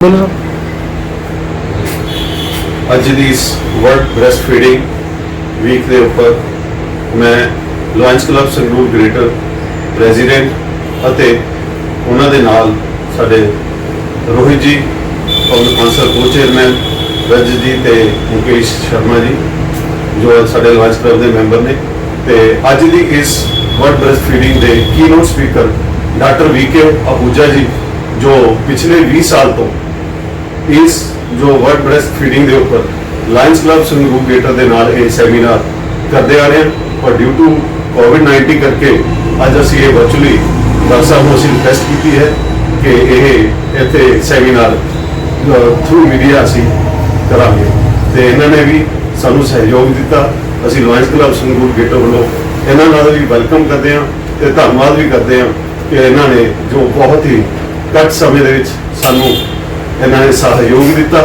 बोलो ਅੱਜ ਦੀ ਇਸ ਵਰਲਡ ਬ੍ਰੈਸਟ ਫੀਡਿੰਗ ਵੀਕ ਦੇ ਉੱਪਰ ਮੈਂ Lions Club Sangrur Greater President ਅਤੇ ਉਹਨਾਂ ਦੇ ਨਾਲ ਸਾਡੇ ਰੋਹਿਤ ਜੀ ਕਾਉਂਸਲ ਕੋ ਚੇਅਰਮੈਨ ਰਜਤ ਜੀ ਤੇ ਮੁਕੇਸ਼ ਸ਼ਰਮਾ ਜੀ ਜੋ ਸਾਡੇ ਲਾਇਨਸ ਕਲੱਬ ਦੇ ਮੈਂਬਰ ਨੇ ਤੇ ਅੱਜ ਦੀ ਇਸ ਵਰਲਡ ਬ੍ਰੈਸਟ ਫੀਡਿੰਗ ਦੇ ਕੀਨੋਟ ਸਪੀਕਰ ਡਾਕਟਰ ਵੀਕੇ आहूजा जी जो पिछले 20 साल तो इस जो वर्ल्ड ब्रेस्ट फीडिंग के उपर लायंस क्लब संगरूर ग्रेटर के नाल ये सैमीनार करते आ रहे हैं और ड्यू टू कोविड-19 करके अज असी ये वर्चुअली डॉक्टर साहब को असी रिक्वेस्ट की है कि ये इत्थे सैमीनार थ्रू मीडिया असी करांगे ते इन्होंने भी सानू सहयोग दिता। असी लायंस क्लब संगरूर ग्रेटर वालों इन्हां नाल भी वेलकम करते हैं ते धन्नवाद भी करते हैं कि इन्होंने जो बहुत ही घट समय ਦੇ ਵਿੱਚ ਸਾਨੂੰ ਇਹਨਾਂ ਨੇ ਸਹਿਯੋਗ ਦਿੱਤਾ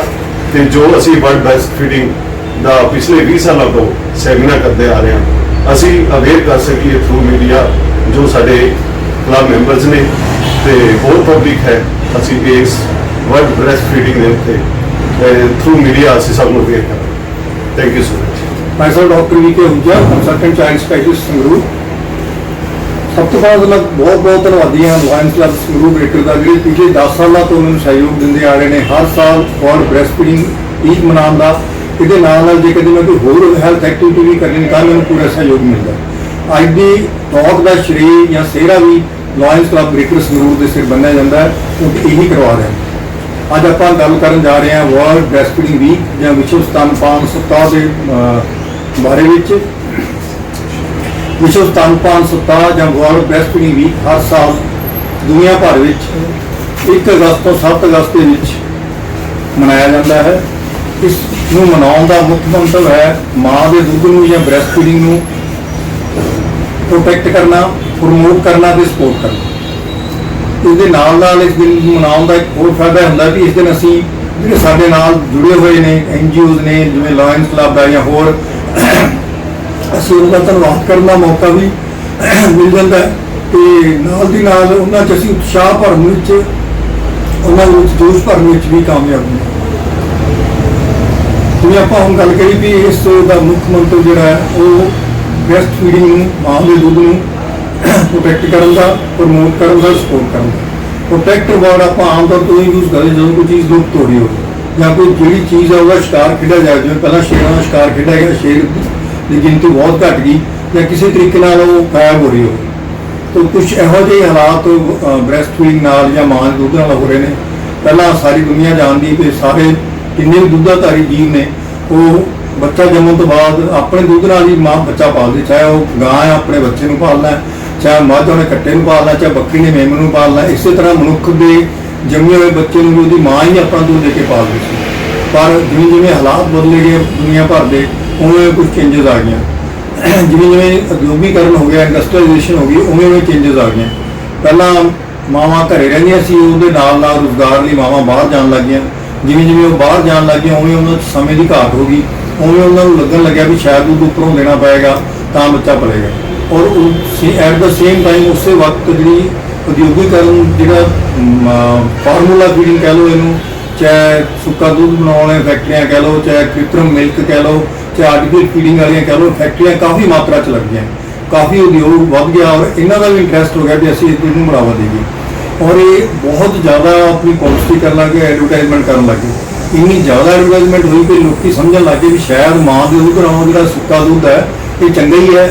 ਤੇ ਜੋ ਅਸੀਂ ਵਰਲਡ ਬ੍ਰੈਸਟ ਫੀਡਿੰਗ ਦਾ ਪਿਛਲੇ 20 ਸਾਲਾਂ ਤੋਂ ਸੈਮੀਨਾਰ ਕਰਦੇ ਆ ਰਹੇ ਹਾਂ ਅਸੀਂ ਅਵੇਅਰ ਕਰ ਸਕੀਏ ਥਰੂ ਮੀਡੀਆ ਜੋ ਸਾਡੇ ਕਲੱਬ ਮੈਂਬਰਸ ਨੇ ਤੇ ਹੋਰ ਪਬਲਿਕ ਹੈ ਅਸੀਂ ਇਸ ਵਰਲਡ ਬ੍ਰੈਸਟ ਫੀਡਿੰਗ ਦੇ ਉੱਤੇ ਥਰੂ ਮੀਡੀਆ ਅਸੀਂ ਸਭ ਨੂੰ ਅਵੇਅਰ ਕਰਾਂਗੇ। Thank you so much. Myself doctor VK Ahuja consultant child specialist Sangrur. सब तो पहले बहुत बहुत धन्यवादी हाँ लायंस क्लब संगरूर ग्रेटर का जी पिछले 10 साल तो उन्होंने सहयोग देंगे आ रहे हैं हर साल वर्ल्ड ब्रेस्ट फीडिंग वीक मनाने का ये नाल जे कभी मैं कोई होर हैल्थ एक्टिविटी भी करनी तो मैं पूरा सहयोग मिलता। अज की टॉक का श्रेय या सेहरा भी लायंस क्लब ग्रेटर संगरूर के सिर बन्निया जाता है क्योंकि यही करवा रहे हैं। अज आप गल कर जा रहे हैं वर्ल्ड ब्रेस्ट फीडिंग वीक या विश्व स्तनपान सप्ताह के बारे में। विश्व स्तनपान सप्ताह या वर्ल्ड ब्रेस्ट फीडिंग वीक हर साल दुनिया भर में 1 अगस्त तो 7 अगस्त के मनाया जाता है। इस मनाने का मुख्य मंतव है माँ के दुध में या ब्रेस्ट फीडिंग में प्रोटेक्ट करना, प्रमोट करना तो सपोर्ट करना। इसके नाल इस दिन मनाने का एक और फायदा होता है कि इस दिन असी जो साडे नाल जुड़े हुए ने NGOs ने जिवें लायंस क्लब है या होर ਅਸੀਂ ਉਹਦਾ ਧੰਨਵਾਦ ਕਰਨ ਦਾ ਮੌਕਾ ਵੀ ਮਿਲ ਜਾਂਦਾ ਹੈ ਤੇ ਨਾਲ ਦੀ ਨਾਲ ਉਹਨਾਂ 'ਚ ਅਸੀਂ ਉਤਸ਼ਾਹ ਭਰਨ ਵਿੱਚ ਉਹਨਾਂ ਵਿੱਚ ਜੋਸ਼ ਭਰਨ ਵਿੱਚ ਵੀ ਕਾਮਯਾਬ ਹੁੰਦੇ। ਜਿਵੇਂ ਆਪਾਂ ਹੁਣ ਗੱਲ ਕਰੀ ਵੀ ਇਸ ਦਾ ਮੁੱਖ ਮੰਤਵ ਜਿਹੜਾ ਹੈ ਉਹ ਬ੍ਰੈਸਟ ਫੀਡਿੰਗ ਨੂੰ ਮਾਂ ਦੇ ਦੁੱਧ ਨੂੰ ਪ੍ਰੋਟੈਕਟ ਕਰਨ ਦਾ, ਪ੍ਰਮੋਟ ਕਰਨ ਦਾ, ਸਪੋਰਟ ਕਰਨ ਦਾ। ਪ੍ਰੋਟੈਕਟ ਵਰਡ ਆਪਾਂ ਆਮ ਤੌਰ ਤੋਂ ਯੂਜ਼ ਕਰਦੇ ਜਦੋਂ ਕੋਈ ਚੀਜ਼ ਲੁਪਤ ਹੋ ਰਹੀ ਹੋਵੇ ਜਾਂ ਕੋਈ ਜਿਹੜੀ ਚੀਜ਼ ਆ ਉਹਦਾ ਸ਼ਿਕਾਰ ਖੇਡਿਆ ਜਾਏ। ਜਿਵੇਂ ਪਹਿਲਾਂ ਸ਼ੇਰਾਂ ਦਾ ਸ਼ਿਕਾਰ ਖੇਡਿਆ ਗਿਆ, ਸ਼ੇਰ ਦੀ ਗਿਣਤੀ ਬਹੁਤ ਘਟ ਗਈ ਜਾਂ ਕਿਸੇ ਤਰੀਕੇ ਨਾਲ ਉਹ ਗਾਇਬ ਹੋ ਰਹੀ ਹੋ ਤਾਂ ਕੁਝ ਇਹੋ ਜਿਹੇ ਹਾਲਾਤ ਬ੍ਰੈਸਟ ਫੀਡਿੰਗ ਨਾਲ ਜਾਂ ਮਾਂ ਦੇ ਦੁੱਧ ਨਾਲ ਹੋ ਰਹੇ ਨੇ। ਪਹਿਲਾਂ ਸਾਰੀ ਦੁਨੀਆ ਜਾਣਦੀ ਕਿ ਸਾਰੇ ਕਿੰਨੇ ਵੀ ਦੁੱਧਾਧਾਰੀ ਜੀਵ ਨੇ ਉਹ ਬੱਚਾ ਜੰਮਣ ਤੋਂ ਬਾਅਦ ਆਪਣੇ ਦੁੱਧ ਨਾਲ ਹੀ ਮਾਂ ਬੱਚਾ ਪਾਲਦੀ, ਚਾਹੇ ਉਹ ਗਾਂ ਆ ਆਪਣੇ ਬੱਚੇ ਨੂੰ ਪਾਲਣਾ, ਚਾਹੇ ਮੱਝ ਉਹਨੇ ਕੱਟੇ ਨੂੰ ਪਾਲਣਾ, ਚਾਹੇ ਬੱਕਰੀ ਨੇ ਮੇਮਣ ਨੂੰ ਪਾਲਣਾ। ਇਸੇ ਤਰ੍ਹਾਂ ਮਨੁੱਖ ਦੇ ਜੰਮੇ ਹੋਏ ਬੱਚੇ ਨੂੰ ਵੀ ਉਹਦੀ ਮਾਂ ਹੀ ਆਪਣਾ ਦੁੱਧ ਦੇ ਕੇ ਪਾਲਦੀ ਸੀ। ਪਰ ਜਿਵੇਂ ਜਿਵੇਂ ਹਾਲਾਤ ਬਦਲੇ ਗਏ ਦੁਨੀਆ ਭਰ ਦੇ ਉਵੇਂ ਕੁਝ ਚੇਂਜਸ ਆ ਗਈਆਂ। ਜਿਵੇਂ ਜਿਵੇਂ ਉਦਯੋਗੀਕਰਨ ਹੋ ਗਿਆ, ਇੰਡਸਟਰੀਲਾਈਜੇਸ਼ਨ ਹੋ ਗਈ, ਉਵੇਂ ਉਵੇਂ ਚੇਂਜਸ ਆ ਗਈਆਂ। ਪਹਿਲਾਂ ਮਾਵਾਂ ਘਰੇ ਰਹਿੰਦੀਆਂ ਸੀ, ਉਹਦੇ ਨਾਲ ਨਾਲ ਰੁਜ਼ਗਾਰ ਲਈ ਮਾਵਾਂ ਬਾਹਰ ਜਾਣ ਲੱਗ ਗਈਆਂ। ਜਿਵੇਂ ਜਿਵੇਂ ਉਹ ਬਾਹਰ ਜਾਣ ਲੱਗ ਗਈਆਂ ਉਵੇਂ ਉਹਨਾਂ 'ਚ ਸਮੇਂ ਦੀ ਘਾਟ ਹੋ ਗਈ, ਉਵੇਂ ਉਹਨਾਂ ਨੂੰ ਲੱਗਣ ਲੱਗਿਆ ਵੀ ਸ਼ਾਇਦ ਦੁੱਧ ਉੱਪਰੋਂ ਦੇਣਾ ਪਏਗਾ ਤਾਂ ਬੱਚਾ ਪਲੇਗਾ। ਔਰ ਐਟ ਦਾ ਸੇਮ ਟਾਈਮ ਉਸੇ ਵਕਤ ਜਿਹੜੀ ਉਦਯੋਗੀਕਰਨ ਜਿਹੜਾ ਫਾਰਮੂਲਾ ਫੀਡਿੰਗ ਕਹਿ ਲਓ ਇਹਨੂੰ, ਚਾਹੇ ਸੁੱਕਾ ਦੁੱਧ ਬਣਾਉਣ ਵਾਲੀਆਂ ਫੈਕਟਰੀਆਂ ਕਹਿ ਲਓ, ਚਾਹੇ ਕ੍ਰਿਤਰਮ ਮਿਲਕ ਕਹਿ ਲਓ, ਚਾਹੇ ਆਰਟੀਫੀਸ਼ੀਅਲ ਫੀਡਿੰਗ ਵਾਲੀਆਂ ਕਹਿ ਲਓ, ਫੈਕਟਰੀਆਂ ਕਾਫੀ ਮਾਤਰਾ 'ਚ ਲੱਗ ਗਈਆਂ, ਕਾਫੀ ਉਦਯੋਗ ਵੱਧ ਗਿਆ ਔਰ ਇਹਨਾਂ ਦਾ ਵੀ ਇੰਟਰਸਟ ਹੋ ਗਿਆ ਵੀ ਅਸੀਂ ਇਸ ਚੀਜ਼ ਨੂੰ ਬੜਾਵਾ ਦੇਈਏ। ਔਰ ਇਹ ਬਹੁਤ ਜ਼ਿਆਦਾ ਆਪਣੀ ਪੋਲਿਸੀ ਕਰਨ ਲੱਗੇ, ਐਡਵਰਟਾਈਜ਼ਮੈਂਟ ਕਰਨ ਲੱਗੇ। ਇੰਨੀ ਜ਼ਿਆਦਾ ਐਡਵਰਟਾਈਜ਼ਮੈਂਟ ਹੋਈ ਕਿ ਲੋਕੀ ਸਮਝਣ ਲੱਗੇ ਵੀ ਸ਼ਾਇਦ ਮਾਂ ਦੇ ਦੁੱਧ ਨਾਲੋਂ ਜਿਹੜਾ ਸੁੱਕਾ ਦੁੱਧ ਹੈ ਇਹ ਚੰਗਾ ਹੀ ਹੈ,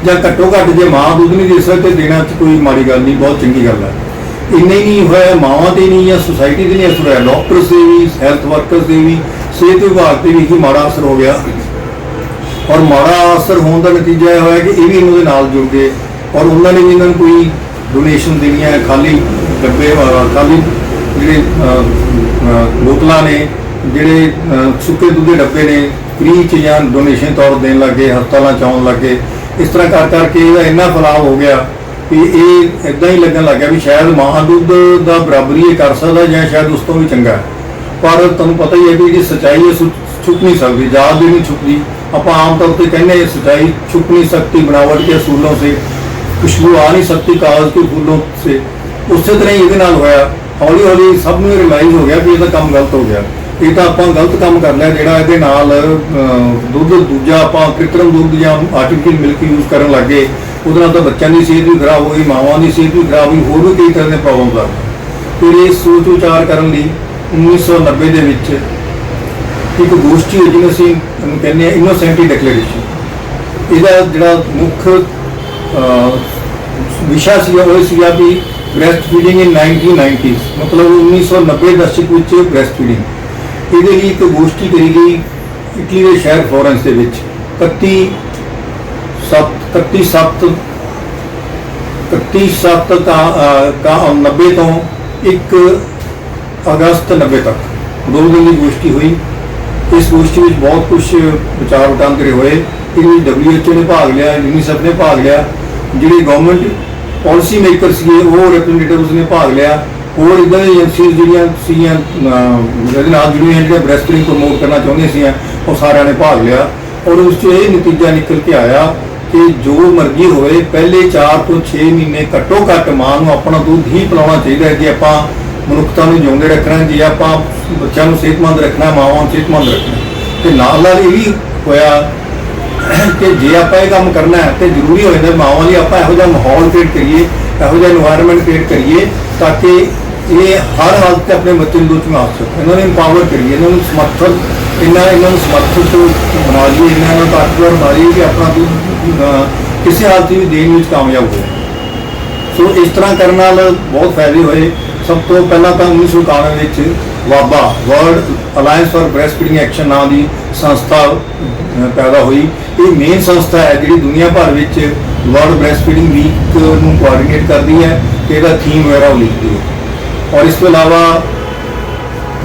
ਜਾਂ ਘੱਟੋ ਘੱਟ ਜੇ ਮਾਂ ਦੁੱਧ ਨਹੀਂ ਦੇ ਸਕਦੇ ਦੇਣਾ 'ਚ ਕੋਈ ਮਾੜੀ ਗੱਲ ਨਹੀਂ, ਬਹੁਤ ਚੰਗੀ ਗੱਲ ਹੈ। ਇੰਨਾ ਹੀ ਨਹੀਂ ਹੋਇਆ, ਮਾਵਾਂ ਤੇ ਨਹੀਂ ਜਾਂ ਸੁਸਾਇਟੀ ਤੇ ਨਹੀਂ ਅਸਰ ਹੋਇਆ, ਡਾਕਟਰਸ ਦੇ ਵੀ, ਹੈਲਥ ਵਰਕਰਸ ਦੇ ਵੀ, ਸਿਹਤ ਵਿਭਾਗ ਤੇ ਵੀ ਮਾੜਾ ਅਸਰ ਹੋ ਗਿਆ। ਔਰ ਮਾੜਾ ਅਸਰ ਹੋਣ ਦਾ ਨਤੀਜਾ ਇਹ ਹੋਇਆ ਕਿ ਇਹ ਵੀ ਇਹਨਾਂ ਦੇ ਨਾਲ ਜੁੜ ਗਏ ਔਰ ਉਹਨਾਂ ਨੇ ਵੀ ਇਹਨਾਂ ਨੂੰ ਕੋਈ ਡੋਨੇਸ਼ਨ ਦੇਣੀਆਂ, ਖਾਲੀ ਡੱਬੇ, ਖਾਲੀ ਜਿਹੜੇ ਬੋਤਲਾਂ ਨੇ, ਜਿਹੜੇ ਸੁੱਕੇ ਦੁੱਧ ਦੇ ਡੱਬੇ ਨੇ ਫ੍ਰੀ 'ਚ ਜਾਂ ਡੋਨੇਸ਼ਨ ਤੌਰ ਦੇਣ ਲੱਗੇ, ਹਸਪਤਾਲਾਂ 'ਚ ਆਉਣ ਲੱਗੇ। ਇਸ ਤਰ੍ਹਾਂ ਕਰ ਕਰਕੇ ਇਹਦਾ ਇੰਨਾ ਫੈਲਾਅ ਹੋ ਗਿਆ ਵੀ ਇਹ ਇੱਦਾਂ ਹੀ ਲੱਗਣ ਲੱਗ ਗਿਆ ਵੀ ਸ਼ਾਇਦ ਮਾਂ ਦੁੱਧ ਦਾ ਬਰਾਬਰੀ ਇਹ ਕਰ ਸਕਦਾ ਜਾਂ ਸ਼ਾਇਦ ਉਸ ਤੋਂ ਵੀ ਚੰਗਾ ਹੈ। ਪਰ ਤੁਹਾਨੂੰ ਪਤਾ ਹੀ ਹੈ ਵੀ ਜਿਹੜੀ ਸੱਚਾਈ ਹੈ ਛੁਪ ਨਹੀਂ ਸਕਦੀ, ਜ਼ਾਤ ਵੀ ਨਹੀਂ ਛੁਪਦੀ। ਆਪਾਂ ਆਮ तौर पर कहने सच्चाई छुप नहीं सकती, बनावट के असूलों से खुशबू आ नहीं सकती कागज के फूलों से। उस तरह ही ये होया ਹੌਲੀ ਹੌਲੀ ਸਭ ਨੂੰ ਰਿਅਲਾਈਜ਼ ਹੋ ਗਿਆ ਵੀ ਇਹ ਤਾਂ ਕੰਮ ਗਲਤ ਹੋ ਗਿਆ, ਇਹ ਤਾਂ ਆਪਾਂ ਗਲਤ ਕੰਮ ਕਰ ਲਿਆ ਜਿਹੜਾ ਇਹਦੇ ਨਾਲ ਦੁੱਧ ਦੂਜਾ ਆਪਾਂ ਕ੍ਰਿਤਰਮ ਦੁੱਧ ਜਾਂ ਆਰਟੀਫੀਸ਼ੀਅਲ ਮਿਲਕ ਯੂਜ਼ ਕਰਨ ਲੱਗੇ। ਉਹਦੇ ਨਾਲ ਤਾਂ ਬੱਚਿਆਂ ਦੀ ਸਿਹਤ ਵੀ ਖਰਾਬ ਹੋਈ, ਮਾਵਾਂ ਦੀ ਸਿਹਤ ਵੀ ਖਰਾਬ ਹੋਈ, ਹੋਰ ਵੀ ਕਈ ਤਰ੍ਹਾਂ ਦੇ ਪ੍ਰੋਬਲਮਸ ਆ। ਫਿਰ ਇਹ ਸੋਚ ਵਿਚਾਰ ਕਰਨ ਲਈ 1990 ਦੇ ਵਿੱਚ ਇੱਕ ਗੋਸ਼ਟੀ ਹੋਈ ਜਿਹਨੂੰ ਅਸੀਂ ਇਹਨੂੰ ਕਹਿੰਦੇ ਹਾਂ ਇਨੋਸੈਂਟੀ ਡਿਕਲੇਰੇਸ਼ਨ। ਇਹਦਾ ਜਿਹੜਾ ਮੁੱਖ ਵਿਸ਼ਾ ਸੀਗਾ ਉਹ ਸੀਗਾ ਵੀ ਬ੍ਰੈਸਟ ਫੀਡਿੰਗ ਇਨ 1990s, ਮਤਲਬ 1990 ਦਸ਼ਕ ਵਿੱਚ ਬ੍ਰੈਸਟ ਫੀਡਿੰਗ। ਇਹਦੇ ਲਈ ਇੱਕ ਗੋਸ਼ਟੀ ਕਰੀ ਗਈ ਇਟਲੀ ਦੇ ਸ਼ਹਿਰ ਫਲੋਰੈਂਸ ਦੇ ਵਿੱਚ 90 ਤੋਂ 1 ਅਗਸਤ 90 ਤੱਕ 2 ਦਿਨ ਦੀ ਗੋਸ਼ਟੀ ਹੋਈ। ਇਸ ਗੋਸ਼ਟੀ ਵਿੱਚ ਬਹੁਤ ਕੁਝ ਵਿਚਾਰ ਵਟਾਂਦਰੇ ਹੋਏ। ਇਹਦੇ ਵਿੱਚ WHO ਨੇ ਭਾਗ ਲਿਆ, UNICEF ਨੇ ਭਾਗ ਲਿਆ, ਜਿਹੜੇ ਗਵਰਨਮੈਂਟ ਪਾਲਿਸੀ ਮੇਕਰ ਸੀਗੇ ਉਹ ਰਿਪਰੈਜ਼ੈਂਟੇਟਿਵਸ ਨੇ ਭਾਗ ਲਿਆ, ਹੋਰ ਇੱਦਾਂ ਦੀਆਂ ਏਜੰਸੀਜ਼ ਜਿਹੜੀਆਂ ਸੀਗੀਆਂ ਜਿਹਦੇ ਨਾਲ ਜੁੜੀਆਂ ਜਿਹੜੀਆਂ ਬ੍ਰੈਸਟ ਫੀਡਿੰਗ ਪ੍ਰਮੋਟ ਕਰਨਾ ਚਾਹੁੰਦੀਆਂ ਸੀਗੀਆਂ ਉਹ ਸਾਰਿਆਂ ਨੇ ਭਾਗ ਲਿਆ। ਔਰ ਉਸ 'ਚ ਇਹ ਨਤੀਜਾ ਨਿਕਲ ਕੇ ਆਇਆ ਕਿ ਜੋ ਮਰਜ਼ੀ ਹੋਵੇ ਪਹਿਲੇ 4 ਤੋਂ 6 ਮਹੀਨੇ ਘੱਟੋ ਘੱਟ ਮਾਂ ਨੂੰ ਆਪਣਾ ਦੁੱਧ ਹੀ ਪਿਲਾਉਣਾ ਚਾਹੀਦਾ ਹੈ ਜੇ ਆਪਾਂ ਮਨੁੱਖਤਾ ਨੂੰ ਜਿਉਂਦੇ ਰੱਖਣਾ, ਜੇ ਆਪਾਂ ਬੱਚਿਆਂ ਨੂੰ ਸਿਹਤਮੰਦ ਰੱਖਣਾ, ਮਾਵਾਂ ਨੂੰ ਸਿਹਤਮੰਦ ਰੱਖਣਾ। ਤੇ ਨਾਲ ਨਾਲ ਇਹ ਵੀ ਹੋਇਆ ਕਿ ਜੇ ਆਪਾਂ ਇਹ ਕੰਮ ਕਰਨਾ ਹੈ ਤੇ ਜ਼ਰੂਰੀ ਹੋ ਜਾਂਦਾ ਮਾਵਾਂ ਲਈ ਆਪਾਂ ਇਹੋ ਜਿਹਾ ਮਾਹੌਲ ਕ੍ਰੀਏਟ ਕਰੀਏ, ਇਹੋ ਜਿਹਾ এনवायरमेंट ਕ੍ਰੀਏਟ ਕਰੀਏ ਤਾਂ ਕਿ ਇਹ ਹਰ ਹਾਲਤ 'ਤੇ ਆਪਣੇ ਬੱਚੇ ਨੂੰ ਦੁੱਧ ਪਿਲਾ ਸਕਣ। ਇਹਨਾਂ ਨੂੰ ਇੰਪਾਵਰ ਕਰੀਏ, ਇਹਨਾਂ ਨੂੰ ਸਮਰਥਿਤ ਬਣਾ ਲਈਏ, ਇਹਨਾਂ ਨੂੰ ਤਾਕਤਵਰ ਬਣਾ ਲਈਏ ਕਿ ਆਪਣਾ ਦੁੱਧ ਕਿਸੇ ਹਾਲਤ ਵਿੱਚ ਦੇਣ ਵਿੱਚ ਕਾਮਯਾਬ ਹੋਵੇ। ਸੋ ਇਸ ਤਰ੍ਹਾਂ ਕਰਨ ਨਾਲ ਬਹੁਤ ਫਾਇਦੇ ਹੋਏ। ਸਭ ਤੋਂ ਪਹਿਲਾਂ ਤਾਂ 1991 ਵਿੱਚ ਵਾਬਾ World Alliance for Breastfeeding Action ਨਾਂ ਦੀ ਸੰਸਥਾ ਪੈਦਾ ਹੋਈ। ਇਹ ਮੇਨ ਸੰਸਥਾ ਹੈ ਜਿਹੜੀ ਦੁਨੀਆ ਭਰ ਵਿੱਚ ਵਰਲਡ ਬ੍ਰੈਸਟ ਫੀਡਿੰਗ ਵੀਕ ਨੂੰ ਕੋਆਰਡੀਨੇਟ ਕਰਦੀ ਹੈ ਤੇ ਇਹਦਾ ਥੀਮ ਵਗੈਰਾ ਉਹ ਲਿਖਦੀ ਹੈ। ਔਰ ਇਸ ਤੋਂ ਇਲਾਵਾ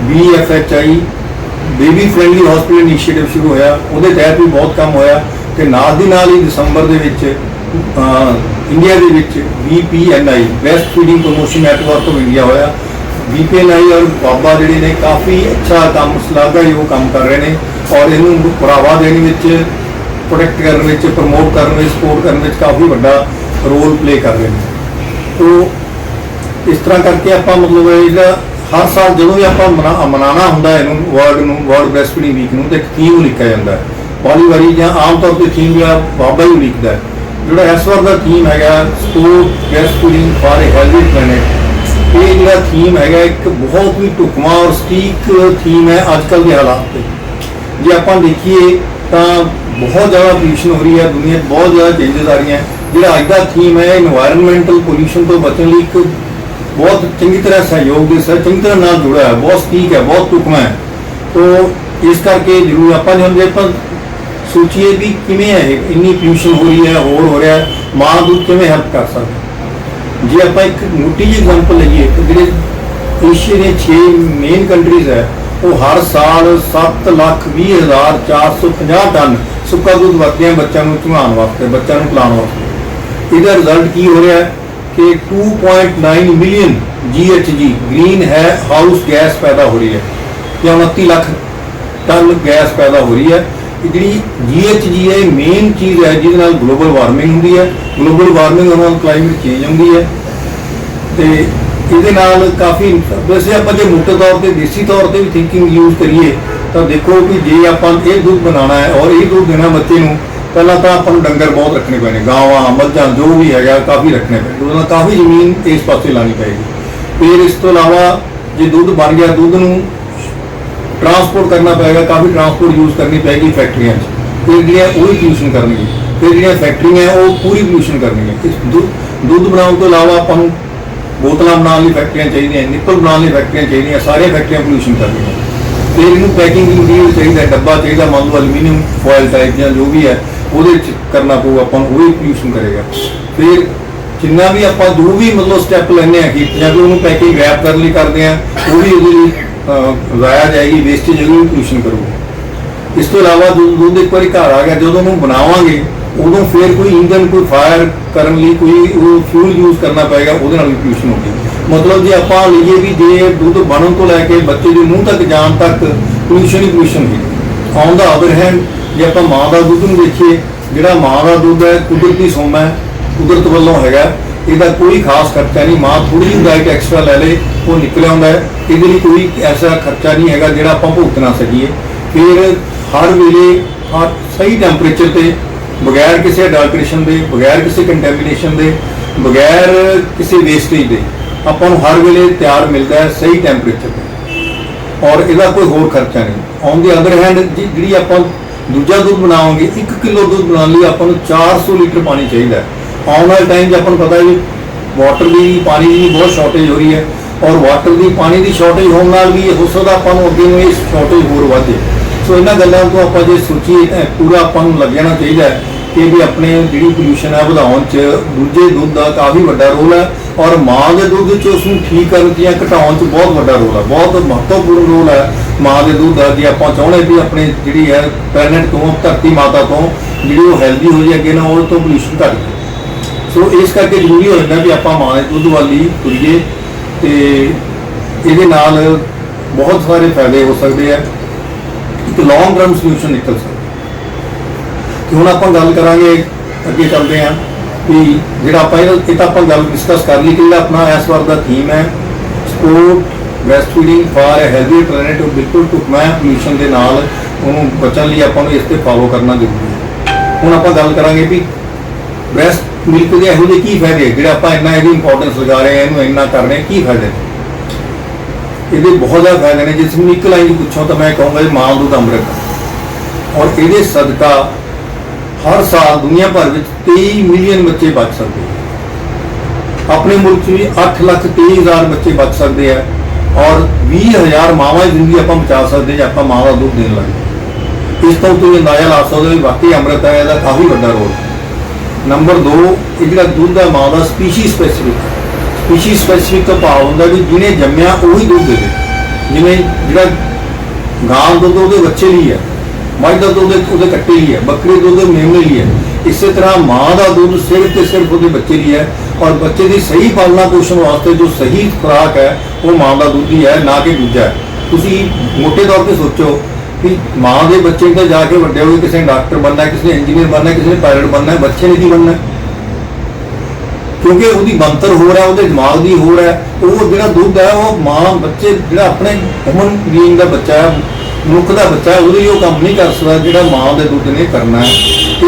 BFHI baby friendly hospital initiative ਸ਼ੁਰੂ ਹੋਇਆ, ਉਹਦੇ ਤਹਿਤ ਵੀ ਬਹੁਤ ਕੰਮ ਹੋਇਆ। ਤੇ ਨਾਲ ਦੀ ਨਾਲ ਹੀ ਦਸੰਬਰ ਦੇ ਵਿੱਚ ਇੰਡੀਆ ਦੇ ਵਿੱਚ BPNI breast feeding promotion network of India ਹੋਇਆ। BPNI ਔਰ ਬਾਬਾ ਜਿਹੜੇ ਨੇ ਕਾਫੀ ਅੱਛਾ ਕੰਮ, ਸ਼ਲਾਘਾਯੋਗ ਕੰਮ ਕਰ ਰਹੇ ਨੇ ਔਰ ਇਹਨੂੰ ਬੜਾਵਾ ਦੇਣ ਵਿੱਚ, ਪ੍ਰੋਟੈਕਟ ਕਰਨ ਵਿੱਚ, ਪ੍ਰਮੋਟ ਕਰਨ ਵਿੱਚ, ਸਪੋਰਟ ਕਰਨ ਵਿੱਚ ਕਾਫੀ ਵੱਡਾ ਰੋਲ ਪਲੇ ਕਰ ਰਹੇ ਨੇ। ਤੋ ਇਸ ਤਰ੍ਹਾਂ ਕਰਕੇ ਆਪਾਂ ਮਤਲਬ ਇਹਦਾ ਹਰ ਸਾਲ ਜਦੋਂ ਵੀ ਆਪਾਂ ਮਨਾਉਣਾ ਹੁੰਦਾ ਇਹਨੂੰ ਵਰਲਡ ਬ੍ਰੈਸਟ ਫੀਡਿੰਗ ਵੀਕ ਨੂੰ ਤੇ ਇੱਕ ਥੀਮ ਲਿਖਿਆ ਜਾਂਦਾ ਹੈ। ਬਾਲੀ ਵਾਰੀ ਜਾਂ ਆਮ ਤੌਰ ਤੇ ਥੀਮ ਜਿਹੜਾ ਬਾਬਾ ਹੀ ਲਿਖਦਾ ਹੈ। ਜਿਹੜਾ ਇਸ ਵਾਰ ਦਾ ਥੀਮ ਹੈਗਾ support breast feeding for A healthy planet. ਇਹ ਜਿਹੜਾ ਥੀਮ ਹੈਗਾ ਇੱਕ ਬਹੁਤ ਹੀ ਢੁਕਵਾਂ ਔਰ ਸਟੀਕ ਥੀਮ ਹੈ ਅੱਜ ਕੱਲ੍ਹ ਦੇ ਹਾਲਾਤ 'ਤੇ। ਜੇ ਆਪਾਂ ਦੇਖੀਏ ਤਾਂ ਬਹੁਤ ਜ਼ਿਆਦਾ ਪੋਲਿਊਸ਼ਨ ਹੋ ਰਹੀ ਹੈ ਦੁਨੀਆ 'ਚ, ਬਹੁਤ ਜ਼ਿਆਦਾ ਚੇਂਜਸ ਆ ਰਹੀਆਂ। ਜਿਹੜਾ ਅੱਜ ਦਾ ਥੀਮ ਹੈ এনवायरमेंटल ਪੋਲਿਊਸ਼ਨ ਤੋਂ ਬਚਣ ਲਈ ਇੱਕ ਬਹੁਤ ਚੰਗੀ ਤਰ੍ਹਾਂ ਸਹਿਯੋਗ ਦੇ ਸਰ ਚੰਗੀ ਤਰ੍ਹਾਂ ਨਾਲ ਜੁੜਿਆ ਹੈ, ਬਹੁਤ ਸਟੀਕ ਹੈ, ਬਹੁਤ ਢੁਕਵਾਂ ਹੈ। ਤੋ ਇਸ ਕਰਕੇ ਜ਼ਰੂਰ ਆਪਾਂ ਜੇ ਆਪਾਂ ਸੋਚੀਏ ਵੀ ਕਿਵੇਂ ਹੈ ਇੰਨੀ ਪੋਲਿਊਸ਼ਨ ਹੋ ਰਹੀ ਹੈ, ਹੋਰ ਹੋ ਰਿਹਾ, ਮਾਂ ਦੁੱਧ ਕਿਵੇਂ ਹੈਲਪ ਕਰ ਸਕਦਾ। ਜੇ ਆਪਾਂ ਇੱਕ ਮੋਟੀ ਜਿਹੀ ਐਗਜ਼ਾਮਪਲ ਲਈਏ ਤਾਂ ਜਿਹੜੇ ਏਸ਼ੀਆ ਦੀਆਂ 6 ਮੇਨ ਕੰਟਰੀਜ਼ ਹੈ ਉਹ ਹਰ ਸਾਲ 7,20,450 ਟਨ ਸੁੱਕਾ ਦੁੱਧ ਵਰਤਦੀਆਂ ਬੱਚਿਆਂ ਨੂੰ ਚੁੰਘਾਉਣ ਵਾਸਤੇ, ਬੱਚਿਆਂ ਨੂੰ ਪਿਲਾਉਣ ਵਾਸਤੇ। ਇਹਦਾ ਰਿਜ਼ਲਟ ਕੀ ਹੋ ਰਿਹਾ ਹੈ ਕਿ 2.9 ਮਿਲੀਅਨ GHG ਗ੍ਰੀਨ ਹੈ ਹਾਊਸ ਗੈਸ ਪੈਦਾ ਹੋ ਰਹੀ ਹੈ, ਜਾਂ 29 ਲੱਖ ਟਨ ਗੈਸ ਪੈਦਾ ਹੋ ਰਹੀ ਹੈ। ਜਿਹੜੀ GHG ਹੈ ਮੇਨ ਚੀਜ਼ ਹੈ ਜਿਹਦੇ ਨਾਲ ਗਲੋਬਲ ਵਾਰਮਿੰਗ ਹੁੰਦੀ ਹੈ। ਗਲੋਬਲ ਵਾਰਮਿੰਗ ਨਾਲ ਕਲਾਈਮੇਟ ਚੇਂਜ ਹੁੰਦੀ ਹੈ ਤੇ ਇਹਦੇ ਨਾਲ ਕਾਫੀ, ਵੈਸੇ ਆਪਾਂ ਜੇ ਮੋਟੇ ਤੌਰ ਤੇ ਦੇਸੀ ਤੌਰ ਤੇ ਵੀ ਥਿੰਕਿੰਗ ਯੂਜ਼ ਕਰੀਏ ਤਾਂ ਦੇਖੋ ਕਿ ਜੇ ਆਪਾਂ ਇਹ ਦੁੱਧ ਬਣਾਉਣਾ ਹੈ ਔਰ ਇਹ ਦੁੱਧ ਦੇਣਾ ਬੱਚੇ ਨੂੰ, ਪਹਿਲਾਂ ਤਾਂ ਆਪਾਂ ਨੂੰ ਡੰਗਰ ਬਹੁਤ ਰੱਖਣੇ ਪੈਣੇ, ਗਾਵਾਂ ਮੱਝਾਂ ਜੋ ਵੀ ਹੈਗਾ ਕਾਫੀ ਰੱਖਣੇ ਪੈਣੇ, ਉਹਦੇ ਨਾਲ ਕਾਫੀ ਜ਼ਮੀਨ ਇਸ ਪਾਸੇ ਲਾਣੀ ਪਏਗੀ। ਫਿਰ ਇਸ ਤੋਂ ਇਲਾਵਾ ਜੇ ਦੁੱਧ ਬਣ ਗਿਆ ਦੁੱਧ ਨੂੰ ਟਰਾਂਸਪੋਰਟ ਕਰਨਾ ਪਏਗਾ, ਕਾਫੀ ਟਰਾਂਸਪੋਰਟ ਯੂਜ਼ ਕਰਨੀ ਪਏਗੀ ਫੈਕਟਰੀਆਂ 'ਚ। ਫਿਰ ਜਿਹੜੀਆਂ ਉਹੀ ਪੋਲਿਊਸ਼ਨ ਕਰਨਗੇ, ਫਿਰ ਜਿਹੜੀਆਂ ਫੈਕਟਰੀਆਂ ਉਹ ਪੂਰੀ ਪੋਲਿਊਸ਼ਨ ਕਰਨਗੀਆਂ। ਦੁੱਧ ਬਣਾਉਣ ਤੋਂ ਇਲਾਵਾ ਆਪਾਂ ਨੂੰ ਬੋਤਲਾਂ ਬਣਾਉਣ ਲਈ ਫੈਕਟਰੀਆਂ ਚਾਹੀਦੀਆਂ, ਨਿੱਪਲ ਬਣਾਉਣ ਲਈ ਫੈਕਟਰੀਆਂ ਚਾਹੀਦੀਆਂ, ਸਾਰੀਆਂ ਫੈਕਟਰੀਆਂ ਪੋਲਿਊਸ਼ਨ ਕਰਦੀਆਂ। ਫਿਰ ਇਹਨੂੰ ਪੈਕਿੰਗ ਮਟੀਰੀਅਲ ਚਾਹੀਦਾ, ਡੱਬਾ ਚਾਹੀਦਾ, ਮੰਨ ਲਓ ਐਲੂਮੀਨੀਅਮ ਫੋਇਲ ਟਾਈਪ ਜਾਂ ਜੋ ਵੀ ਹੈ ਉਹਦੇ ਵਿੱਚ ਕਰਨਾ ਪਊ ਆਪਾਂ ਨੂੰ, ਉਹ ਵੀ ਪੋਲਿਊਸ਼ਨ ਕਰੇਗਾ। ਫਿਰ ਜਿੰਨਾ ਵੀ ਆਪਾਂ ਜੋ ਵੀ ਮਤਲਬ ਸਟੈਪ ਲੈਂਦੇ ਹਾਂ ਕਿ ਜਾਂ ਉਹਨੂੰ ਪੈਕਿੰਗ ਰੈਪ ਕਰਨ ਲਈ ਕਰਦੇ ਹਾਂ ਉਹ ਵੀ ਉਹਦੇ ਲਈ ਜ਼ਾਇਆ ਜਾਏਗੀ, ਵੇਸਟੇਜ ਜ਼ਰੂਰ ਪੋਲਿਊਸ਼ਨ ਕਰੂਗਾ। ਇਸ ਤੋਂ ਇਲਾਵਾ ਦੁੱਧ ਇੱਕ ਵਾਰੀ ਘਰ ਆ ਗਿਆ, ਜਦੋਂ ਉਹਨੂੰ ਬਣਾਵਾਂਗੇ ਉਦੋਂ ਫਿਰ ਕੋਈ ਇੰਜਨ, ਕੋਈ ਫਾਇਰ ਕਰਨ ਲਈ ਕੋਈ ਉਹ ਫਿਊਲ ਯੂਜ਼ ਕਰਨਾ ਪਏਗਾ, ਉਹਦੇ ਨਾਲ ਵੀ ਪੋਲਿਊਸ਼ਨ ਹੋਊਗੀ। ਮਤਲਬ ਜੇ ਆਪਾਂ ਲਈਏ ਵੀ ਜੇ ਦੁੱਧ ਬਣਨ ਤੋਂ ਲੈ ਕੇ ਬੱਚੇ ਦੇ ਮੂੰਹ ਤੱਕ ਜਾਣ ਤੱਕ ਪੋਲਿਊਸ਼ਨ ਹੀ ਪੋਲਿਊਸ਼ਨ ਹੈ। ਔਨ ਦਾ ਅਦਰ ਹੈਂਡ ਜੇ ਆਪਾਂ ਮਾਂ ਦਾ ਦੁੱਧ ਨੂੰ ਦੇਖੀਏ, ਜਿਹੜਾ ਮਾਂ ਦਾ ਦੁੱਧ ਹੈ ਕੁਦਰਤੀ ਸੋਮਾ ਹੈ, ਕੁਦਰਤ ਵੱਲੋਂ ਹੈਗਾ, ਇਹਦਾ ਕੋਈ ਖਾਸ ਖਰਚਾ ਨਹੀਂ। ਮਾਂ ਥੋੜੀ ਜਿਹੀ ਡਾਈਟ ਐਕਸਟਰਾ ਲੈ ਲੇ ਉਹ ਨਿਕਲ ਆਉਂਦਾ ਹੈ। ਇਹਦੇ ਲਈ ਕੋਈ ਐਸਾ ਖਰਚਾ ਨਹੀਂ ਹੈਗਾ ਜਿਹੜਾ ਆਪਾਂ ਭੁਗਤ ਨਾ ਸਕੀਏ। ਫਿਰ ਹਰ ਵੇਲੇ ਸਹੀ ਟੈਂਪਰੇਚਰ ਤੇ, ਬਗੈਰ ਕਿਸੇ ਅਡਲਟ੍ਰੇਸ਼ਨ ਦੇ, ਬਗੈਰ ਕਿਸੇ ਕੰਟੈਮੀਨੇਸ਼ਨ ਦੇ, ਬਗੈਰ ਕਿਸੇ ਵੇਸਟੇਜ ਦੇ ਆਪਾਂ ਨੂੰ ਹਰ ਵੇਲੇ ਤਿਆਰ ਮਿਲਦਾ ਹੈ ਸਹੀ ਟੈਂਪਰੇਚਰ ਤੇ, ਔਰ ਇਹਦਾ ਕੋਈ ਹੋਰ ਖਰਚਾ ਨਹੀਂ। ਔਨ ਦੀ ਅਦਰ ਹੈਂਡ ਜਿਹੜੀ ਆਪਾਂ ਦੂਜਾ ਦੁੱਧ ਬਣਾਵਾਂਗੇ, 1 ਕਿਲੋ ਦੁੱਧ ਬਣਾਉਣ ਲਈ ਆਪਾਂ ਨੂੰ 400 ਲੀਟਰ ਪਾਣੀ ਚਾਹੀਦਾ ਹੈ। ਆਉਣ ਵਾਲੇ ਟਾਈਮ 'ਚ ਆਪਾਂ ਨੂੰ ਪਤਾ ਹੈ ਵਾਟਰ ਦੀ, ਪਾਣੀ ਦੀ ਬਹੁਤ ਸ਼ਾਰਟੇਜ ਹੋ ਰਹੀ ਹੈ, ਔਰ ਵਾਟਰ ਦੀ, ਪਾਣੀ ਦੀ ਸ਼ਾਰਟੇਜ ਹੋਣ ਨਾਲ ਵੀ ਹੋ ਸਕਦਾ ਆਪਾਂ ਨੂੰ ਅੱਗੇ ਨੂੰ ਇਹ ਸ਼ਾਰਟੇਜ ਹੋਰ ਵਧੇ। ਸੋ ਇਹਨਾਂ ਗੱਲਾਂ ਤੋਂ ਆਪਾਂ ਜੇ ਸੋਚੀਏ ਤਾਂ ਪੂਰਾ ਆਪਾਂ ਨੂੰ ਲੱਗ ਜਾਣਾ ਚਾਹੀਦਾ ਹੈ ਕਿ ਵੀ ਆਪਣੇ ਜਿਹੜੀ ਪੋਲਿਊਸ਼ਨ ਹੈ ਵਧਾਉਣ 'ਚ ਦੂਜੇ ਦੁੱਧ ਦਾ ਕਾਫੀ ਵੱਡਾ ਰੋਲ ਹੈ, ਔਰ ਮਾਂ ਦੇ ਦੁੱਧ 'ਚ ਉਸ ਨੂੰ ਠੀਕ ਕਰਨ ਜਾਂ ਘਟਾਉਣ 'ਚ ਬਹੁਤ ਵੱਡਾ ਰੋਲ ਹੈ, ਬਹੁਤ ਮਹੱਤਵਪੂਰਨ ਰੋਲ ਹੈ ਮਾਂ ਦੇ ਦੁੱਧ ਦਾ। ਜੇ ਆਪਾਂ ਚਾਹੁੰਦੇ ਵੀ ਆਪਣੇ ਜਿਹੜੀ ਹੈ ਪੈਰੈਂਟ ਤੋਂ, ਧਰਤੀ ਮਾਤਾ ਤੋਂ ਜਿਹੜੀ ਉਹ ਹੈਲਦੀ ਹੋ ਜਾਏ ਅੱਗੇ ਨਾ, ਉਹ ਤੋਂ ਪੋਲਿਊਸ਼ਨ ਘੱਟ ਜਾਏ। ਸੋ ਇਸ ਕਰਕੇ ਜ਼ਰੂਰੀ ਹੋ ਜਾਂਦਾ ਵੀ ਆਪਾਂ ਮਾਂ ਦੇ ਦੁੱਧ ਵੱਲ ਹੀ ਤੁਰੀਏ, ਤੇ ਇਹਦੇ ਨਾਲ ਬਹੁਤ ਸਾਰੇ ਫਾਇਦੇ ਹੋ ਸਕਦੇ ਆ, ਇੱਕ ਲੌਂਗ ਟਰਮ ਸੋਲੂਸ਼ਨ ਨਿਕਲ ਸਕਦਾ। ਤੇ ਹੁਣ ਆਪਾਂ ਗੱਲ ਕਰਾਂਗੇ, ਅੱਗੇ ਚੱਲਦੇ ਹਾਂ ਵੀ ਜਿਹੜਾ ਆਪਾਂ ਇਹ ਤਾਂ ਆਪਾਂ ਗੱਲ ਡਿਸਕਸ ਕਰ ਲਈ ਕਿ ਜਿਹੜਾ ਆਪਣਾ ਇਸ ਵਾਰ ਦਾ ਥੀਮ ਹੈ support breast feeding for a healthy alternative, ਬਿਲਕੁਲ ਢੁਕਵਾਂ ਪੋਲਿਊਸ਼ਨ ਦੇ ਨਾਲ ਉਹਨੂੰ ਬਚਣ ਲਈ ਆਪਾਂ ਨੂੰ ਇਸ ਤੇ ਫਾਲੋ ਕਰਨਾ ਜ਼ਰੂਰੀ ਹੈ। ਹੁਣ ਆਪਾਂ ਗੱਲ ਕਰਾਂਗੇ ਵੀ ਬ੍ਰੈਸਟ ਮਿਲਕ ਦੇ ਇਹੋ ਜਿਹੇ ਕੀ ਫਾਇਦੇ ਜਿਹੜੇ ਆਪਾਂ ਇੰਨਾ ਇਹਦੀ ਇੰਪੋਰਟੈਂਸ ਲਗਾ ਰਹੇ ਹਾਂ, ਇਹਨੂੰ ਇੰਨਾ ਕਰ ਰਹੇ ਹਾਂ, ਕੀ ਫਾਇਦੇ ਨੇ? ਇਹਦੇ ਬਹੁਤ ਜ਼ਿਆਦਾ ਫਾਇਦੇ ਨੇ। ਜਿਸ ਨੂੰ ਇੱਕ ਲਾਈਨ 'ਚ ਪੁੱਛੋ ਤਾਂ ਮੈਂ ਕਹੂੰਗਾ ਮਾਂ ਦੁੱਧ ਅੰਮ੍ਰਿਤ, ਔਰ ਇਹਦੇ ਸਦਕਾ ਹਰ ਸਾਲ ਦੁਨੀਆ ਭਰ ਵਿੱਚ 23 ਮਿਲੀਅਨ ਬੱਚੇ ਬਚ ਸਕਦੇ ਆ। ਆਪਣੇ ਮੁਲਕ 'ਚ ਵੀ 8,23,000 ਬੱਚੇ ਬਚ ਸਕਦੇ ਆ, ਔਰ 20,000 ਮਾਵਾਂ ਦੀ ਜ਼ਿੰਦਗੀ ਆਪਾਂ ਬਚਾ ਸਕਦੇ ਜੇ ਆਪਾਂ ਮਾਂ ਦਾ ਦੁੱਧ ਦੇਣ ਲੱਗੇ। ਇਸ ਤੋਂ ਤੁਸੀਂ ਅੰਦਾਜ਼ਾ ਲਾ ਸਕਦੇ ਹੋ ਵਾਕਈ ਅੰਮ੍ਰਿਤ ਹੈ, ਇਹਦਾ ਕਾਫੀ ਵੱਡਾ ਰੋਲ। ਨੰਬਰ 2, ਇਹ ਜਿਹੜਾ ਦੁੱਧ ਹੈ ਮਾਂ ਦਾ ਸਪੀਸ਼ੀ ਸਪੈਸੀਫਿਕ ਦਾ ਭਾਵ ਹੁੰਦਾ ਵੀ ਜਿਹਨੇ ਜੰਮਿਆ ਉਹੀ ਦੁੱਧ ਦੇਵੇ। ਜਿਵੇਂ ਜਿਹੜਾ ਗਾਂ ਦੁੱਧ ਉਹਦੇ ਬੱਚੇ ਲਈ ਹੈ, ਮੱਝ ਦਾ ਦੁੱਧ ਉਹਦੇ ਕੱਟੇ ਲਈ ਹੈ, ਬੱਕਰੀ ਦੁੱਧ ਮੇਮਣੇ ਲਈ ਹੈ, ਇਸੇ ਤਰ੍ਹਾਂ ਮਾਂ ਦਾ ਦੁੱਧ ਸਿਰਫ ਤੇ ਸਿਰਫ ਉਹਦੇ ਬੱਚੇ ਲਈ ਹੈ, ਔਰ ਬੱਚੇ ਦੀ ਸਹੀ ਪਾਲਣਾ ਪੋਸ਼ਣ ਵਾਸਤੇ ਜੋ ਸਹੀ ਖੁਰਾਕ ਹੈ ਉਹ ਮਾਂ ਦਾ ਦੁੱਧ ਹੀ ਹੈ, ਨਾ ਕਿ ਦੂਜਾ ਹੈ। ਤੁਸੀਂ ਮੋਟੇ ਤੌਰ ਤੇ ਸੋਚੋ ਕਿ ਮਾਂ ਦੇ ਬੱਚੇ ਤਾਂ ਜਾ ਕੇ ਵੱਡੇ ਹੋ ਗਏ, ਕਿਸੇ ਨੇ ਡਾਕਟਰ ਬਣਨਾ, ਕਿਸੇ ਨੇ ਇੰਜੀਨੀਅਰ ਬਣਨਾ, ਕਿਸੇ ਨੇ ਪਾਇਲਟ ਬਣਨਾ, ਬੱਚੇ ਨੇ ਕੀ ਬਣਨਾ? ਕਿਉਂਕਿ ਉਹਦੀ ਬਣਤਰ ਹੋਰ ਹੈ, ਉਹਦੇ ਦਿਮਾਗ ਦੀ ਹੋਰ ਹੈ। ਉਹ ਜਿਹੜਾ ਦੁੱਧ ਹੈ ਉਹ ਮਾਂ ਬੱਚੇ ਜਿਹੜਾ ਆਪਣੇ ਹਿਊਮਨ ਬੀਇੰਗ ਦਾ ਬੱਚਾ ਹੈ, ਮਨੁੱਖ ਦਾ ਬੱਚਾ ਹੈ, ਉਹਦੇ ਲਈ ਉਹ ਕੰਮ ਨਹੀਂ ਕਰ ਸਕਦਾ ਜਿਹੜਾ ਮਾਂ ਦੇ ਦੁੱਧ ਨੇ ਕਰਨਾ ਹੈ।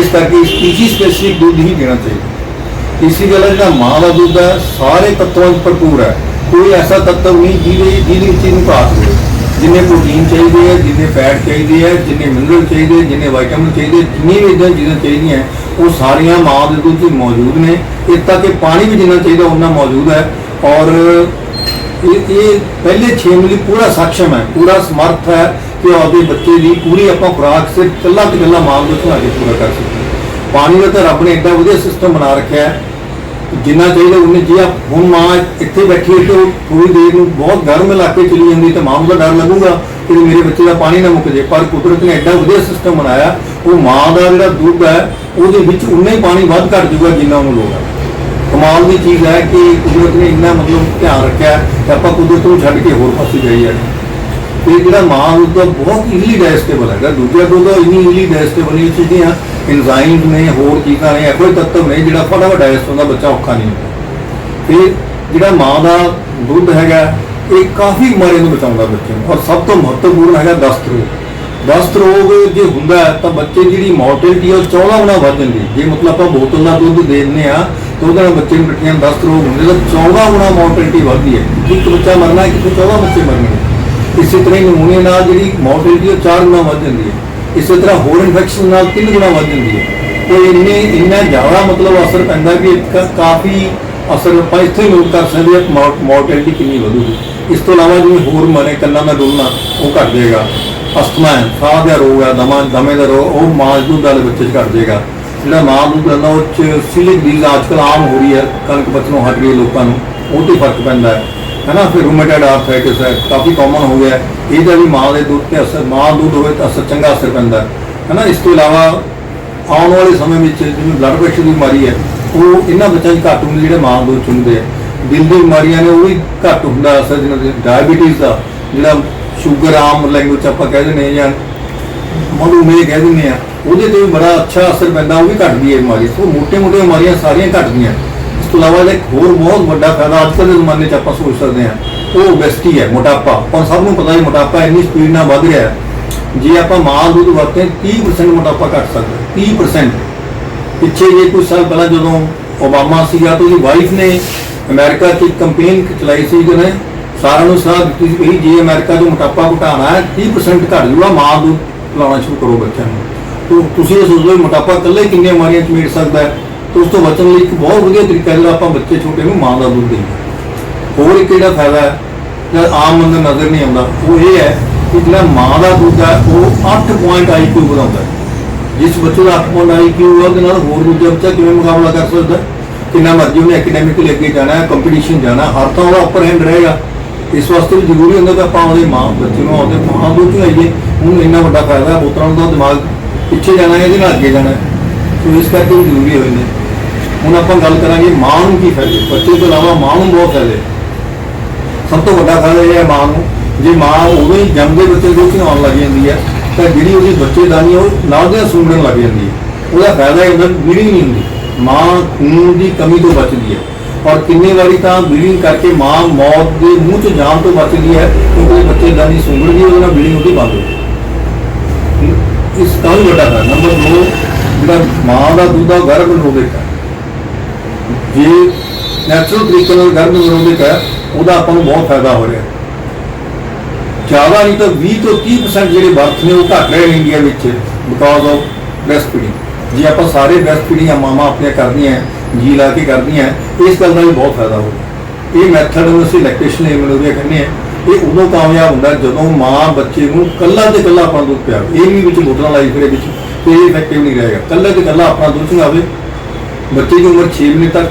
ਇਸ ਕਰਕੇ ਸਪੀਸ਼ੀ ਸਪੈਸੀਫਿਕ ਦੁੱਧ ਹੀ ਦੇਣਾ ਚਾਹੀਦਾ। ਇਸੀ ਗੱਲ ਜਿਹੜਾ ਮਾਂ ਦਾ ਦੁੱਧ ਹੈ ਸਾਰੇ ਤੱਤਾਂ 'ਚ ਭਰਪੂਰ ਹੈ, ਕੋਈ ਐਸਾ ਤੱਤਵ ਨਹੀਂ ਜਿਹਦੇ ਵਿੱਚ ਇਹਨੂੰ ਘਾਟ ਹੋਵੇ। ਜਿੰਨੇ ਪ੍ਰੋਟੀਨ ਚਾਹੀਦੇ ਹੈ, ਜਿੰਨੇ ਫੈਟ ਚਾਹੀਦੇ ਹੈ, ਜਿੰਨੇ ਮਿਨਰਲ ਚਾਹੀਦੇ, ਜਿੰਨੇ ਵਿਟਾਮਿਨ ਚਾਹੀਦੇ, ਜਿੰਨੀ ਵੀ ਇਦਾਂ ਚੀਜ਼ਾਂ ਚਾਹੀਦੀਆਂ ਉਹ ਸਾਰੀਆਂ ਮਾਂ ਦੇ ਦੁੱਧ 'ਚ ਮੌਜੂਦ ਨੇ। ਇਸ ਤੱਕ ਕਿ ਪਾਣੀ ਵੀ ਜਿੰਨਾ ਚਾਹੀਦਾ ਉਹਨਾਂ ਮੌਜੂਦ ਹੈ, ਔਰ ਇਹ ਪਹਿਲੇ 6 ਮਹੀਨੇ ਪੂਰਾ ਸક્ષਮ ਹੈ, ਪੂਰਾ ਸਮਰਥ ਹੈ ਕਿ ਉਹ ਆਪਦੇ ਬੱਚੇ ਦੀ ਪੂਰੀ ਆਪਾਂ ਖੁਰਾਕ ਸਿਰ ਇਕੱਲਾ ਤੇ ਇਕੱਲਾ ਮਾਂ ਦੁੱਧ ਬਣਾ ਕੇ ਪੂਰਾ ਕਰ ਸਕੀਏ। ਪਾਣੀ ਦਾ ਤਾਂ ਰੱਬ ਨੇ ਐਡਾ ਵਧੀਆ ਸਿਸਟਮ ਬਣਾ ਰੱਖਿਆ ਹੈ, ਜਿੰਨਾ ਚਾਹੀਦਾ ਉਹਨੇ। ਜੇ ਹੁਣ ਮਾਂ ਇੱਥੇ ਬੈਠੀ ਹੈ ਤੇ ਥੋੜੀ ਦੇਰ ਨੂੰ ਬਹੁਤ ਗਰਮ ਇਲਾਕੇ ਚਲੀ ਜਾਂਦੀ ਤਾਂ ਮਾਂ ਨੂੰ ਤਾਂ ਡਰ ਲੱਗੂਗਾ ਕਿ ਮੇਰੇ ਬੱਚੇ ਦਾ ਪਾਣੀ ਨਾ ਮੁੱਕ ਜੇ, ਪਰ ਕੁਦਰਤ ਨੇ ਐਡਾ ਵਧੀਆ ਸਿਸਟਮ ਬਣਾਇਆ ਉਹ ਮਾਂ ਦਾ ਜਿਹੜਾ ਦੁੱਧ ਹੈ ਉਹਦੇ ਵਿੱਚ ਉਨਾ ਹੀ ਪਾਣੀ ਵੱਧ ਘੱਟ ਜੂਗਾ ਜਿੰਨਾ ਉਹਨੂੰ ਲੋੜ ਹੈ। ਕਮਾਲ ਦੀ ਚੀਜ਼ ਹੈ ਕਿ ਕੁਦਰਤ ਨੇ ਇੰਨਾ ਧਿਆਨ ਰੱਖਿਆ ਕਿ ਆਪਾਂ ਕੁਦਰਤ ਨੂੰ ਛੱਡ ਕੇ ਹੋਰ ਪਾਸੇ ਜਾਈ ਜਾਂਦੇ। ਤੇ ਜਿਹੜਾ ਮਾਂ ਦੁੱਧ ਦਾ ਬਹੁਤ ਈਜ਼ੀਲੀ ਡਾਈਜੈਸਟੇਬਲ ਹੈਗਾ, ਦੂਜਾ ਦੁੱਧ ਇੰਨੀ ਈਜ਼ੀਲੀ ਡਾਈਜੈਸਟੇਬਲ ਨਹੀਂ ਚੀਜ਼ਾਂ, ਇੰਜ਼ਾਈਮਸ ਨੇ, ਹੋਰ ਚੀਜ਼ਾਂ ਨੇ, ਇਹੋ ਜਿਹੇ ਤੱਤਵ ਨੇ ਜਿਹੜਾ ਫਟਾਫਟ ਡਾਈਜੈਸਟ ਹੁੰਦਾ, ਬੱਚਾ ਔਖਾ ਨਹੀਂ ਹੁੰਦਾ। ਫਿਰ ਜਿਹੜਾ ਮਾਂ ਦਾ ਦੁੱਧ ਹੈਗਾ ਇਹ ਕਾਫੀ ਬਿਮਾਰੀਆਂ ਨੂੰ ਬਚਾਉਂਦਾ ਬੱਚੇ ਨੂੰ, ਔਰ ਸਭ ਤੋਂ ਮਹੱਤਵਪੂਰਨ ਹੈਗਾ ਦਸਤ ਰੋਗ। ਦਸਤ ਰੋਗ ਜੇ ਹੁੰਦਾ ਤਾਂ ਬੱਚੇ ਜਿਹੜੀ ਮੌਰਟੈਲਿਟੀ ਉਹ 14 ਗੁਣਾ ਵੱਧ ਜਾਂਦੀ। ਜੇ ਮਤਲਬ ਆਪਾਂ ਬੋਤਲ ਦਾ ਦੁੱਧ ਦੇ ਦਿੰਦੇ ਆ ਤਾਂ ਉਹਦੇ ਨਾਲ ਬੱਚੇ ਨੂੰ ਬੱਚਿਆਂ ਦਸਤ ਰੋਗ ਹੁੰਦੇ ਤਾਂ 14 ਗੁਣਾ ਮੌਰਟੈਲਿਟੀ ਵੱਧਦੀ ਹੈ। ਇੱਕ ਬੱਚਾ ਮਰਨਾ ਕਿਤੇ 14 ਬੱਚੇ ਮਰਨਗੇ। ਇਸੇ ਤਰ੍ਹਾਂ ਹੀ ਨਮੂਨੀਆ ਨਾਲ ਜਿਹੜੀ ਮੌਰਟੈਲਿਟੀ ਉਹ 4 ਗੁਣਾ ਵੱਧ ਜਾਂਦੀ ਹੈ। ਇਸੇ ਤਰ੍ਹਾਂ ਹੋਰ ਇਨਫੈਕਸ਼ਨ ਨਾਲ 3 ਗੁਣਾ ਵੱਧ ਜਾਂਦੀ ਹੈ। ਤੇ ਇੰਨਾ ਜ਼ਿਆਦਾ ਮਤਲਬ ਅਸਰ ਪੈਂਦਾ ਕਿ ਕਾਫੀ ਅਸਰ ਆਪਾਂ ਇੱਥੇ ਹੀ ਨੋਟ ਕਰ ਸਕਦੇ ਹਾਂ ਮੌਰਟੈਲਿਟੀ ਕਿੰਨੀ ਵਧੂਗੀ। ਇਸ ਤੋਂ ਇਲਾਵਾ ਜਿਵੇਂ ਹੋਰ ਮਨੇ ਕੰਨਾਂ ਦਾ ਡੁੱਲਣਾ ਉਹ ਘੱਟ ਜਾਏਗਾ, ਅਸਥਮਾ ਹੈ, ਸਾਹ ਦਾ ਰੋਗ ਹੈ, ਦਮੇ ਦਾ ਰੋਗ ਉਹ ਮਾਂ ਦੁੱਧ ਵਾਲੇ ਬੱਚੇ 'ਚ ਘੱਟ ਜਾਏਗਾ। ਜਿਹੜਾ ਮਾਂ ਦੁੱਧ ਲੈਂਦਾ ਉਹ 'ਚ ਸਿਲਿਕ ਡਿਜ਼ੀਜ਼ ਅੱਜ ਕੱਲ੍ਹ ਆਮ ਹੋ ਰਹੀ ਹੈ, ਕਣਕ ਪਚਣੋਂ ਹਟ ਗਈ ਲੋਕਾਂ ਨੂੰ, ਉਹ 'ਤੇ ਫਰਕ ਪੈਂਦਾ ਹੈ ਨਾ। ਫਿਰ ਰੂਮੇਟਾਇਡ ਆਰਥਰਾਈਟਿਸ ਹੈ, ਕਾਫੀ ਕਾਮਨ ਹੋ ਗਿਆ, ਇਹਦਾ ਵੀ ਮਾਂ ਦੇ ਦੁੱਧ 'ਤੇ ਅਸਰ, ਮਾਂ ਦੁੱਧ ਹੋਵੇ ਤਾਂ ਅਸਰ ਚੰਗਾ ਅਸਰ ਪੈਂਦਾ ਹੈ ਨਾ। ਇਸ ਤੋਂ ਇਲਾਵਾ ਆਉਣ ਵਾਲੇ ਸਮੇਂ ਵਿੱਚ ਜਿਵੇਂ ਬਲੱਡ ਪ੍ਰੈਸ਼ਰ ਦੀ ਬਿਮਾਰੀ ਹੈ ਉਹ ਇਹਨਾਂ ਬੱਚਿਆਂ 'ਚ ਘੱਟ ਹੁੰਦੀ ਜਿਹੜੇ ਮਾਂ ਦੁੱਧ ਚੁੰਗਦੇ ਆ। ਦਿਲ ਦੀ ਬਿਮਾਰੀਆਂ ਨੇ ਉਹ ਵੀ ਘੱਟ ਹੁੰਦਾ ਅਸਰ, ਜਿਹਨਾਂ ਦੇ ਡਾਇਬੀਟੀਜ਼ ਦਾ ਜਿਹੜਾ ਸ਼ੂਗਰ ਆਮ ਲੈਂਗੁਏਜ 'ਚ ਆਪਾਂ ਕਹਿ ਦਿੰਦੇ ਜਾਂ ਮਧੂਮੇਹ ਕਹਿ ਦਿੰਦੇ ਆ, ਉਹਦੇ 'ਤੇ ਵੀ ਬੜਾ ਅੱਛਾ ਅਸਰ ਪੈਂਦਾ, ਉਹ ਵੀ ਘੱਟਦੀ ਹੈ ਬਿਮਾਰੀ। ਸੋ ਮੋਟੇ ਬਿਮਾਰੀਆਂ ਸਾਰੀਆਂ ਘੱਟਦੀਆਂ। ਇਸ ਤੋਂ ਇਲਾਵਾ ਜਿਹੜਾ ਇੱਕ ਹੋਰ ਬਹੁਤ ਵੱਡਾ ਫਾਇਦਾ ਅੱਜ ਕੱਲ੍ਹ ਦੇ ਜ਼ਮਾਨੇ 'ਚ ਆਪਾਂ ਸੋਚ ਸਕਦੇ ਹਾਂ, ਉਹ ਓਬੈਸਿਟੀ ਹੈ, ਮੋਟਾਪਾ। ਆਪਾਂ ਸਭ ਨੂੰ ਪਤਾ ਹੈ ਮੋਟਾਪਾ ਇੰਨੀ ਸਪੀਡ ਨਾਲ ਵੱਧ ਰਿਹਾ ਹੈ। ਜੇ ਆਪਾਂ ਮਾਂ ਦਾ ਦੁੱਧ ਵਰਤੇ 30% ਮੋਟਾਪਾ ਘੱਟ ਸਕਦਾ, 30%। ਪਿੱਛੇ ਜੇ ਕੁਝ ਸਾਲ ਪਹਿਲਾਂ ਜਦੋਂ ਓਬਾਮਾ ਸੀਗਾ ਤਾਂ ਉਹਦੀ ਵਾਈਫ ਨੇ ਅਮਰੀਕਾ 'ਚ ਇੱਕ ਕੰਪੇਨ ਚਲਾਈ ਸੀ, ਜਿਹਨੇ ਸਾਰਿਆਂ ਨੂੰ ਸਲਾਹ ਦਿੱਤੀ ਸੀ ਕਿ ਜੇ ਅਮਰੀਕਾ 'ਚ ਮੋਟਾਪਾ ਘਟਾਉਣਾ ਹੈ 30% ਘੱਟ ਜੂਗਾ, ਮਾਂ ਦੁੱਧ ਪਿਲਾਉਣਾ ਸ਼ੁਰੂ ਕਰੋ ਬੱਚਿਆਂ ਨੂੰ। ਤਾਂ ਤੁਸੀਂ ਇਹ ਸੋਚ ਲਓ ਮੋਟਾਪਾ ਇਕੱਲੇ ਕਿੰਨੀਆਂ ਬਿਮਾਰੀਆਂ 'ਚ ਮੇਟ ਸਕਦਾ ਹੈ। ਤਾਂ ਉਸ ਤੋਂ ਬਚਣ ਲਈ ਇੱਕ ਬਹੁਤ ਵਧੀਆ ਤਰੀਕਾ ਜਿਹੜਾ ਆਪਾਂ ਬੱਚੇ ਛੋਟੇ ਨੂੰ ਮਾਂ ਦਾ ਦੁੱਧ ਦੇਈਏ। ਹੋਰ ਇੱਕ ਜਿਹੜਾ ਫਾਇਦਾ ਹੈ ਜਿਹੜਾ ਆਮ ਬੰਦੇ ਨੂੰ ਨਜ਼ਰ ਨਹੀਂ ਆਉਂਦਾ, ਉਹ ਇਹ ਹੈ ਕਿ ਜਿਹੜਾ ਮਾਂ ਦਾ ਦੁੱਧ ਹੈ ਉਹ 8 ਪੁਆਇੰਟ IQ ਵਧਾਉਂਦਾ ਹੈ। ਜਿਸ ਬੱਚੇ ਦਾ 8 ਪੁਆਇੰਟ IQ ਹੈ ਉਹਦੇ ਨਾਲ ਹੋਰ ਦੂਜਾ ਬੱਚਾ ਕਿਵੇਂ ਮੁਕਾਬਲਾ ਕਰ ਸਕਦਾ? ਕਿੰਨਾ ਮਰਜ਼ੀ ਉਹਨੇ ਐਕੈਡੈਮਿਕਲੀ ਅੱਗੇ ਜਾਣਾ ਹੈ, ਕੰਪੀਟੀਸ਼ਨ ਜਾਣਾ, ਹਰ ਤਾਂ ਉਹਦਾ ਉੱਪਰ ਹੈਂਡ ਰਹੇਗਾ। ਇਸ ਵਾਸਤੇ ਵੀ ਜ਼ਰੂਰੀ ਹੁੰਦਾ ਕਿ ਆਪਾਂ ਉਹਦੇ ਮਾਂ ਬੱਚੇ ਨੂੰ ਆਪਦੇ ਮਾਂ ਦੁੱਧ ਚਲਾਈਏ। ਹੁਣ ਇੰਨਾ ਵੱਡਾ ਫਾਇਦਾ ਹੈ, ਬੋਤਲਾਂ ਦਾ ਦਿਮਾਗ ਪਿੱਛੇ ਜਾਣਾ ਹੈ, ਇਹਦੇ ਨਾਲ ਅੱਗੇ ਜਾਣਾ ਹੈ। ਸੋ ਇਸ ਕਰਕੇ ਵੀ ਜ਼ਰੂਰੀ ਹੋਏ ਨੇ। ਹੁਣ ਆਪਾਂ ਗੱਲ ਕਰਾਂਗੇ ਮਾਂ ਨੂੰ ਕੀ ਫਾਇਦੇ। ਬੱਚੇ ਤੋਂ ਇਲਾਵਾ ਮਾਂ ਨੂੰ ਬਹੁਤ ਫਾਇਦੇ। ਸਭ ਤੋਂ ਵੱਡਾ ਫਾਇਦਾ ਇਹ ਹੈ ਮਾਂ ਨੂੰ, ਜੇ ਮਾਂ ਉਦੋਂ ਹੀ ਜੰਮਦੇ ਬੱਚੇ ਦੁੱਧ ਆਉਣ ਲੱਗ ਜਾਂਦੀ ਹੈ ਤਾਂ ਜਿਹੜੀ ਉਹਦੀ ਬੱਚੇਦਾਨੀ ਉਹ ਨਾਲ ਦੀਆਂ ਸੁੰਗੜਨ ਲੱਗ ਜਾਂਦੀ ਹੈ। ਉਹਦਾ ਫਾਇਦਾ ਇਹ ਹੁੰਦਾ ਬਲੀਡਿੰਗ ਨਹੀਂ ਹੁੰਦੀ, ਮਾਂ ਖੂਨ ਦੀ ਕਮੀ ਤੋਂ ਬਚਦੀ ਹੈ। ਔਰ ਕਿੰਨੀ ਵਾਰੀ ਤਾਂ ਬਲੀਡਿੰਗ ਕਰਕੇ ਮਾਂ ਮੌਤ ਦੇ ਮੂੰਹ 'ਚ ਜਾਣ ਤੋਂ ਬਚਦੀ ਹੈ, ਕਿਉਂਕਿ ਬੱਚੇਦਾਨੀ ਸੁੰਗੜਦੀ ਉਹਦੇ ਨਾਲ ਬਲੀਡਿੰਗ ਉਹਦੀ ਬੰਦ ਹੋ ਜਾਂਦੀ। ਇਸ ਦਾ ਵੀ ਵੱਡਾ ਫਾਇਦਾ। ਨੰਬਰ 2 ਜਿਹੜਾ ਮਾਂ ਦਾ ਦੁੱਧ ਆ ਗਰਭ ਨਿਰੋਧਕ ਹੈ। ਜੇ ਨੈਚੁਰਲ ਤਰੀਕੇ ਨਾਲ ਗਰਭ ਨਿਰੋਧਕ ਹੈ, ਉਹਦਾ ਆਪਾਂ ਨੂੰ ਬਹੁਤ ਫਾਇਦਾ ਹੋ ਰਿਹਾ। ਜ਼ਿਆਦਾ ਨਹੀਂ ਤਾਂ 20 ਤੋਂ 30% ਜਿਹੜੇ ਬਰਥ ਨੇ ਉਹ ਘੱਟ ਰਹੇ ਨੇ ਇੰਡੀਆ ਵਿੱਚ ਬਿਕਾਜ਼ ਆਫ ਬ੍ਰੈਸਟ ਫੀਡਿੰਗ। ਜੇ ਆਪਾਂ ਸਾਰੇ ਬ੍ਰੈਸਟ ਫੀਡਿੰਗ ਮਾਵਾਂ ਆਪਣੀਆਂ ਕਰਦੀਆਂ ਜੀ ਲਾ ਕੇ ਕਰਦੀਆਂ, ਇਸ ਗੱਲ ਦਾ ਵੀ ਬਹੁਤ ਫਾਇਦਾ ਹੋ ਰਿਹਾ। ਇਹ ਮੈਥਡ ਨੂੰ ਅਸੀਂ ਲੈਕਟੇਸ਼ਨ ਇਮਿਊਨੋਰੀਆ ਕਹਿੰਦੇ ਹਾਂ। ਇਹ ਉਦੋਂ ਕਾਮਯਾਬ ਹੁੰਦਾ ਜਦੋਂ ਮਾਂ ਬੱਚੇ ਨੂੰ ਕੱਲਾ ਤੇ ਕੱਲਾ ਆਪਣਾ ਦੁੱਧ ਪਿਆਵੇ। ਇਹ ਵੀ ਵਿੱਚ ਬੋਤਲਾਂ ਲਾਈ ਫਿਰੇ ਵਿੱਚ, ਤੇ ਇਹ ਇਫੈਕਟਿਵ ਨਹੀਂ ਰਹੇਗਾ। ਕੱਲੇ ਤੇ ਕੱਲਾ ਆਪਣਾ ਦੁੱਧ ਚੁੰਗਾਵੇ। ਬੱਚੇ ਦੀ ਉਮਰ 6 ਮਹੀਨੇ ਤੱਕ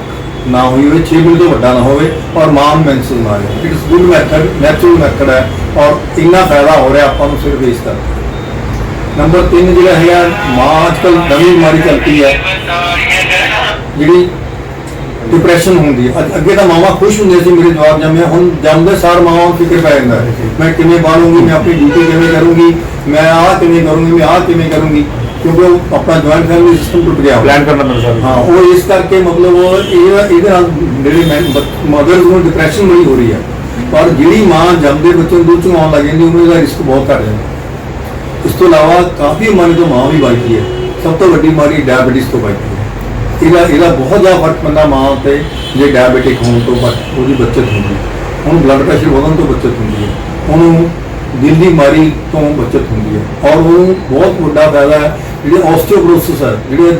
ਨਾ ਹੋਈ ਹੋਵੇ, 6 ਮਹੀਨੇ ਤੋਂ ਵੱਡਾ ਨਾ ਹੋਵੇ, ਔਰ ਮਾਂ ਨੂੰ ਮੈਂਸਸ ਨਾ ਆਏ। It's good method, natural method ਹੈ, ਔਰ ਇੰਨਾ ਫਾਇਦਾ ਹੋ ਰਿਹਾ ਆਪਾਂ ਨੂੰ ਸਿਰਫ ਇਸ ਕਰਕੇ। ਨੰਬਰ 3 ਜਿਹੜਾ ਹੈਗਾ, ਮਾਂ ਅੱਜ ਕੱਲ੍ਹ ਨਵੀਂ ਬਿਮਾਰੀ ਚੱਲ ਪਈ ਹੈ ਜਿਹੜੀ ਡਿਪਰੈਸ਼ਨ ਹੁੰਦੀ ਹੈ। ਅੱਗੇ ਤਾਂ ਮਾਵਾਂ ਖੁਸ਼ ਹੁੰਦੀਆਂ ਸੀ ਮੇਰੇ ਜਵਾਬ ਜੰਮਿਆ, ਹੁਣ ਜੰਮਦੇ ਸਾਰ ਮਾਵਾਂ ਨੂੰ ਫਿਕਰ ਪੈ ਜਾਂਦਾ ਹੈ, ਮੈਂ ਕਿਵੇਂ ਬਾਲੂੰਗੀ, ਮੈਂ ਆਪਣੀ ਡਿਊਟੀ ਕਿਵੇਂ ਕਰੂੰਗੀ, ਮੈਂ ਆਹ ਕਿਵੇਂ ਕਰੂੰਗੀ, ਮੈਂ ਆਹ ਕਿਵੇਂ ਕਰੂੰਗੀ, ਕਿਉਂਕਿ ਉਹ ਆਪਣਾ ਜੁਆਇੰਟ ਫੈਮਿਲੀ ਸਿਸਟਮ ਟੁੱਟ ਗਿਆ, ਪਲਾਨ ਕਰਨਾ ਪੈਂਦਾ ਸਰ। ਹਾਂ, ਉਹ ਇਸ ਕਰਕੇ ਮਤਲਬ ਇਹਦੇ ਨਾਲ ਜਿਹੜੇ ਮਦਰ ਨੂੰ ਡਿਪਰੈਸ਼ਨ ਬੜੀ ਹੋ ਰਹੀ ਹੈ। ਪਰ ਜਿਹੜੀ ਮਾਂ ਜੰਮਦੇ ਬੱਚੇ ਨੂੰ ਦੁੱਧ ਚੁੰਗਾਉਣ ਲੱਗ ਜਾਂਦੀ, ਉਹਨੂੰ ਇਹਦਾ ਰਿਸਕ ਬਹੁਤ ਘੱਟ ਜਾਂਦਾ। ਇਸ ਤੋਂ ਇਲਾਵਾ ਕਾਫੀ ਬਿਮਾਰੀ ਤੋਂ ਮਾਂ ਵੀ ਬਚਦੀ ਹੈ। ਸਭ ਤੋਂ ਵੱਡੀ ਬਿਮਾਰੀ ਡਾਇਬਟੀਜ਼ ਤੋਂ ਬਚਦੀ ਹੈ। ਇਹਦਾ ਬਹੁਤ ਜ਼ਿਆਦਾ ਫਰਕ ਪੈਂਦਾ ਮਾਂ ਉੱਤੇ ਜੇ ਡਾਇਬਟਿਕ ਹੋਣ ਤੋਂ ਉਹਦੀ ਬੱਚਤ ਹੁੰਦੀ ਹੈ। ਉਹਨੂੰ ਬਲੱਡ ਪ੍ਰੈਸ਼ਰ ਵਧਣ ਤੋਂ ਬੱਚਤ ਹੁੰਦੀ ਹੈ, ਉਹਨੂੰ ਦਿਲ ਦੀ ਬਿਮਾਰੀ ਤੋਂ ਬੱਚਤ ਹੁੰਦੀ ਹੈ, ਔਰ ਉਹਨੂੰ ਬਹੁਤ ਵੱਡਾ ਫਾਇਦਾ ਹੈ ਜਿਹੜੀ ਆਸਟੀਓਪੋਰੋਸਿਸ ਹੈ, ਜਿਹੜੇ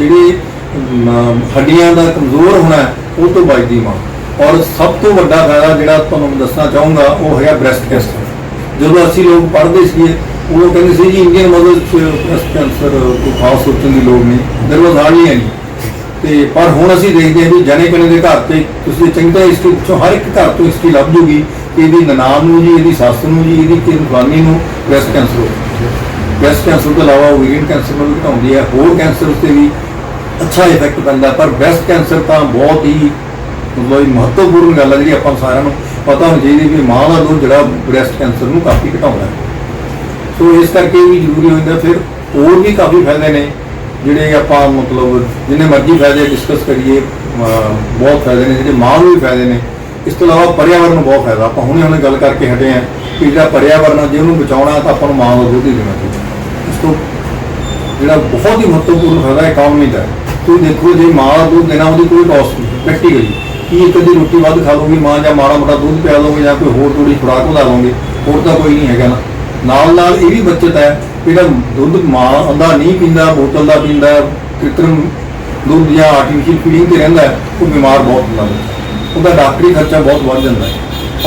ਹੱਡੀਆਂ ਦਾ ਕਮਜ਼ੋਰ ਹੋਣਾ ਹੈ, ਉਹ ਤੋਂ ਬਚਦੀ ਮਾਂ। ਔਰ ਸਭ ਤੋਂ ਵੱਡਾ ਫਾਇਦਾ ਜਿਹੜਾ ਤੁਹਾਨੂੰ ਦੱਸਣਾ ਚਾਹੂੰਗਾ ਉਹ ਹੈਗਾ ਬ੍ਰੈਸਟ ਕੈਂਸਰ। ਜਦੋਂ ਅਸੀਂ ਲੋਕ ਪੜ੍ਹਦੇ ਸੀਗੇ ਉਦੋਂ ਕਹਿੰਦੇ ਸੀ ਜੀ ਇੰਡੀਅਨ ਮਦਰ 'ਚ ਬ੍ਰੈਸਟ ਕੈਂਸਰ ਕੋਈ ਖਾਸ ਸੋਚਣ ਦੀ ਲੋੜ ਨਹੀਂ, ਦੇਰ ਵਾਜ਼ ਹਾਰਡਲੀ ਐਨੀ। ਤੇ ਪਰ ਹੁਣ ਅਸੀਂ ਦੇਖਦੇ ਹਾਂ ਵੀ ਜਣੇ ਕਣੇ ਦੇ ਘਰ 'ਤੇ ਤੁਸੀਂ ਚੰਗੀ ਤਰ੍ਹਾਂ ਹਿਸਟਰੀ ਪਿੱਛੋਂ ਹਰ ਇੱਕ ਘਰ ਤੋਂ ਹਿਸਟਰੀ ਲੱਭ ਜੂਗੀ ਕਿ ਇਹਦੀ ਨਨਾਣ ਨੂੰ ਜੀ, ਇਹਦੀ ਸੱਸ ਨੂੰ ਜੀ, ਇਹਦੀ ਫਲਾਨੀ ਨੂੰ ਬ੍ਰੈਸਟ ਕੈਂਸਰ ਹੋ। ਬ੍ਰੈਸਟ ਕੈਂਸਰ ਤੋਂ ਇਲਾਵਾ ਓਵੇਰੀਅਨ ਕੈਂਸਰ ਨੂੰ ਵੀ ਘਟਾਉਂਦੀ ਹੈ, ਹੋਰ ਕੈਂਸਰ ਉੱਤੇ ਵੀ ਅੱਛਾ ਇਫੈਕਟ ਪੈਂਦਾ। ਪਰ ਬ੍ਰੈਸਟ ਕੈਂਸਰ ਤਾਂ ਬਹੁਤ ਹੀ ਮਤਲਬ ਮਹੱਤਵਪੂਰਨ ਗੱਲ ਹੈ ਜਿਹੜੀ ਆਪਾਂ ਸਾਰਿਆਂ ਨੂੰ ਪਤਾ ਹੋਣੀ ਚਾਹੀਦੀ ਵੀ ਮਾਂ ਦਾ ਦੁੱਧ ਜਿਹੜਾ ਬ੍ਰੈਸਟ ਕੈਂਸਰ ਨੂੰ ਕਾਫੀ ਘਟਾਉਂਦਾ ਹੈ। ਸੋ ਇਸ ਕਰਕੇ ਵੀ ਜ਼ਰੂਰੀ ਹੋ ਜਾਂਦਾ। ਫਿਰ ਹੋਰ ਵੀ ਕਾਫੀ ਫਾਇਦੇ ਨੇ ਜਿਹੜੇ ਆਪਾਂ ਮਤਲਬ ਜਿੰਨੇ ਮਰਜ਼ੀ ਫਾਇਦੇ ਡਿਸਕਸ ਕਰੀਏ, ਬਹੁਤ ਫਾਇਦੇ ਨੇ ਜਿਹੜੇ ਮਾਂ ਨੂੰ ਵੀ ਫਾਇਦੇ ਨੇ। ਇਸ ਤੋਂ ਇਲਾਵਾ ਪਰਿਆਵਰਨ ਨੂੰ ਬਹੁਤ ਫਾਇਦਾ। ਆਪਾਂ ਹੁਣੇ ਗੱਲ ਕਰਕੇ ਹਟੇ ਹਾਂ ਕਿ ਜਿਹੜਾ ਪਰਿਆਵਰਨ ਆ ਜੇ ਉਹਨੂੰ ਬਚਾਉਣਾ ਤਾਂ ਆਪਾਂ ਨੂੰ ਮਾਂ ਦਾ ਦੁੱਧ ਹੀ ਦੇਣਾ ਚਾਹੀਦਾ। ਇਸ ਤੋਂ ਜਿਹੜਾ ਬਹੁਤ ਹੀ ਮਹੱਤਵਪੂਰਨ ਫਾਇਦਾ ਇਕਨੋਮੀ ਦਾ। ਤੁਸੀਂ ਦੇਖੋ ਜੇ ਮਾਂ ਦਾ ਦੁੱਧ ਦੇਣਾ ਉਹਦੀ ਕੋਈ ਕਾਸਟ ਨਹੀਂ, ਪ੍ਰੈਕਟੀਕਲੀ ਕੀ ਇੱਕ ਅੱਧੀ ਰੋਟੀ ਵੱਧ ਖਾ ਲਓਗੇ ਮਾਂ, ਜਾਂ ਮਾੜਾ ਮੋਟਾ ਦੁੱਧ ਪਿਆ ਲਓਗੇ, ਜਾਂ ਕੋਈ ਹੋਰ ਥੋੜੀ ਖੁਰਾਕ ਵਧਾ ਲਓਗੇ, ਹੋਰ ਤਾਂ ਕੋਈ ਨਹੀਂ ਹੈਗਾ ਨਾ। ਨਾਲ ਨਾਲ ਇਹ ਵੀ ਬੱਚਤ ਹੈ, ਜਿਹੜਾ ਦੁੱਧ ਮਾਂ ਦਾ ਨਹੀਂ ਪੀਂਦਾ, ਬੋਤਲ ਦਾ ਪੀਂਦਾ, ਕ੍ਰਿਤਰਮ ਦੁੱਧ ਜਾਂ ਆਰਟੀਫੀਸ਼ੀਅਲ ਫੀਡਿੰਗ ਤੇ ਰਹਿੰਦਾ, ਉਹ ਬਿਮਾਰ ਬਹੁਤ ਹੁੰਦਾ ਹੈ, ਉਹਦਾ ਡਾਕਟਰੀ ਖਰਚਾ ਬਹੁਤ ਵੱਧ ਜਾਂਦਾ ਹੈ।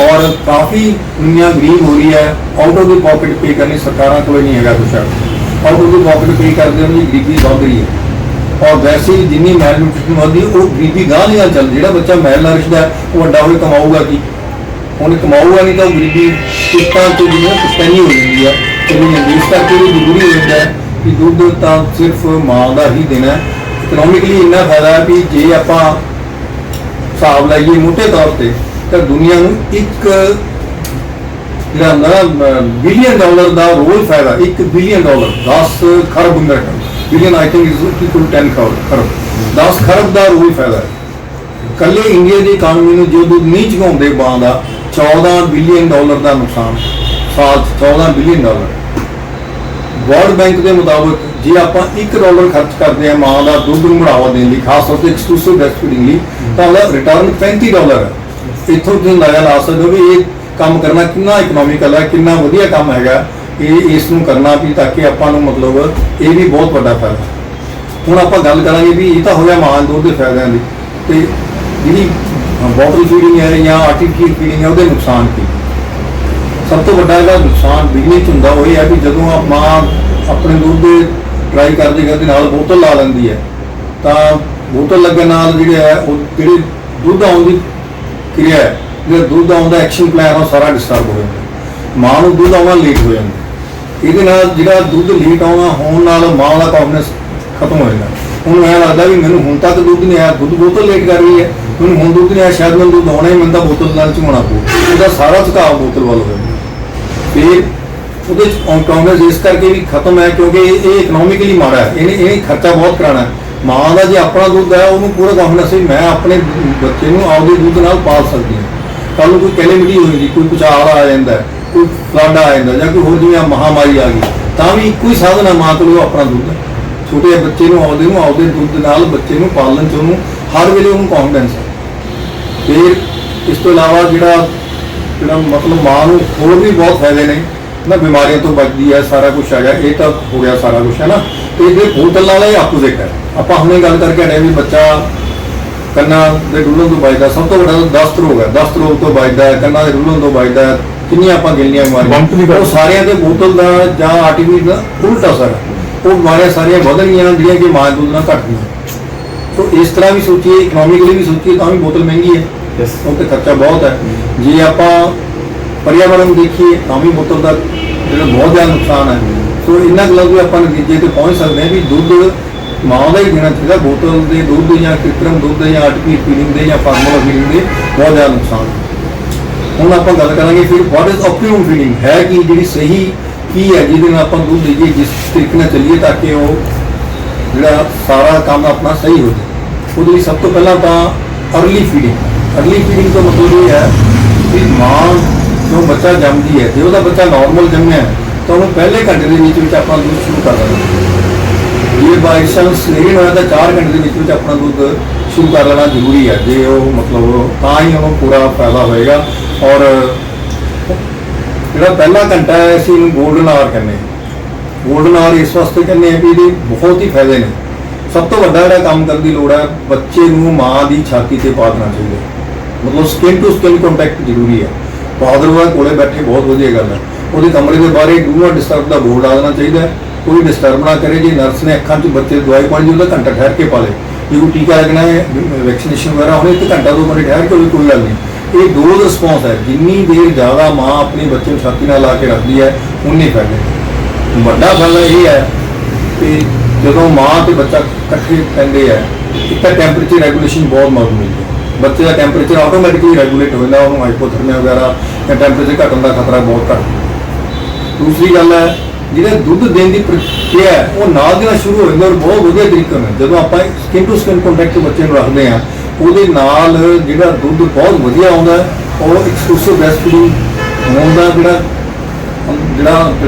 ਔਰ ਕਾਫੀ ਦੁਨੀਆ ਗਰੀਬ ਹੋ ਰਹੀ ਹੈ, ਆਊਟ ਆਫ ਦੀ ਪਾਕਟ ਪੇ ਕਰਨੀ ਸਰਕਾਰਾਂ ਕੋਲ ਨਹੀਂ ਹੈਗਾ ਕੁਛ, ਆਊਟ ਆਫ ਦੀ ਪਾਕਟ ਪੇ ਕਰਦੇ ਉਹਦੀ ਗਰੀਬੀ ਵੱਧ ਰਹੀ ਹੈ। ਔਰ ਵੈਸੇ ਹੀ ਜਿੰਨੀ ਮੈਲ ਨਿਊਟ੍ਰੀਸ਼ਨ ਵੱਧਦੀ ਉਹ ਗਰੀਬੀ ਗਾਹ ਨਹੀਂ ਚੱਲ। ਜਿਹੜਾ ਬੱਚਾ ਮੈਲ ਨਰਿਸ਼ ਦਾ ਉਹ ਵੱਡਾ ਹੋਏ ਕਮਾਊਗਾ ਕੀ? ਹੁਣ ਕਮਾਊਗਾ ਨਹੀਂ ਤਾਂ ਉਹ ਗਰੀਬੀ ਕਿਸ਼ਤਾਂ ਤੋਂ ਜਿਵੇਂ ਪੁਸ਼ਤੈਨੀ ਹੋ ਜਾਂਦੀ ਹੈ। ਚਲੀ ਜਾਂਦੀ। ਇਸ ਕਰਕੇ ਵੀ ਜ਼ਰੂਰੀ ਹੋ ਜਾਂਦਾ ਹੈ ਕਿ ਦੁੱਧ ਤਾਂ ਸਿਰਫ ਮਾਂ ਦਾ ਹੀ ਦੇਣਾ। ਇਕਨੋਮਿਕਲੀ ਇੰਨਾ ਫਾਇਦਾ ਹੈ ਵੀ ਜੇ ਆਪਾਂ ਹਿਸਾਬ ਲਾਈਏ ਮੋਟੇ ਤੌਰ ਤੇ ਤਾਂ ਦੁਨੀਆ ਨੂੰ ਇੱਕ ਜਿਹੜਾ ਹੁੰਦਾ $1 ਬਿਲੀਅਨ ਦਾ ਰੋਜ਼ ਫਾਇਦਾ। $1 ਬਿਲੀਅਨ 10 ਖਰਬ American billion I think is equal to 10 ਖਰਬ 10 ਖਰਬ ਦਾ ਰੋਜ਼ ਫਾਇਦਾ ਹੈ। ਕੱਲੇ ਇੰਡੀਆ ਦੀ ਇਕਾਨਮੀ ਨੂੰ ਜੋ ਦੁੱਧ ਨਹੀਂ ਚੁਕਾਉਂਦੇ ਮਾਂ ਦਾ, $14 ਬਿਲੀਅਨ ਦਾ ਨੁਕਸਾਨ ਸਾਲ 'ਚ, $14 ਬਿਲੀਅਨ। ਵਰਲਡ ਬੈਂਕ ਦੇ ਮੁਤਾਬਕ ਜੇ ਆਪਾਂ $1 ਖਰਚ ਕਰਦੇ ਆ ਮਾਂ ਦਾ ਦੁੱਧ ਨੂੰ ਬੜਾਵਾ ਦੇਣ ਲਈ, ਖਾਸ ਤੌਰ ਤੇ ਐਕਸਕਲੂਸਿਵ ਬ੍ਰੈਸਟ ਫੀਡਿੰਗ ਲਈ, ਤਾਂ ਉਹਦਾ ਰਿਟਰਨ $35 ਹੈ। ਇੱਥੋਂ ਤੁਸੀਂ ਅੰਦਾਜ਼ਾ ਲਾ ਸਕਦੇ ਹੋ ਵੀ ਇਹ ਕੰਮ ਕਰਨਾ ਕਿੰਨਾ ਇਕਨੋਮਿਕਲ ਹੈ, ਕਿੰਨਾ ਵਧੀਆ ਕੰਮ ਹੈਗਾ ਇਸ ਨੂੰ ਕਰਨਾ ਵੀ, ਤਾਂ ਕਿ ਆਪਾਂ ਨੂੰ ਮਤਲਬ ਇਹ ਵੀ ਬਹੁਤ ਵੱਡਾ ਫਾਇਦਾ। ਹੁਣ ਆਪਾਂ ਗੱਲ ਕਰਾਂਗੇ ਵੀ ਇਹ ਤਾਂ ਹੋਇਆ ਮਾਂ ਦੁੱਧ ਦੇ ਫਾਇਦਿਆਂ ਦੀ, ਤੇ ਜਿਹੜੀ ਬੋਟਲ ਫੀਡਿੰਗ ਹੈ ਜਾਂ ਆਰਟੀਫੀਸ਼ੀਅਲ ਫੀਡਿੰਗ ਹੈ ਉਹਦੇ ਨੁਕਸਾਨ ਕੀ। ਸਭ ਤੋਂ ਵੱਡਾ ਜਿਹੜਾ ਨੁਕਸਾਨ ਬਿਜਲੀ 'ਚ ਹੁੰਦਾ ਉਹ ਇਹ ਹੈ ਵੀ ਜਦੋਂ ਮਾਂ ਆਪਣੇ ਦੁੱਧ ਦੇ ਟਰਾਈ ਕਰਦੇ ਨਾਲ ਬੋਤਲ ਲਾ ਲੈਂਦੀ ਹੈ, ਤਾਂ ਬੋਤਲ ਲੱਗਣ ਨਾਲ ਜਿਹੜੇ ਜਿਹੜੇ ਦੁੱਧ ਆਉਣ ਦੀ ਕਿਰਿਆ ਹੈ, ਜਿਹੜਾ ਦੁੱਧ ਆਉਣ ਦਾ ਐਕਸ਼ਨ ਪਲਾਨ ਉਹ ਸਾਰਾ ਡਿਸਟਰਬ ਹੋ ਜਾਂਦਾ। ਮਾਂ ਨੂੰ ਦੁੱਧ ਆਉਣਾ ਲੇਟ ਹੋ ਜਾਂਦਾ। ਇਹਦੇ ਨਾਲ ਜਿਹੜਾ ਦੁੱਧ ਲੇਟ ਆਉਣਾ ਹੋਣ ਨਾਲ ਮਾਂ ਦਾ ਕੌਨਫੀਡੈਂਸ ਖਤਮ ਹੋ ਜਾਂਦਾ। ਉਹਨੂੰ ਐਂ ਲੱਗਦਾ ਵੀ ਮੈਨੂੰ ਹੁਣ ਤੱਕ ਦੁੱਧ ਨਹੀਂ ਆਇਆ, ਦੁੱਧ ਬੋਤਲ ਲੇਟ ਕਰ ਰਹੀ ਹੈ, ਮੈਨੂੰ ਹੁਣ ਦੁੱਧ ਨਹੀਂ ਆਇਆ, ਸ਼ਾਇਦ ਮੈਨੂੰ ਦੁੱਧ ਆਉਣਾ ਹੀ, ਮੈਨੂੰ ਤਾਂ ਬੋਤਲ ਨਾਲ ਝੁਕਾਉਣਾ ਪਊ। ਉਹਦਾ ਸਾਰਾ ਝੁਕਾਅ ਬੋਤਲ ਵੱਲ ਹੋ ਜਾਂਦਾ। ਫਿਰ ਉਹਦੇ 'ਚ ਕੌਨਫੀਡੈਂਸ ਇਸ ਕਰਕੇ ਵੀ ਖਤਮ ਹੈ ਕਿਉਂਕਿ ਇਹ ਇਕਨੋਮਿਕਲੀ ਮਾੜਾ ਹੈ। ਇਹਨੇ ਖਰਚਾ ਬਹੁਤ ਕਰਾਉਣਾ ਹੈ। ਮਾਂ ਦਾ ਜੇ ਆਪਣਾ ਦੁੱਧ ਹੈ ਉਹਨੂੰ ਪੂਰਾ ਕੌਨਫੀਡੈਂਸ ਵੀ ਮੈਂ ਆਪਣੇ ਬੱਚੇ ਨੂੰ ਆਪਦੇ ਦੁੱਧ ਨਾਲ ਪਾਲ ਸਕਦੀ ਹਾਂ। ਕੱਲ੍ਹ ਨੂੰ ਕੋਈ ਕੈਲੇਮਿਟੀ ਹੋ ਜਾਂਦੀ, ਕੋਈ ਭੁਚਾਲ ਆ ਜਾਂਦਾ, ਕੋਈ ਫਲੱਡ ਆ ਜਾਂਦਾ, ਜਾਂ ਕੋਈ ਹੋਰ ਜਿਵੇਂ ਮਹਾਮਾਰੀ ਆ ਗਈ, ਤਾਂ ਵੀ ਇੱਕੋ ਹੀ ਸਾਧਨ ਹੈ ਮਾਂ ਕੋਲ ਆਪਣਾ ਦੁੱਧ। ਛੋਟੇ ਬੱਚੇ ਨੂੰ ਆਪਦੇ ਦੁੱਧ ਨਾਲ ਬੱਚੇ ਨੂੰ ਪਾਲਣ 'ਚ ਉਹਨੂੰ ਹਰ ਵੇਲੇ ਉਹਨੂੰ ਕੌਨਫੀਡੈਂਸ ਹੈ। ਫਿਰ ਇਸ ਤੋਂ ਇਲਾਵਾ ਜਿਹੜਾ ਮਤਲਬ ਮਾਂ ਨੂੰ ਹੋਰ ਵੀ ਬਹੁਤ ਫਾਇਦੇ ਨੇ ਨਾ, ਬਿਮਾਰੀਆਂ ਤੋਂ ਬਚਦੀ ਹੈ, ਸਾਰਾ ਕੁਛ ਹੈਗਾ। ਇਹ ਤਾਂ ਹੋ ਗਿਆ ਸਾਰਾ ਕੁਛ ਹੈ ਨਾ। ਤੇ ਇਹਦੇ ਬੋਤਲ ਨਾਲ ਇਹ ਆਪੋਜ਼ਿਟ ਹੈ। ਆਪਾਂ ਹੁਣੇ ਗੱਲ ਕਰਕੇ ਹਟੇ ਵੀ ਬੱਚਾ ਕੰਨਾਂ ਦੇ ਡੁੱਲਣ ਤੋਂ ਬਚਦਾ। ਸਭ ਤੋਂ ਵੱਡਾ ਦਸਤ ਰੋਗ ਹੈ, ਦਸਤ ਰੋਗ ਤੋਂ ਬਚਦਾ ਹੈ, ਕੰਨਾਂ ਦੇ ਡੁੱਲਣ ਤੋਂ ਬਚਦਾ ਹੈ। ਕਿੰਨੀਆਂ ਆਪਾਂ ਗਿਣੀਆਂ ਬਿਮਾਰੀਆਂ, ਉਹ ਸਾਰਿਆਂ ਦੇ ਬੋਤਲ ਦਾ ਜਾਂ ਆਰਟੀਫੀਸ਼ੀਅਲ ਦਾ ਉਲਟ ਅਸਰ ਹੈ। ਉਹ ਬਿਮਾਰੀਆਂ ਸਾਰੀਆਂ ਵਧਣਗੀਆਂ ਜਿਹੜੀਆਂ ਕਿ ਮਾਂ ਦੁੱਧ ਨਾਲ ਘਟਦੀਆਂ। ਸੋ ਇਸ ਤਰ੍ਹਾਂ ਵੀ ਸੋਚੀਏ, ਇਕਨੋਮਿਕਲੀ ਵੀ ਸੋਚੀਏ, ਤਾਂ ਵੀ ਬੋਤਲ ਮਹਿੰਗੀ ਹੈ, ਉਹ ਤੇ ਖਰਚਾ ਬਹੁਤ ਹੈ। ਜੇ ਆਪਾਂ ਪਰਿਆਵਰਨ ਦੇਖੀਏ ਤਾਂ ਵੀ ਬੋਤਲ ਦਾ ਜਿਹੜਾ ਬਹੁਤ ਜ਼ਿਆਦਾ ਨੁਕਸਾਨ ਹੈ। ਸੋ ਇਹਨਾਂ ਗੱਲਾਂ ਵੀ ਆਪਾਂ ਨਤੀਜੇ ਤੇ ਪਹੁੰਚ ਸਕਦੇ ਹਾਂ ਵੀ ਦੁੱਧ ਮਾਂ ਦਾ ਹੀ ਦੇਣਾ ਚਾਹੀਦਾ। ਬੋਤਲ ਦੇ ਦੁੱਧ ਜਾਂ ਕ੍ਰਿਤਰਮ ਦੁੱਧ ਜਾਂ ਆਰਟੀਫੀਸ਼ੀਅਲ ਫੀਡਿੰਗ ਦੇ ਜਾਂ ਫਾਰਮੂਲਾ ਫੀਡਿੰਗ ਦੇ ਬਹੁਤ ਜ਼ਿਆਦਾ ਨੁਕਸਾਨ। ਹੁਣ ਆਪਾਂ ਗੱਲ ਕਰਾਂਗੇ ਫਿਰ ਵਾਟ ਇਜ਼ ਆਪਟੀਮਮ ਫੀਡਿੰਗ ਹੈ, ਕਿ ਜਿਹੜੀ ਸਹੀ ਕੀ ਹੈ ਜਿਹਦੇ ਨਾਲ ਆਪਾਂ ਦੁੱਧ ਦੇਈਏ, ਜਿਸ ਤਰੀਕੇ ਨਾਲ ਚੱਲੀਏ ਤਾਂ ਕਿ ਉਹ ਜਿਹੜਾ ਸਾਰਾ ਕੰਮ ਆਪਣਾ ਸਹੀ ਹੋ ਜਾਵੇ। ਉਹਦੇ ਲਈ ਸਭ ਤੋਂ ਪਹਿਲਾਂ ਤਾਂ ਅਰਲੀ ਫੀਡਿੰਗ ਤੋਂ ਮਤਲਬ ਇਹ ਹੈ ਕਿ ਮਾਂ ਜੋ ਬੱਚਾ ਜੰਮਦੀ ਹੈ, ਜੇ ਉਹਦਾ ਬੱਚਾ ਨਾਰਮਲ ਜੰਮਿਆ ਤਾਂ ਉਹਨੂੰ ਪਹਿਲੇ ਘੰਟੇ ਦੇ ਵਿੱਚ ਆਪਣਾ ਦੁੱਧ ਸ਼ੁਰੂ ਕਰ ਦੇਣਾ। ਜੇ ਬਾਈ ਚਾਂਸ ਨਹੀਂ ਹੋਇਆ ਤਾਂ 4 ਘੰਟੇ ਦੇ ਵਿੱਚ ਆਪਣਾ ਦੁੱਧ ਸ਼ੁਰੂ ਕਰ ਲੈਣਾ ਜ਼ਰੂਰੀ ਹੈ। ਜੇ ਉਹ ਮਤਲਬ ਤਾਂ ਹੀ ਉਹਨੂੰ ਪੂਰਾ ਫਾਇਦਾ ਹੋਏਗਾ। ਔਰ ਜਿਹੜਾ ਪਹਿਲਾ ਘੰਟਾ ਹੈ ਅਸੀਂ ਇਹਨੂੰ ਗੋਲਡਨ ਆਵਰ ਕਹਿੰਦੇ ਹਾਂ। ਗੋਲਡਨ ਆਵਰ ਇਸ ਵਾਸਤੇ ਕਹਿੰਦੇ ਹਾਂ ਕਿ ਇਹਦੇ ਬਹੁਤ ਹੀ ਫਾਇਦੇ ਨੇ। ਸਭ ਤੋਂ ਵੱਡਾ ਜਿਹੜਾ ਕੰਮ ਕਰਨ ਦੀ ਲੋੜ ਹੈ, ਬੱਚੇ ਨੂੰ ਮਾਂ ਦੀ ਛਾਤੀ ਤੇ ਪਾ ਦੇਣਾ ਚਾਹੀਦਾ। ਮਤਲਬ ਸਕਿਨ ਟੂ ਸਕਿਨ ਕੰਟੈਕਟ ਜ਼ਰੂਰੀ ਹੈ। ਫਾਦਰ ਉਹਦੇ ਕੋਲੇ ਬੈਠੇ ਬਹੁਤ ਵਧੀਆ ਗੱਲ ਹੈ। ਉਹਦੇ ਕਮਰੇ ਦੇ ਬਾਹਰ do not disturb the board ਲਾ ਦੇਣਾ ਚਾਹੀਦਾ ਹੈ। ਕੋਈ ਡਿਸਟਰਬ ਨਾ ਕਰੇ। ਜੇ ਨਰਸ ਨੇ ਅੱਖਾਂ 'ਚ ਬੱਚੇ ਦਵਾਈ ਪਾਣੀ ਉਹਦਾ ਘੰਟਾ ਠਹਿਰ ਕੇ ਪਾ ਲੇ। ਜੇ ਕੋਈ ਟੀਕਾ ਲੱਗਣਾ ਹੈ, ਵੈਕਸੀਨੇਸ਼ਨ ਵਗੈਰਾ ਹੋਣੀ, ਇੱਕ ਘੰਟਾ 2 ਘੰਟੇ ਠਹਿਰ ਕੇ ਹੋਵੇ, ਕੋਈ ਗੱਲ ਨਹੀਂ। ਇਹ ਡੋਜ਼ ਰਿਸਪੌਂਸ ਹੈ। ਜਿੰਨੀ ਦੇਰ ਜ਼ਿਆਦਾ ਮਾਂ ਆਪਣੇ ਬੱਚੇ ਨੂੰ ਛਾਤੀ ਨਾਲ ਲਾ ਕੇ ਰੱਖਦੀ ਹੈ, ਉਨੇ ਫਾਇਦੇ। ਵੱਡਾ ਫਾਇਦਾ ਇਹ ਹੈ ਕਿ ਜਦੋਂ ਮਾਂ ਤੇ ਬੱਚਾ ਇਕੱਠੇ ਪੈਂਦੇ ਆ, ਇੱਕ ਤਾਂ ਟੈਂਪਰੇਚਰ ਰੈਗੂਲੇਸ਼ਨ ਬਹੁਤ ਮਦਦ ਮਿਲਦੀ ਹੈ। ਬੱਚੇ ਦਾ ਟੈਂਪਰੇਚਰ ਆਟੋਮੈਟਿਕਲੀ ਰੈਗੂਲੇਟ ਹੋ ਜਾਂਦਾ, ਉਹਨੂੰ ਹਾਈਪੋਥਰਮੀਆ ਵਗੈਰਾ ਜਾਂ ਟੈਂਪਰੇਚਰ ਘਟਣ ਦਾ ਖਤਰਾ ਬਹੁਤ ਘੱਟ। ਦੂਸਰੀ ਗੱਲ ਹੈ ਜਿਹੜਾ ਦੁੱਧ ਦੇਣ ਦੀ ਪ੍ਰਕਿਰਿਆ ਹੈ ਉਹ ਨਾਲ ਦੀ ਨਾਲ ਸ਼ੁਰੂ ਹੋ ਜਾਂਦਾ, ਔਰ ਬਹੁਤ ਵਧੀਆ ਤਰੀਕੇ ਨਾਲ। ਜਦੋਂ ਆਪਾਂ ਸਕਿਨ ਟੂ ਸਕਿਨ ਕੰਟੈਕਟ ਬੱਚੇ ਨੂੰ ਰੱਖਦੇ ਹਾਂ, ਉਹਦੇ ਨਾਲ ਜਿਹੜਾ ਦੁੱਧ ਬਹੁਤ ਵਧੀਆ ਆਉਂਦਾ ਔਰ ਐਕਸਕਲੂਸਿਵ ਬ੍ਰੈਸਟ ਫੀਡਿੰਗ ਹੋਣ ਦਾ ਜਿਹੜਾ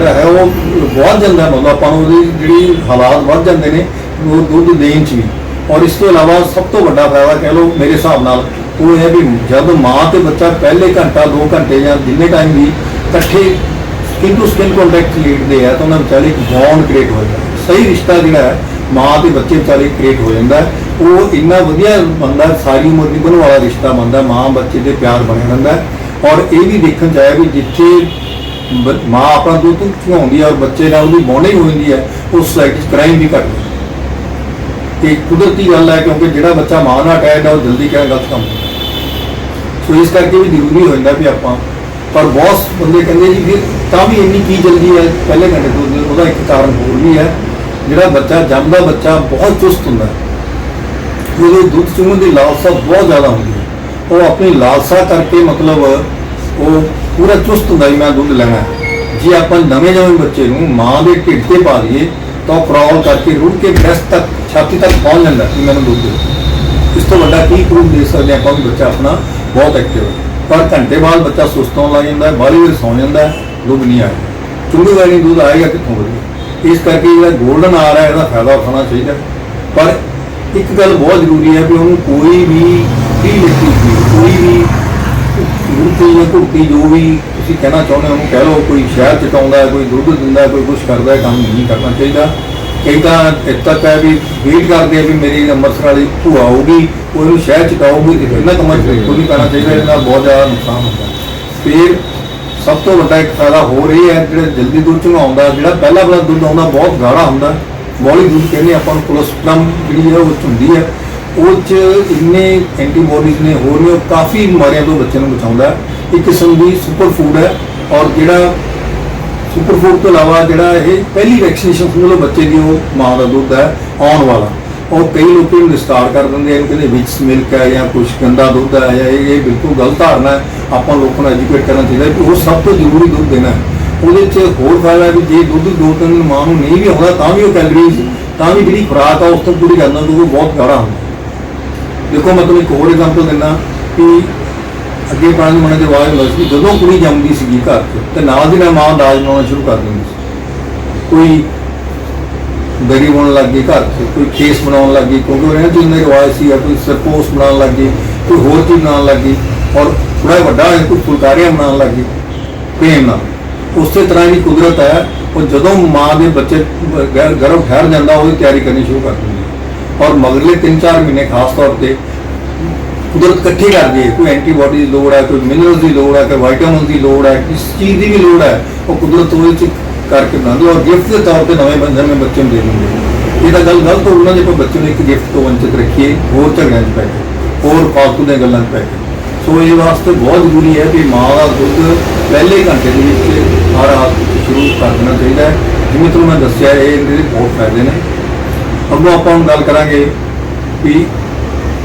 ਹੈ ਉਹ ਬਹੁਤ ਜਾਂਦਾ। ਮਤਲਬ ਆਪਾਂ ਨੂੰ ਉਹਦੀ ਜਿਹੜੀ ਹਾਲਾਤ ਵੱਧ ਜਾਂਦੇ ਨੇ ਉਹ ਦੁੱਧ ਦੇਣ 'ਚ ਵੀ। ਔਰ ਇਸ ਤੋਂ ਇਲਾਵਾ ਸਭ ਤੋਂ ਵੱਡਾ ਫਾਇਦਾ ਕਹਿ ਲਓ ਮੇਰੇ ਹਿਸਾਬ ਨਾਲ ਉਹ ਹੈ ਵੀ ਜਦ ਮਾਂ ਤੇ ਬੱਚਾ ਪਹਿਲੇ ਘੰਟਾ 2 ਘੰਟੇ ਜਾਂ ਜਿੰਨੇ ਟਾਈਮ ਵੀ ਇਕੱਠੇ ਸਕਿਨ ਟੂ ਸਕਿਨ ਕੰਟੈਕਟ ਲੇਟਦੇ ਆ, ਤਾਂ ਉਹਨਾਂ ਵਿਚਾਲੇ ਇੱਕ ਬੌਂਡ ਕ੍ਰੀਏਟ ਹੋ ਜਾਂਦਾ। ਸਹੀ ਰਿਸ਼ਤਾ ਜਿਹੜਾ ਹੈ ਮਾਂ ਤੇ ਬੱਚੇ ਵਿਚਾਲੇ ਕ੍ਰੀਏਟ ਹੋ ਜਾਂਦਾ। ਉਹ ਇੰਨਾ ਵਧੀਆ ਬਣਦਾ, ਸਾਰੀ ਉਮਰ ਨਿਭਣ ਵਾਲਾ ਰਿਸ਼ਤਾ ਬਣਦਾ। ਮਾਂ ਬੱਚੇ ਦੇ ਪਿਆਰ ਬਣਿਆ ਰਹਿੰਦਾ। ਔਰ ਇਹ ਵੀ ਦੇਖਣ 'ਚ ਆਇਆ ਵੀ ਜਿੱਥੇ ਮਾਂ ਆਪਣਾ ਦੁੱਧ ਚੁਹਾਉਂਦੀ ਹੈ ਔਰ ਬੱਚੇ ਨਾਲ ਉਹਦੀ ਬੌਂਡਿੰਗ ਹੋ ਜਾਂਦੀ ਹੈ, ਉਸ ਸੋਸਾਇਟੀ 'ਚ ਕ੍ਰਾਈਮ ਵੀ ਘੱਟਦਾ। ਤੇ ਕੁਦਰਤੀ ਗੱਲ ਹੈ ਕਿਉਂਕਿ ਜਿਹੜਾ ਬੱਚਾ ਮਾਂ ਨਾਲ ਅਟੈਚਡ ਹੈ ਉਹ ਜਲਦੀ ਕਹਿ ਗਲਤ ਕੰਮ। ਸੋ ਇਸ ਕਰਕੇ ਵੀ ਜ਼ਰੂਰੀ ਹੋ ਜਾਂਦਾ ਵੀ ਆਪਾਂ, ਪਰ ਬਹੁਤ ਬੰਦੇ ਕਹਿੰਦੇ ਜੀ ਫਿਰ ਤਾਂ ਵੀ ਇੰਨੀ ਕੀ ਜਲਦੀ ਹੈ ਪਹਿਲੇ ਘੰਟੇ ਤੋਂ। ਉਹਦਾ ਇੱਕ ਕਾਰਨ ਹੋਰ ਵੀ ਹੈ, ਜਿਹੜਾ ਬੱਚਾ ਜੰਮਦਾ ਬੱਚਾ ਬਹੁਤ ਚੁਸਤ ਹੁੰਦਾ ਹੈ। ਉਹਦੇ ਦੁੱਧ ਚੁੰਘਣ ਦੀ ਲਾਲਸਾ ਬਹੁਤ ਜ਼ਿਆਦਾ ਹੁੰਦੀ ਹੈ। ਉਹ ਆਪਣੀ ਲਾਲਸਾ ਕਰਕੇ ਮਤਲਬ ਉਹ ਪੂਰਾ ਚੁਸਤ ਹੁੰਦਾ ਵੀ ਮੈਂ ਦੁੱਧ ਲੈਣਾ ਹੈ। ਜੇ ਆਪਾਂ ਨਵੇਂ ਬੱਚੇ ਨੂੰ ਮਾਂ ਦੇ ਢਿੱਡ ਤੇ ਪਾ ਦਈਏ ਤਾਂ ਉਹ ਕ੍ਰਾਲ ਕਰਕੇ ਰੁੜ ਕੇ ਬ੍ਰੈਸਟ ਤੱਕ, ਛਾਤੀ ਤੱਕ ਪਹੁੰਚ ਜਾਂਦਾ ਕਿ ਮੈਨੂੰ ਦੁੱਧ ਦਿਓ। ਇਸ ਤੋਂ ਵੱਡਾ ਕੀ ਪ੍ਰੂਫ ਦੇ ਸਕਦੇ ਆਪਾਂ ਵੀ ਬੱਚਾ ਆਪਣਾ ਬਹੁਤ ਐਕਟਿਵ ਹੈ। ਪਰ ਘੰਟੇ ਬਾਅਦ ਬੱਚਾ ਸੁਸਤ ਹੋਣ ਲੱਗ ਜਾਂਦਾ ਹੈ, ਬਾਹਲੀ ਵਾਰ ਸੌਂ ਜਾਂਦਾ ਹੈ, ਦੁੱਧ ਨਹੀਂ ਆਇਆ। ਚੁੰਗੀ ਵਾਲੀ ਦੁੱਧ ਆਏਗਾ ਕਿੱਥੋਂ ਵਧੀਆ? ਇਸ ਕਰਕੇ ਜਿਹੜਾ ਗੋਲਡਨ ਆ ਰਿਹਾ ਇਹਦਾ ਫਾਇਦਾ ਉਠਾਉਣਾ ਚਾਹੀਦਾ। ਪਰ ਇੱਕ ਗੱਲ ਬਹੁਤ ਜ਼ਰੂਰੀ ਹੈ ਵੀ ਉਹਨੂੰ ਕੋਈ ਵੀ ਕੋਈ ਵੀ ਗੁਰਤੀ ਜਾਂ ਘੁੱਟੀ ਜੋ ਵੀ ਤੁਸੀਂ ਕਹਿਣਾ ਚਾਹੁੰਦੇ ਹੋ ਉਹਨੂੰ ਕਹਿ ਲਓ। ਕੋਈ ਸ਼ਹਿਦ ਚਟਾਉਂਦਾ, ਕੋਈ ਦੁੱਧ ਦਿੰਦਾ, ਕੋਈ ਕੁਛ ਕਰਦਾ, ਕੰਮ ਨਹੀਂ ਕਰਨਾ ਚਾਹੀਦਾ। ਕਈ ਤਾਂ ਇੱਥੇ ਤੱਕ ਹੈ ਵੀ ਵੇਟ ਕਰਦੇ ਆ ਵੀ ਮੇਰੀ ਅੰਮ੍ਰਿਤਸਰ ਵਾਲੀ ਭੂਆ ਆਊਗੀ, ਉਹ ਇਹਨੂੰ ਸ਼ਹਿਦ ਚਟਾਊਗੀ, ਤੇ ਇਹਨਾਂ ਕੰਮਾਂ 'ਚ ਬਿਲਕੁਲ ਨਹੀਂ ਕਰਨਾ ਚਾਹੀਦਾ। ਇਹਦੇ ਨਾਲ ਬਹੁਤ ਜ਼ਿਆਦਾ ਨੁਕਸਾਨ ਹੁੰਦਾ। ਫਿਰ ਸਭ ਤੋਂ ਵੱਡਾ ਇੱਕ ਫਾਇਦਾ ਹੋਰ ਇਹ ਹੈ, ਜਿਹੜਾ ਜਲਦੀ ਦੁੱਧ ਚੁੰਘਾਉਂਦਾ, ਜਿਹੜਾ ਪਹਿਲਾ ਦੁੱਧ ਆਉਂਦਾ ਬਹੁਤ ਗਾੜਾ ਹੁੰਦਾ, ਬੋਲੀ ਦੁੱਧ ਕਹਿੰਦੇ ਆਪਾਂ ਨੂੰ, ਕੋਲੇਸਟ੍ਰਮ ਜਿਹੜੀ ਹੈ ਉਹ 'ਚ ਹੁੰਦੀ ਹੈ। ਉਹ 'ਚ ਇੰਨੇ ਐਂਟੀਬੋਡੀਜ਼ ਨੇ, ਹੋਰ ਨੇ, ਉਹ ਕਾਫੀ ਬਿਮਾਰੀਆਂ ਤੋਂ ਬੱਚੇ ਨੂੰ ਬਚਾਉਂਦਾ। ਇੱਕ ਕਿਸਮ ਦੀ ਸੁਪਰ ਫੂਡ ਹੈ। ਔਰ ਜਿਹੜਾ ਸੁਪਰ ਫੂਡ ਤੋਂ ਇਲਾਵਾ ਜਿਹੜਾ ਇਹ ਪਹਿਲੀ ਵੈਕਸੀਨੇਸ਼ਨ ਸਮਝ ਲਓ ਬੱਚੇ ਦੀ, ਉਹ ਮਾਂ ਦਾ ਦੁੱਧ ਹੈ ਆਉਣ ਵਾਲਾ। ਉਹ ਕਈ ਲੋਕ ਇਹਨੂੰ ਡਿਸਟਾਰਟ ਕਰ ਦਿੰਦੇ, ਇਹਨੂੰ ਕਹਿੰਦੇ ਵਿੱਚ ਮਿਲਕ ਹੈ ਜਾਂ ਕੁਛ ਗੰਦਾ ਦੁੱਧ ਹੈ, ਜਾਂ ਇਹ ਬਿਲਕੁਲ ਗਲਤ ਧਾਰਨਾ ਹੈ। ਆਪਾਂ ਲੋਕਾਂ ਨੂੰ ਐਜੂਕੇਟ ਕਰਨਾ ਚਾਹੀਦਾ ਕਿ ਉਹ ਸਭ ਤੋਂ ਜ਼ਰੂਰੀ ਦੁੱਧ ਦੇਣਾ ਹੈ। ਉਹਦੇ 'ਚ ਹੋਰ ਫਾਇਦਾ ਵੀ ਜੇ ਦੁੱਧ 2-3 ਦਿਨ ਮਾਂ ਨੂੰ ਨਹੀਂ ਵੀ ਆਉਂਦਾ ਤਾਂ ਵੀ ਉਹ ਕੈਲਰੀਜ਼, ਤਾਂ ਵੀ ਜਿਹੜੀ ਖੁਰਾਕ ਆ ਉਸ ਤੋਂ ਪੂਰੀ ਕਰਨਾ, ਕਿਉਂਕਿ ਉਹ ਬਹੁਤ ਗਾੜਾ ਹੁੰਦਾ। ਦੇਖੋ ਮੈਂ ਤੁਹਾਨੂੰ ਇੱਕ ਹੋਰ ਐਗਜ਼ਾਮਪਲ ਦਿੰਦਾ ਕਿ ਅੱਗੇ ਪੁਰਾਣੇ ਜ਼ਮਾਨੇ 'ਚ ਰਿਵਾਜ਼ ਹੁੰਦਾ ਸੀ, ਜਦੋਂ ਕੁੜੀ ਜੰਮਦੀ ਸੀਗੀ ਘਰ 'ਚ ਤੇ ਨਾਲ ਦੀ ਨਾਲ ਮਾਂ ਦਾਜ ਬਣਾਉਣਾ ਸ਼ੁਰੂ ਕਰ ਦਿੰਦੀ ਸੀ। ਕੋਈ ਦਰੀ ਬਣਾਉਣ ਲੱਗ ਗਈ ਘਰ 'ਚ, ਕੋਈ ਖੇਸ ਬਣਾਉਣ ਲੱਗ ਗਈ, ਕਿਉਂਕਿ ਉਹਨਾਂ ਚੀਜ਼ ਦਾ ਰਿਵਾਜ਼ ਸੀ। ਕੋਈ ਸਰਪੋਸ ਬਣਾਉਣ ਲੱਗ ਗਈ, ਕੋਈ ਹੋਰ ਚੀਜ਼ ਬਣਾਉਣ ਲੱਗ ਗਈ, ਔਰ ਥੋੜ੍ਹਾ ਵੱਡਾ ਹੋਇਆ ਕੋਈ ਫੁਲਕਾਰੀਆਂ ਬਣਾਉਣ ਲੱਗ ਗਈ ਪ੍ਰੇਮ ਨਾਲ। ਉਸੇ ਤਰ੍ਹਾਂ ਦੀ ਕੁਦਰਤ ਹੈ, ਉਹ ਜਦੋਂ ਮਾਂ ਦੇ ਬੱਚੇ ਗਰਭ ਠਹਿਰ ਜਾਂਦਾ ਉਹਦੀ ਤਿਆਰੀ ਕਰਨੀ ਸ਼ੁਰੂ ਕਰ ਦਿੰਦੀ ਹੈ। ਔਰ ਮਗਰਲੇ 3-4 ਮਹੀਨੇ ਖਾਸ ਤੌਰ 'ਤੇ ਕੁਦਰਤ ਇਕੱਠੀ ਕਰਦੀ ਹੈ। ਕੋਈ ਐਂਟੀਬਾਡੀ ਦੀ ਲੋੜ ਹੈ, ਕੋਈ ਮਿਨਰਲਸ ਦੀ ਲੋੜ ਹੈ, ਕੋਈ ਵਾਈਟਾਮਿਨ ਦੀ ਲੋੜ ਹੈ, ਕਿਸ ਚੀਜ਼ ਦੀ ਵੀ ਲੋੜ ਹੈ, ਉਹ ਕੁਦਰਤ ਉਹਦੇ 'ਚ ਕਰਕੇ ਬਣਾਉਂਦੀ ਔਰ ਗਿਫਟ ਦੇ ਤੌਰ 'ਤੇ ਨਵੇਂ ਬੱਚੇ ਨੂੰ ਦੇ ਦਿੰਦੇ। ਇਹ ਤਾਂ ਗੱਲ ਗਲਤ ਹੋ ਗਈ ਨਾ, ਜੇ ਆਪਾਂ ਬੱਚੇ ਨੂੰ ਇੱਕ ਗਿਫਟ ਤੋਂ ਵੰਚਿਤ ਰੱਖੀਏ, ਹੋਰ ਝਗੜਿਆਂ 'ਚ ਪੈ ਕੇ, ਹੋਰ ਫਾਲਤੂ ਦੀਆਂ ਗੱਲਾਂ 'ਚ ਪੈ ਕੇ। ਸੋ ਇਹ ਵਾਸਤੇ ਬਹੁਤ ਜ਼ਰੂਰੀ ਹੈ ਕਿ ਮਾਂ ਦਾ ਦੁੱਧ ਪਹਿਲੇ ਘੰਟੇ ਦੇ ਵਿੱਚ ਹਰ ਰਾਤ ਸ਼ੁਰੂ ਕਰ ਦੇਣਾ ਚਾਹੀਦਾ ਹੈ। ਜਿਵੇਂ ਤੁਹਾਨੂੰ ਮੈਂ ਦੱਸਿਆ, ਇਹਦੇ ਬਹੁਤ ਫਾਇਦੇ ਨੇ। ਅੱਗੋਂ ਆਪਾਂ ਹੁਣ ਗੱਲ ਕਰਾਂਗੇ ਵੀ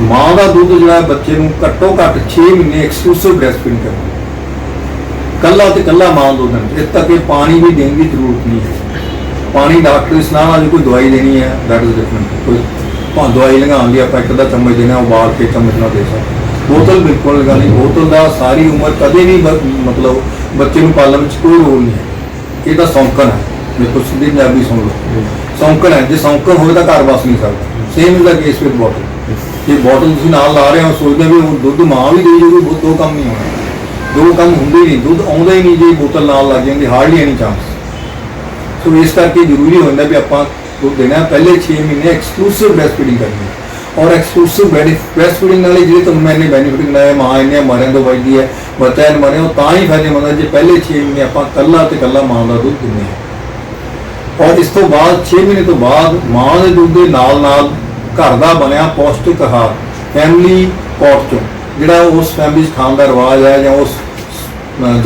ਮਾਂ ਦਾ ਦੁੱਧ ਜਿਹੜਾ ਬੱਚੇ ਨੂੰ ਘੱਟੋ ਘੱਟ 6 ਮਹੀਨੇ ਐਕਸਕਲੂਸਿਵ ਬ੍ਰੈਸਟ ਫੀਡਿੰਗ ਕਰਨੀ, ਕੱਲਾ ਤੇ ਕੱਲਾ ਮਾਂ ਦੁੱਧ ਦੇਣਾ। ਇਸ ਤੱਕ ਪਾਣੀ ਵੀ ਦੇਣ ਦੀ ਜ਼ਰੂਰਤ ਨਹੀਂ ਹੈ। ਪਾਣੀ ਡਾਕਟਰ ਦੀ ਸਲਾਹ ਨਾਲ ਕੋਈ ਦਵਾਈ ਦੇਣੀ ਹੈ, ਦੈਟ ਇਜ਼ ਡਿਫਰੈਂਟ। ਕੋਈ ਭਾਵੇਂ ਦਵਾਈ ਲਗਾਉਣ ਲਈ ਆਪਾਂ ਇੱਕ ਅੱਧਾ ਚਮਚ ਦੇਣਾ, ਉਬਾਲ ਕੇ ਚਮਚ ਨਾਲ ਦੇ ਸਕਦੇ। ਬੋਤਲ ਬਿਲਕੁਲ ਲਗਾਉਣੀ, ਬੋਤਲ ਦਾ ਸਾਰੀ ਉਮਰ ਕਦੇ ਵੀ ਮਤਲਬ ਬੱਚੇ ਨੂੰ ਪਾਲਣ ਵਿੱਚ ਕੋਈ ਰੋਲ ਨਹੀਂ ਹੈ। ਇਹ ਤਾਂ ਸੌਂਕਣ ਹੈ। ਦੇਖੋ ਸਿੱਧੀ ਪੰਜਾਬੀ ਸੁਣ ਲਓ, ਸੌਂਕਣ ਹੈ। ਜੇ ਸੌਂਕਣ ਹੋਵੇ ਤਾਂ ਘਰ ਵਸ ਨਹੀਂ ਸਕਦਾ। Same is the case with bottle. ਜੇ ਬੋਟਲ ਤੁਸੀਂ ਨਾਲ ਲਾ ਰਹੇ ਹੋ, ਸੋਚਦੇ ਵੀ ਉਹ ਦੁੱਧ ਮਾਂ ਵੀ ਦੇ ਜੂਗੀ, ਦੋ ਕੰਮ ਨਹੀਂ ਹੋਣਾ, ਦੋ ਕੰਮ ਹੁੰਦੇ ਹੀ ਨਹੀਂ, ਦੁੱਧ ਆਉਂਦਾ ਹੀ ਨਹੀਂ ਜੇ ਬੋਤਲ ਨਾਲ ਲੱਗ ਜਾਂਦੀ, ਹਾਰਡਲੀ ਐਨੀ ਚਾਂਸ। ਸੋ ਇਸ ਕਰਕੇ ਜ਼ਰੂਰੀ ਹੋ ਜਾਂਦਾ ਵੀ ਆਪਾਂ ਦੁੱਧ ਦੇਣਾ। ਪਹਿਲੇ 6 ਮਹੀਨੇ ਐਕਸਕਲੂਸਿਵ ਬ੍ਰੈਸਟ ਫੀਡਿੰਗ ਕਰਨੀ ਹੈ। ਔਰ ਐਕਸਕਲੂਸਿਵ ਬ੍ਰੈਸਟ ਫੀਡਿੰਗ ਨਾਲ ਜਿਹੜੇ ਤੁਹਾਨੂੰ ਮੈਂ ਇੰਨੇ ਬੈਨੀਫਿਟ ਗਿਣਾਏ, ਮਾਂ ਇੰਨੇ ਮਰਨ ਤੋਂ ਬਚਦੀ ਹੈ, ਬੱਚਾ ਇਹਨ ਮਰੇ, ਉਹ ਤਾਂ ਹੀ ਫਾਇਦੇਮੰਦ ਹੈ ਜੇ ਪਹਿਲੇ 6 ਮਹੀਨੇ ਆਪਾਂ ਕੱਲਾ ਤੇ ਕੱਲਾ ਮਾਂ ਦਾ ਦੁੱਧ ਦਿੰਦੇ ਹਾਂ। ਔਰ ਇਸ ਤੋਂ ਬਾਅਦ 6 ਮਹੀਨੇ ਤੋਂ ਬਾਅਦ ਮਾਂ ਦੇ ਦੁੱਧ ਦੇ ਨਾਲ ਨਾਲ ਘਰ ਦਾ ਬਣਿਆ ਪੌਸ਼ਟਿਕ ਆਹਾਰ ਫੈਮਿਲੀ ਪੌਟ ਚੋਂ, ਜਿਹੜਾ ਉਸ ਫੈਮਿਲੀ 'ਚ ਖਾਣ ਦਾ ਰਿਵਾਜ ਹੈ ਜਾਂ ਉਸ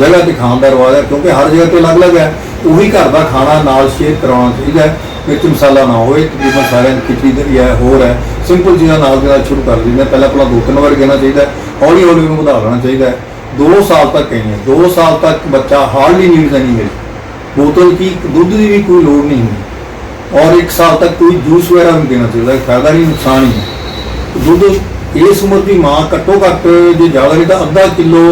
ਜਗ੍ਹਾ 'ਤੇ ਖਾਣ ਦਾ ਰਿਵਾਜ ਹੈ, ਕਿਉਂਕਿ ਹਰ ਜਗ੍ਹਾ 'ਤੇ ਅਲੱਗ-ਅਲੱਗ ਹੈ, ਉਹੀ ਘਰ ਦਾ ਖਾਣਾ ਨਾਲ ਸ਼ੇਅਰ ਕਰਾਉਣਾ ਚਾਹੀਦਾ ਹੈ। ਵਿੱਚ ਮਸਾਲਾ ਨਾ ਹੋਵੇ, ਤਕਰੀਬਨ ਸਾਰਿਆਂ ਦੀ ਖਿਚੜੀ ਦੀ ਹੈ, ਹੋਰ ਹੈ, ਸਿੰਪਲ ਚੀਜ਼ਾਂ ਨਾਲ ਦੇ ਨਾਲ ਸ਼ੁਰੂ ਕਰ ਦਿੰਦੇ। ਪਹਿਲਾਂ 2-3 ਵਾਰ ਕਹਿਣਾ ਚਾਹੀਦਾ, ਹੌਲੀ ਹੌਲੀ ਉਹਨੂੰ ਵਧਾ ਲੈਣਾ ਚਾਹੀਦਾ ਹੈ। 2 ਸਾਲ ਤੱਕ ਕਹੀਏ, 2 ਸਾਲ ਤੱਕ ਬੱਚਾ ਹਾਰਡਲੀ ਨੀਡਸ ਐਨੀ ਮਿਲਕ, ਬੋਤਲ ਕੀ ਦੁੱਧ ਦੀ ਵੀ ਕੋਈ ਲੋੜ ਨਹੀਂ ਹੁੰਦੀ। ਔਰ 1 ਸਾਲ ਤੱਕ ਕੋਈ ਜੂਸ ਵਗੈਰਾ ਨਹੀਂ ਦੇਣਾ ਚਾਹੀਦਾ, ਫਾਇਦਾ ਨਹੀਂ ਨੁਕਸਾਨ ਹੀ ਹੈ। ਦੁੱਧ ਇਸ ਉਮਰ ਦੀ ਮਾਂ ਘੱਟੋ ਘੱਟ ਜੇ ਜ਼ਿਆਦਾ ਨਹੀਂ ਤਾਂ ਅੱਧਾ kilo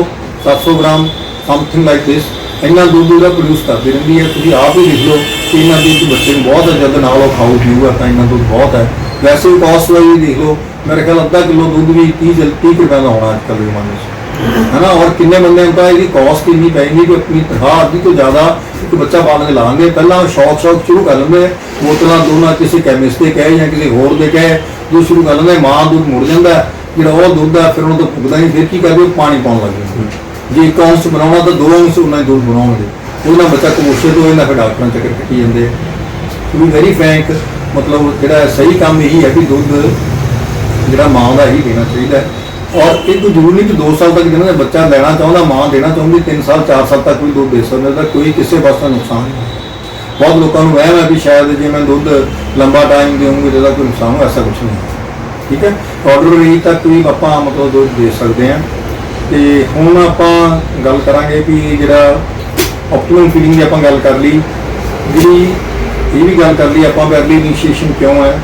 700 gram something like this ਇੰਨਾ ਦੁੱਧ ਉਹਦਾ ਪ੍ਰੋਡਿਊਸ ਕਰਦੀ ਰਹਿੰਦੀ ਹੈ। ਤੁਸੀਂ ਆਪ ਹੀ ਦੇਖ ਲਓ ਕਿ ਇਹਨਾਂ ਦੁੱਧ ਬੱਚੇ ਨੂੰ ਬਹੁਤ ਹੈ, ਜਦ ਨਾਲ ਉਹ ਖਾਊ ਪੀਊਗਾ ਤਾਂ ਇੰਨਾ ਦੁੱਧ ਬਹੁਤ ਹੈ। ਵੈਸੇ ਵੀ ਕਾਸਟ ਵਾਈਜ਼ ਦੇਖ ਲਓ, ਮੇਰੇ ਖਿਆਲ ਅੱਧਾ ਕਿਲੋ ਦੁੱਧ ਵੀ 30 ਰੁਪਏ ਦਾ ਹੋਣਾ ਅੱਜ ਕੱਲ੍ਹ ਦੇ ਜ਼ਮਾਨੇ 'ਚ, ਹੈ ਨਾ। ਔਰ ਕਿੰਨੇ ਬੰਦੇ ਨੂੰ ਤਾਂ ਇਹਦੀ ਕਾਸਟ ਇੰਨੀ ਪੈਂਦੀ ਕਿ ਆਪਣੀ ਤਨਖਾਹ ਅੱਧੀ ਤੋਂ ਜ਼ਿਆਦਾ ਇੱਕ ਬੱਚਾ ਪਾਲਣ ਦੇ ਲਾਉਂਗੇ। ਪਹਿਲਾਂ ਸ਼ੌਕ ਸ਼ੁਰੂ ਕਰ ਲੈਂਦੇ, ਬੋਤਲਾਂ ਦੋਨਾਂ ਕਿਸੇ ਕੈਮਿਸਟ ਦੇ ਕਹੇ ਜਾਂ ਕਿਸੇ ਹੋਰ ਦੇ ਕਹੇ, ਜੋ ਸ਼ੁਰੂ ਕਰ ਲੈਂਦੇ, ਮਾਂ ਦੁੱਧ ਮੁੜ ਜਾਂਦਾ, ਜਿਹੜਾ ਉਹ ਦੁੱਧ ਹੈ ਫਿਰ ਉਹਨੂੰ ਤਾਂ ਪੁੱਗਦਾ ਨਹੀਂ। ਫਿਰ ਕੀ ਕਰਦੇ, ਪਾਣੀ ਪਾਉਣ ਲੱਗ ਜਾਂਦੇ। ਜੇ 1 ਔਂਸ ਬਣਾਉਣਾ ਤਾਂ 2 ਔਂਸ ਉਹਨਾਂ ਹੀ ਦੁੱਧ ਬਣਾਉਣਗੇ, ਉਹਦੇ ਨਾਲ ਬੱਚਾ ਕੁਪੋਸ਼ਿਤ ਹੋ ਜਾਂਦਾ, ਫਿਰ ਡਾਕਟਰਾਂ ਚੱਕਰ ਕੱਟੀ ਜਾਂਦੇ। ਟੂ ਬੀ ਵੈਰੀ ਫਰੈਂਕ, ਮਤਲਬ ਜਿਹੜਾ ਸਹੀ ਕੰਮ ਇਹੀ ਹੈ ਕਿ ਦੁੱਧ ਜਿਹੜਾ ਮਾਂ ਦਾ ਹੀ ਦੇਣਾ ਚਾਹੀਦਾ ਹੈ। ਔਰ ਇਹ ਕੋਈ ਜ਼ਰੂਰੀ ਨਹੀਂ ਕਿ 2 ਸਾਲ ਤੱਕ ਜਿਹਨਾਂ ਦਾ ਬੱਚਾ ਲੈਣਾ ਚਾਹੁੰਦਾ, ਮਾਂ ਦੇਣਾ ਚਾਹੁੰਦੀ 3 ਸਾਲ 4 ਸਾਲ ਤੱਕ ਵੀ ਦੁੱਧ ਦੇ ਸਕਦਾ, ਤਾਂ ਕੋਈ ਕਿਸੇ ਪਾਸੇ ਨੁਕਸਾਨ ਨਹੀਂ। ਬਹੁਤ ਲੋਕਾਂ ਨੂੰ ਵਹਿਮ ਹੈ ਵੀ ਸ਼ਾਇਦ ਜੇ ਮੈਂ ਦੁੱਧ ਲੰਬਾ ਟਾਈਮ ਦੇਵਾਂਗੇ ਤਾਂ ਕੋਈ ਨੁਕਸਾਨ ਹੋ, ਐਸਾ ਕੁਛ ਨਹੀਂ। ਠੀਕ ਹੈ, ਆਰਡਰ ਵੇਜ ਤੱਕ ਵੀ ਆਪਾਂ ਮਤਲਬ ਦੁੱਧ ਦੇ ਸਕਦੇ ਹਾਂ। ਤੇ ਹੁਣ ਆਪਾਂ ਗੱਲ ਕਰਾਂਗੇ ਵੀ ਜਿਹੜਾ ਆਪਟੀਮਮ ਫੀਡਿੰਗ ਦੀ ਆਪਾਂ ਗੱਲ ਕਰ ਲਈ, ਜਿਹੜੀ ਇਹ ਵੀ ਗੱਲ ਕਰ ਲਈ ਆਪਾਂ ਵੀ ਅਰਲੀ ਇਨੀਸ਼ੀਏਸ਼ਨ ਕਿਉਂ ਹੈ।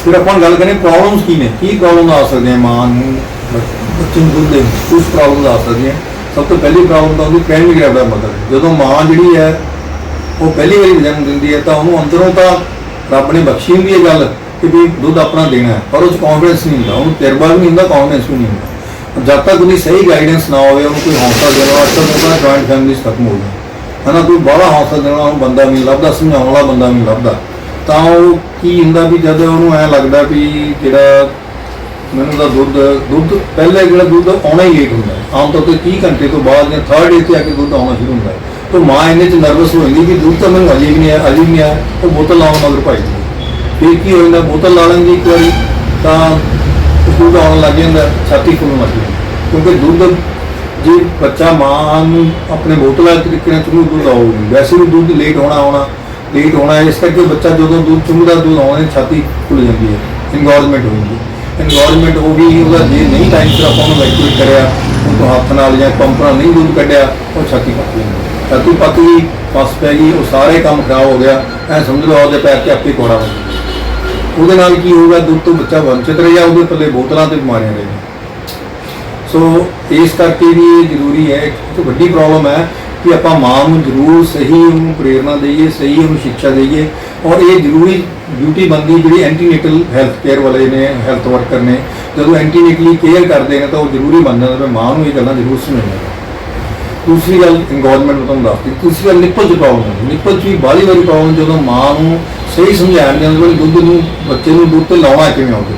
ਫਿਰ ਆਪਾਂ ਗੱਲ ਕरें ਪ੍ਰੋਬਲਮਸ ਕੀ ਨੇ, ਕੀ ਪ੍ਰੋਬਲਮ ਆ ਸਕਦੀਆਂ ਮਾਂ ਨੂੰ ਬੱਚੇ ਨੂੰ ਦੁੱਧ ਦੇ ਕੁਝ ਪ੍ਰੋਬਲਮ ਆ ਸਕਦੀਆਂ। ਸਭ ਤੋਂ ਪਹਿਲੀ ਪ੍ਰੋਬਲਮ ਤਾਂ ਉਹਦੀ ਪ੍ਰਾਇਮਰੀ ਗ੍ਰੈਵਿਟੀ ਦਾ ਮਦਰ, ਜਦੋਂ ਮਾਂ ਜਿਹੜੀ ਹੈ ਉਹ ਪਹਿਲੀ ਵਾਰੀ ਜਨਮ ਦਿੰਦੀ ਹੈ ਤਾਂ ਉਹਨੂੰ ਅੰਦਰੋਂ ਤਾਂ ਰੱਬ ਨੇ ਬਖਸ਼ੀ ਹੁੰਦੀ ਹੈ ਗੱਲ ਕਿ ਵੀ ਦੁੱਧ ਆਪਣਾ ਦੇਣਾ ਹੈ, ਪਰ ਉਹ 'ਚ ਕੌਨਫੀਡੈਂਸ ਨਹੀਂ ਹੁੰਦਾ, ਉਹਨੂੰ ਤਜਰਬਾ ਵੀ ਨਹੀਂ ਹੁੰਦਾ, ਕੌਨਫੀਡੈਂਸ ਵੀ ਨਹੀਂ ਹੁੰਦਾ। ਜਦ ਤੱਕ ਉਹਦੀ ਸਹੀ ਗਾਈਡੈਂਸ ਨਾ ਹੋਵੇ, ਉਹਨੂੰ ਕੋਈ ਹੌਸਲਾ ਦੇਣਾ, ਅੱਜ ਤੱਕ ਉਹਦਾ ਜੁਆਇੰਟ ਫੈਮਿਲੀ 'ਚ ਖਤਮ ਹੋ ਗਿਆ ਹੈ ਨਾ, ਕੋਈ ਬਾਹਲਾ ਹੌਸਲਾ ਦੇਣ ਵਾਲਾ ਬੰਦਾ ਵੀ ਨਹੀਂ ਲੱਭਦਾ, ਸਮਝਾਉਣ ਵਾਲਾ ਬੰਦਾ ਵੀ ਨਹੀਂ ਲੱਭਦਾ, ਤਾਂ ਉਹ ਕੀ ਹੁੰਦਾ ਵੀ ਜਦ ਉਹਨੂੰ ਐਂ ਲੱਗਦਾ ਵੀ ਜਿਹੜਾ ਮੈਨੂੰ ਤਾਂ ਦੁੱਧ ਪਹਿਲੇ ਜਿਹੜਾ ਦੁੱਧ ਆਉਣਾ ਹੀ ਲੇਟ ਹੁੰਦਾ ਹੈ, ਆਮ ਤੌਰ ਤੇ 30 ਘੰਟੇ ਤੋਂ ਬਾਅਦ ਜਾਂ 3rd ਡੇ ਤੇ ਆ ਕੇ ਦੁੱਧ ਆਉਣਾ ਸ਼ੁਰੂ ਹੁੰਦਾ ਹੈ, ਤਾਂ ਮਾਂ ਇੰਨੇ 'ਚ ਨਰਵਸ ਹੋ ਜਾਂਦੀ ਕਿ ਦੁੱਧ ਤਾਂ ਮੈਨੂੰ ਅਜੇ ਵੀ ਨਹੀਂ ਆਇਆ, ਅਜੇ ਵੀ ਨਹੀਂ ਆਇਆ, ਉਹ ਬੋਤਲ ਲਾਉਣ ਮਗਰ ਭਾਈ ਫਿਰ ਕੀ ਹੋ ਜਾਂਦਾ, ਬੋਤਲ ਲਾ ਲੈਂਦੀ ਇੱਕ ਵਾਰੀ ਤਾਂ ਦੁੱਧ ਆਉਣ ਲੱਗ ਜਾਂਦਾ, ਛਾਤੀ ਫੁੱਲਣ ਲੱਗ ਜਾਂਦੀ, ਕਿਉਂਕਿ ਦੁੱਧ ਜੇ ਬੱਚਾ ਮਾਂ ਨੂੰ ਆਪਣੇ ਬੋਤਲਾਂ ਤਰੀਕੇ ਨਾਲ ਚੁੰਘੂ ਦੁੱਧ ਆਊਗੀ, ਵੈਸੇ ਵੀ ਦੁੱਧ ਲੇਟ ਹੋਣਾ ਇਸ ਕਰਕੇ ਬੱਚਾ ਜਦੋਂ ਦੁੱਧ ਚੁੰਘਦਾ ਦੁੱਧ ਆਉਣੇ ਛਾਤੀ ਫੁੱਲ ਜਾਂਦੀ ਹੈ, ਇੰਗੋਰਜਮੈਂਟ ਹੋ ਜਾਂਦੀ ਹੈ। ਇਨਵਾਇਰਨਮੈਂਟ ਹੋ ਗਈ, ਉਹਦਾ ਜੇ ਨਹੀਂ ਟਾਈਮ ਸਿਰ ਆਪਾਂ ਉਹਨੂੰ ਵੈਕੂਏਟ ਕਰਿਆ, ਉਹਨੂੰ ਹੱਥ ਨਾਲ ਜਾਂ ਪੰਪ ਨਾਲ ਨਹੀਂ ਦੁੱਧ ਕੱਢਿਆ, ਉਹ ਛਾਤੀ ਪੱਕ ਜਾਂਦੀ, ਛਾਤੀ ਪੱਕ ਗਈ, ਪਸ ਪੈ ਗਈ, ਉਹ ਸਾਰੇ ਕੰਮ ਖਰਾਬ ਹੋ ਗਿਆ, ਐ ਸਮਝ ਲਓ ਉਹਦੇ ਪੈਰ 'ਤੇ ਆਪੇ ਕੋੜਾ ਹੋ ਗਿਆ। ਉਹਦੇ ਨਾਲ ਕੀ ਹੋਊਗਾ, ਦੁੱਧ ਤੋਂ ਬੱਚਾ ਵੰਚਿਤ ਰਿਹਾ, ਉਹਦੇ ਪੱਲੇ ਬੋਤਲਾਂ ਤੇ ਬਿਮਾਰੀਆਂ ਰਹੀਆਂ। ਸੋ ਇਸ ਕਰਕੇ ਵੀ ਇਹ ਜ਼ਰੂਰੀ ਹੈ, ਇੱਕ ਵੱਡੀ ਪ੍ਰੋਬਲਮ ਹੈ ਕਿ ਆਪਾਂ ਮਾਂ ਨੂੰ ਜ਼ਰੂਰ ਸਹੀ ਉਹਨੂੰ ਪ੍ਰੇਰਨਾ ਦੇਈਏ, ਸਹੀ ਉਹਨੂੰ ਸਿੱਖਿਆ ਦੇਈਏ, ਔਰ ਇਹ ਜ਼ਰੂਰੀ ਡਿਊਟੀ ਬਣਦੀ ਜਿਹੜੀ ਐਂਟੀਨੇਟਲ ਹੈਲਥ ਕੇਅਰ ਵਾਲੇ ਨੇ, ਹੈਲਥ ਵਰਕਰ ਨੇ, ਜਦੋਂ ਐਂਟੀਨੇਟਲੀ ਕੇਅਰ ਕਰਦੇ ਨੇ ਤਾਂ ਉਹ ਜ਼ਰੂਰੀ ਬਣ ਜਾਂਦਾ ਵੀ ਮਾਂ ਨੂੰ ਇਹ ਗੱਲਾਂ ਜ਼ਰੂਰ ਸਮਝਾਉਣੀਆਂ। ਦੂਸਰੀ ਗੱਲ ਇਨਵਾਇਰਨਮੈਂਟ ਨੂੰ ਤੁਹਾਨੂੰ ਦੱਸਦੀ, ਦੂਸਰੀ ਗੱਲ ਨਿੱਪਲ 'ਚ ਪ੍ਰੋਬਲਮ ਹੈ, ਨਿੱਪਲ 'ਚ ਵੀ ਬਾਹਲੀ ਵਾਰੀ ਪ੍ਰੋਬਲਮ ਜਦੋਂ ਮਾਂ ਨੂੰ ਸਹੀ ਸਮਝਾਇਆ ਨਹੀਂ ਜਾਂਦਾ ਵੀ ਦੁੱਧ ਨੂੰ ਬੱਚੇ ਨੂੰ ਦੁੱਧ ਤੇ ਲਾਉਣਾ ਕਿਵੇਂ ਆਉਂਦਾ,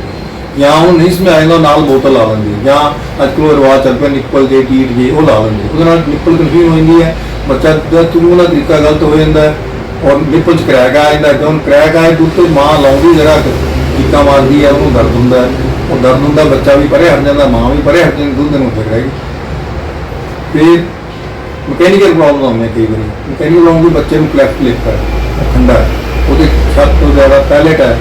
ਜਾਂ ਉਹਨੂੰ ਨਹੀਂ ਸਮਝਾਇਆ ਜਾਂਦਾ ਨਾਲ ਬੋਤਲ ਲਾ ਲੈਂਦੀ, ਜਾਂ ਅੱਜ ਕੱਲ੍ਹ ਰਿਵਾਜ ਚੱਲ ਪਿਆ ਨਿੱਪਲ ਜੇ ਟੀਟ ਜੇ ਉਹ ਲਾ ਲੈਂਦੇ, ਉਹਦੇ ਨਾਲ ਨਿੱਪਲ ਕਨਫਿਊਜ਼ ਹੋ ਜਾਂਦੀ ਹੈ, ਬੱਚਾ ਜਦ ਚੁੰਘਣ ਦਾ ਤਰੀਕਾ ਗਲਤ ਹੋ ਜਾਂਦਾ ਹੈ ਔਰ ਨਿੱਪਲ 'ਚ ਕਰੈਕ ਆ ਜਾਂਦਾ, ਜਦੋਂ ਕਰੈਕ ਆਏ ਦੁੱਧ ਤੇ ਮਾਂ ਲਾਉਂਦੀ ਜਿਹੜਾ ਟੀਕਾ ਮਾਰਦੀ ਹੈ, ਉਹਨੂੰ ਦਰਦ ਹੁੰਦਾ ਹੈ, ਉਹ ਦਰਦ ਹੁੰਦਾ, ਬੱਚਾ ਵੀ ਪਰੇ ਹਟ ਜਾਂਦਾ, ਮਾਂ ਵੀ ਪਰੇ ਹਟ ਜਾਂਦੀ, ਦੁੱਧ ਨੂੰ ਉੱਥੇ ਰਹੇਗੀ। ਫਿਰ ਮਕੈਨੀਕਲ ਪ੍ਰੋਬਲਮ ਆਉਂਦੀਆਂ ਕਈ ਵਾਰੀ, ਮਕੈਨੀਕਲ ਪ੍ਰੋਬਲਮ ਵੀ ਬੱਚੇ ਨੂੰ ਕਲੈਫਟ ਲਿਪ ਹੈ, ਠੰਡਾ ਹੈ, ਉਹਦੇ ਸਭ ਤੋਂ ਜ਼ਿਆਦਾ ਪੈਲੇਟ ਹੈ,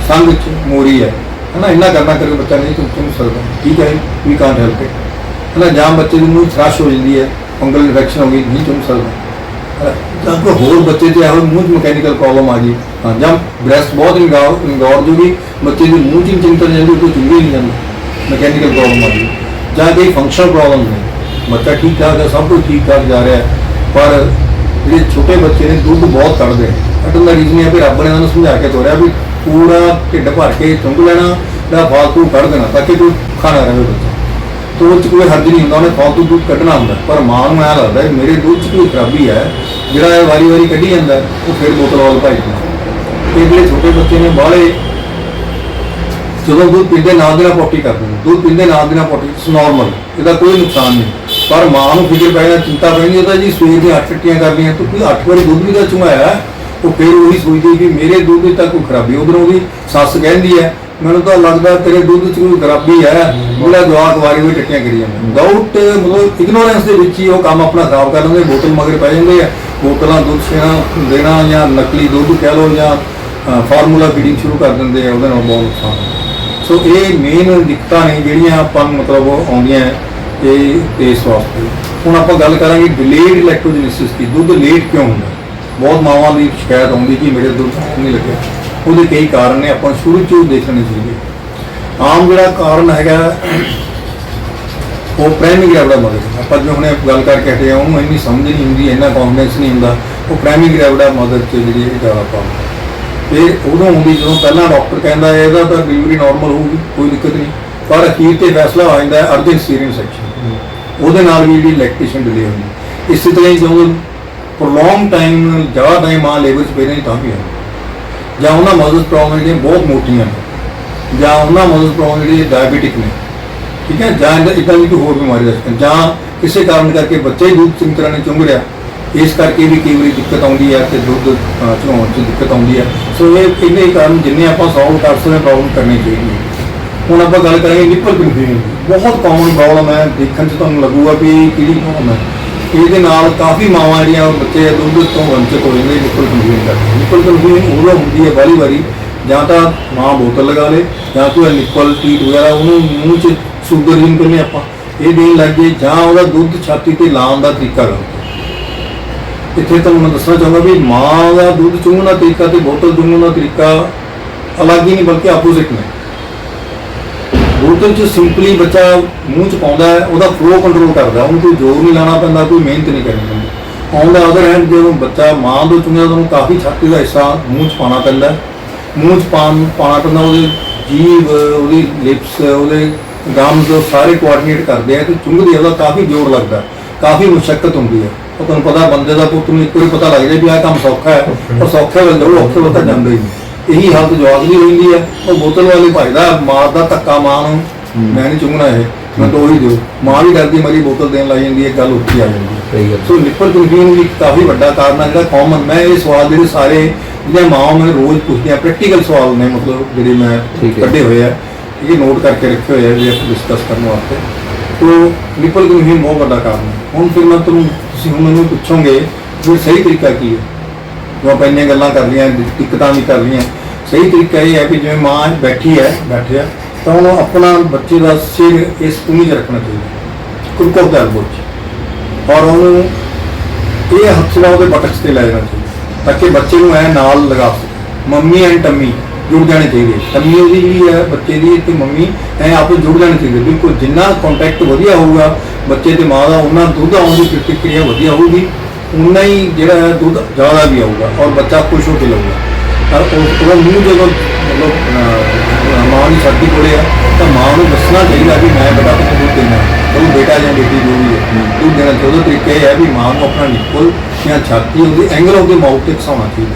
ਸੰਘ 'ਚ ਮੋਰੀ ਹੈ ਨਾ, ਇੰਨਾ ਕਰਨਾ ਕਰਕੇ ਬੱਚਾ ਨਹੀਂ ਚੁੰਘ ਸਕਦਾ, ਠੀਕ ਹੈ ਵੀ ਕਾਂਟ ਹੈਲਪ ਇਟ ਹੈ ਨਾ, ਜਾਂ ਬੱਚੇ ਦੀ ਮੂੰਹ ਥ੍ਰਸ਼ ਹੋ ਜਾਂਦੀ ਹੈ, ਫੰਗਲ ਇਨਫੈਕਸ਼ਨ ਹੋ ਗਈ, ਨਹੀਂ ਚੁੰਘ ਸਕਦਾ, ਜਾਂ ਕੋਈ ਹੋਰ ਬੱਚੇ 'ਚ ਇਹੋ ਮੂੰਹ 'ਚ ਮਕੈਨੀਕਲ ਪ੍ਰੋਬਲਮ ਆ ਗਈ, ਹਾਂ, ਜਾਂ ਬ੍ਰੈਸਟ ਬਹੁਤ ਇੰਗੌਰ ਜੋ ਵੀ ਬੱਚੇ ਦੀ ਮੂੰਹ 'ਚ ਚਿੰਤਾ ਜਾਂਦੀ, ਉਹ ਚੁੰਘੀ ਨਹੀਂ ਜਾਂਦੀ, ਮਕੈਨੀਕਲ ਪ੍ਰੋਬਲਮ ਆ ਗਈ, ਜਾਂ ਕੋਈ ਫੰਕਸ਼ਨਲ ਪ੍ਰੋਬਲਮ ਨੇ, ਬੱਚਾ ਠੀਕ ਠਾਕ ਹੈ, ਸਭ ਕੁਝ ਠੀਕ ਠਾਕ ਜਾ ਰਿਹਾ, ਪਰ ਜਿਹੜੇ ਛੋਟੇ ਬੱਚੇ ਨੇ ਦੁੱਧ ਬਹੁਤ ਕੱਢਦੇ ਨੇ, ਕੱਢਣ ਦਾ ਰੀਜ਼ਨ ਇਹ ਹੈ ਵੀ ਰੱਬ ਨੇ ਉਹਨਾਂ ਨੂੰ ਸਮਝਾ ਕੇ ਤੋਰਿਆ ਵੀ ਪੂਰਾ ਢਿੱਡ ਭਰ ਕੇ ਚੁੰਘ ਲੈਣਾ ਜਾਂ ਫਾਲਤੂ ਕੱਢ ਦੇਣਾ ਤਾਂ ਕਿ ਕੋਈ ਖਾਣਾ ਰਹੇ ਬੱਚਾ, ਤਾਂ ਉਹ 'ਚ ਕੋਈ ਹਰਜ ਨਹੀਂ ਹੁੰਦਾ, ਉਹਨੇ ਫਾਲਤੂ ਦੁੱਧ ਕੱਢਣਾ ਹੁੰਦਾ, ਪਰ ਮਾਂ ਨੂੰ ਐਂ ਲੱਗਦਾ ਮੇਰੇ ਦੁੱਧ 'ਚ ਕੋਈ ਖਰਾਬੀ ਹੈ, ਜਿਹੜਾ ਇਹ ਵਾਰੀ ਕੱਢੀ ਜਾਂਦਾ ਉਹ ਫਿਰ ਬੋਤਲ ਵੱਲ ਭਾਈਦਾ। ਇਹ ਜਿਹੜੇ ਛੋਟੇ ਬੱਚੇ ਨੇ ਬਾਹਲੇ ਜਦੋਂ ਦੁੱਧ ਪੀਂਦੇ ਨਾਲ ਦੀ ਨਾਲ ਪੋਟੀ ਕਰਦੇ ਨੇ, ਦੁੱਧ ਪੀਂਦੇ ਨਾਲ ਦੀ ਨਾਲ ਪੋਟੀ ਨੋਰਮਲ, ਇਹਦਾ ਕੋਈ ਨੁਕਸਾਨ ਨਹੀਂ, ਪਰ ਮਾਂ ਨੂੰ ਫਿਕਰ ਪੈ ਜਾਂਦਾ, ਚਿੰਤਾ ਪੈਂਦੀ, ਉਹਦਾ ਜੀ ਸਵੇਰ ਦੀਆਂ 8 ਟੱਟੀਆਂ ਕਰਦੀਆਂ, ਤੂੰ ਕੋਈ 8 ਵਾਰੀ ਦੁੱਧ ਵੀ ਤਾਂ ਚੁੰਘਾਇਆ, ਉਹ ਫਿਰ ਉਹੀ ਸੋਚਦੀ ਕਿ ਮੇਰੇ ਦੁੱਧ ਵਿੱਚ ਤਾਂ ਕੋਈ ਖਰਾਬੀ, ਉਧਰੋਂ ਉਹਦੀ ਸੱਸ ਕਹਿੰਦੀ ਹੈ ਮੈਨੂੰ ਤਾਂ ਲੱਗਦਾ ਤੇਰੇ ਦੁੱਧ 'ਚ ਕੋਈ ਖਰਾਬੀ ਹੈ, ਉਹਦਾ ਜਵਾਕ ਵਾਰੀ ਹੋਈ ਟੱਟੀਆਂ ਕਰੀ ਜਾਂਦਾ, ਡਾਊਟ ਮਤਲਬ ਇਗਨੋਰੈਂਸ ਦੇ ਵਿੱਚ ਹੀ ਉਹ ਕੰਮ ਆਪਣਾ ਖਰਾਬ ਕਰ ਲੈਂਦੇ, ਬੋਤਲ ਮਗਰ ਪੈ ਜਾਂਦੇ ਆ, ਬੋਤਲਾਂ ਦੁੱਧ ਦੇਣਾ ਜਾਂ ਨਕਲੀ ਦੁੱਧ ਕਹਿ ਲਓ ਜਾਂ ਫਾਰਮੂਲਾ ਫੀਡਿੰਗ ਸ਼ੁਰੂ ਕਰ ਦਿੰਦੇ ਆ, ਉਹਦੇ ਨਾਲ ਬਹੁਤ ਨੁਕਸਾਨ। ਸੋ ਇਹ ਮੇਨ ਦਿੱਕਤਾਂ ਨੇ ਜਿਹੜੀਆਂ ਆਪਾਂ ਨੂੰ ਮਤਲਬ ਆਉਂਦੀਆਂ ਇਹ ਇਸ ਵਾਸਤੇ। ਹੁਣ ਆਪਾਂ ਗੱਲ ਕਰਾਂਗੇ ਡਿਲੇਡ ਲੈਕਟੋਜੈਨੇਸਿਸ ਦੀ, ਦੁੱਧ ਲੇਟ ਕਿਉਂ ਹੁੰਦਾ, ਬਹੁਤ ਮਾਵਾਂ ਦੀ ਸ਼ਿਕਾਇਤ ਆਉਂਦੀ ਕਿ ਮੇਰੇ ਦੁੱਧ ਨਹੀਂ ਲੱਗਿਆ, ਉਹਦੇ ਕਈ ਕਾਰਨ ਨੇ, ਆਪਾਂ ਸ਼ੁਰੂ 'ਚ ਦੇਖਣੇ ਚਾਹੀਦੇ। ਆਮ ਜਿਹੜਾ ਕਾਰਨ ਹੈਗਾ ਉਹ ਪ੍ਰਾਇਮਰੀ ਗ੍ਰੈਵਿਟੀ ਮਦਰ, ਆਪਾਂ ਜਿਵੇਂ ਹੁਣੇ ਗੱਲ ਕਰਕੇ ਹਟੇ ਆ, ਉਹਨੂੰ ਇੰਨੀ ਸਮਝ ਨਹੀਂ ਹੁੰਦੀ, ਇੰਨਾ ਕੌਨਫੀਡੈਂਸ ਨਹੀਂ ਹੁੰਦਾ, ਉਹ ਪ੍ਰਾਇਮਰੀ ਗ੍ਰੈਵਿਟੀ ਮਦਰ 'ਚ ਜਿਹੜੀ ਜ਼ਿਆਦਾ ਪ੍ਰੋਬਲਮ ਫਿਰ ਉਦੋਂ ਹੁੰਦੀ ਜਦੋਂ ਪਹਿਲਾਂ ਡਾਕਟਰ ਕਹਿੰਦਾ ਇਹਦਾ ਤਾਂ ਡਿਲੀਵਰੀ ਨਾਰਮਲ ਹੋਊਗੀ, ਕੋਈ ਦਿੱਕਤ ਨਹੀਂ, ਪਰ ਅਖੀਰ ਤੇ ਫੈਸਲਾ ਹੋ ਜਾਂਦਾ ਅਰਜੈਂਟ ਸੀਰੀਅਸ ਸੈਕਸ਼ਨ, ਉਹਦੇ ਨਾਲ ਵੀ ਜਿਹੜੀ ਲੈਕਟੇਸ਼ਨ ਡਿਲੇ ਹੁੰਦੀ। ਇਸੇ ਤਰ੍ਹਾਂ ਹੀ ਜਦੋਂ ਪ੍ਰੋਲੋਂਗ ਟਾਈਮ ਜ਼ਿਆਦਾ ਟਾਈਮ ਮਾਂ ਲੇਬਰ 'ਚ ਪਈ ਰਹੀ ਤਾਂ ਵੀ ਹੈ, ਜਾਂ ਉਹਨਾਂ ਮਦਰਸ ਪ੍ਰੋਬਲਮ ਜਿਹੜੀਆਂ ਬਹੁਤ ਮੋਟੀਆਂ ਨੇ, ਜਾਂ ਉਹਨਾਂ ਮਦਰਸ ਪ੍ਰੋਬਲਮ ਜਿਹੜੀ ਡਾਇਬੀਟਿਕ ਨੇ, ਠੀਕ ਹੈ, ਜਾਂ ਇੱਦਾਂ ਦੀ ਕੋਈ ਹੋਰ ਬਿਮਾਰੀ ਦਾ, ਜਾਂ ਕਿਸੇ ਕਾਰਨ ਕਰਕੇ ਬੱਚੇ ਹੀ ਦੁੱਧ ਚੰਗੀ ਤਰ੍ਹਾਂ ਨਹੀਂ ਚੁੰਘ ਰਿਹਾ, ਇਸ ਕਰਕੇ ਵੀ ਕਈ ਵਾਰੀ ਦਿੱਕਤ ਆਉਂਦੀ ਹੈ ਤੇ ਦੁੱਧ ਚੜਾਉਣ 'ਚ ਦਿੱਕਤ ਆਉਂਦੀ ਹੈ। ਸੋ ਇਹ ਇੰਨੇ ਕਾਰਨ ਜਿੰਨੇ ਆਪਾਂ ਸੋਲਵ ਕਰ ਸਕਦੇ ਪ੍ਰੋਬਲਮ ਕਰਨੀ ਚਾਹੀਦੀ ਹੈ। ਹੁਣ ਆਪਾਂ ਗੱਲ ਕਰਾਂਗੇ ਨਿੱਪਲ ਕਨਫਿਊਜ਼ਨ, ਬਹੁਤ ਕਾਮਨ ਪ੍ਰੋਬਲਮ ਹੈ, ਦੇਖਣ 'ਚ ਤੁਹਾਨੂੰ ਲੱਗੂਗਾ ਵੀ ਕਿਹੜੀ ਪ੍ਰੋਬਲਮ ਹੈ, ਇਹਦੇ ਨਾਲ ਕਾਫੀ ਮਾਵਾਂ ਜਿਹੜੀਆਂ ਬੱਚੇ ਦੁੱਧ ਤੋਂ ਵੰਚਿਤ ਹੋ ਜਾਂਦੇ ਨਿੱਪਲ ਕਨਫਿਊਜ਼ਨ ਕਰਕੇ। ਨਿੱਪਲ ਕਨਫਿਊਜ਼ਨ ਉਦੋਂ ਹੁੰਦੀ ਹੈ ਵਾਰੀ ਜਾਂ ਤਾਂ ਮਾਂ ਬੋਤਲ ਲਗਾ ਲੇ, ਜਾਂ ਕੋਈ ਨਿੱਪਲ ਟੀਟ ਵਗੈਰਾ ਉਹਨੂੰ ਮੂੰਹ 'ਚ ਸ਼ੂਗਰ ਜਿੰਨ ਕਰਨੇ ਆਪਾਂ ਇਹ ਦੇਣ ਲੱਗ ਗਏ, ਜਾਂ ਉਹਦਾ ਦੁੱਧ ਛਾਤੀ ਤੇ ਲਾਉਣ ਦਾ ਤਰੀਕਾ ਗਲਤ। ਇੱਥੇ ਤੁਹਾਨੂੰ ਮੈਂ ਦੱਸਣਾ ਚਾਹੁੰਦਾ ਵੀ ਮਾਂ ਦਾ ਦੁੱਧ ਚੁੰਘਣ ਦਾ ਤਰੀਕਾ ਤੇ ਬੋਤਲ ਚੁੰਘਣ ਦਾ ਤਰੀਕਾ अलग ही नहीं बल्कि अपोजिट ने। बोतल च सिंपली बच्चा मूँह च पाਉਂਦਾ है, ਉਹਦਾ फ्लो कंट्रोल करता, ਉਹਨੂੰ ਕੋਈ जोर नहीं लाना पैंदा, कोई मेहनत नहीं करनी पैंदी। ऑन द अदर हैंड जो बच्चा माँ ਤੋਂ ਚੁੰਗਿਆ ਉਹਨੂੰ काफ़ी छाती का हिस्सा मूँह च पाना पैंदा, मूँह च पाना पैंदा, ਉਹਦੇ जीभ, ਉਹਦੀ लिप्स, ਉਹਦੇ गम्स सारे कोआर्डीनेट करते हैं, तो चुंगਦੇ ਉਹਦਾ काफ़ी जोर लगता, काफ़ी मुशक्कत होंगी है। तो ਤੁਹਾਨੂੰ पता बंदे का पुत ਨੂੰ ਇੱਕ ਵਾਰੀ पता लग जाए भी आह काम सौखा है, और सौखे वाल जाओ, औखे वाल ਤਾਂ ਜਾਂਦਾ ही नहीं। यही हालत जवाब की होती है, और बोतल वाली भाईदा मारदा धक्का मां नूं, मैं नहीं चुंगना है, मैं तो ही दो, मां भी डरती मरी बोतल देन लाई जाती है, गल उत्ती आ जाती है। सो निप्पल कन्फ्यूजन भी काफ़ी बड़ा कारण है जो कॉमन। मैं ये सवाल जो सारे जो माँ मैंने रोज़ पूछते हैं, प्रैक्टिकल सवाल ने, मतलब जो मैं कढ़े हुए हैं, ये नोट करके रखे हुए हैं जो डिस्कस करने वास्ते। तो निप्पल कन्फ्यूजन बहुत बड़ा कारण है। हुण फिर मैं तुम मैंने पूछोगे भी सही तरीका की है, जो आप इन्नियां गल्लां कर लियां, दिक्कतां भी कर लियां, सही तरीका ये है कि जिवें माँ बैठे है तो उन्होंने अपना बच्चे का सिर इस पूनी च रखना चाहिए, कुरकुर के एल्बो च, और उन्होंने ये हथ ला वो बटक्स से लै जाना चाहिए, ताकि बच्चे को ऐ नाल लगा सके। मम्मी एंड टम्मी जुड़ जाने चाहिए, टम्मी वो जी है बच्चे की, तो मम्मी ऐ आप जुड़ जाने चाहिए बिल्कुल। जिन्ना कॉन्टैक्ट वधिया होगा बच्चे तो माँ का, उन्ना दुध आने की प्रतिक्रिया वधिया होगी, उन्ना ही जो है दुध ज़्यादा भी आऊगा और बच्चा खुश होकर लगेगा। और उसका मूँह जो मतलब माँ की छाती कोले है, तो माँ को दसना चाहिए कि मैं बेटा तुम्हें दूध देना, तो बेटा या बेटी जो भी है दूध देना चाहिए। तरीका यह है भी माँ को अपना निप्पल या छाती उसकी एंगल ऑफ द माउथ तक घसाना चाहिए,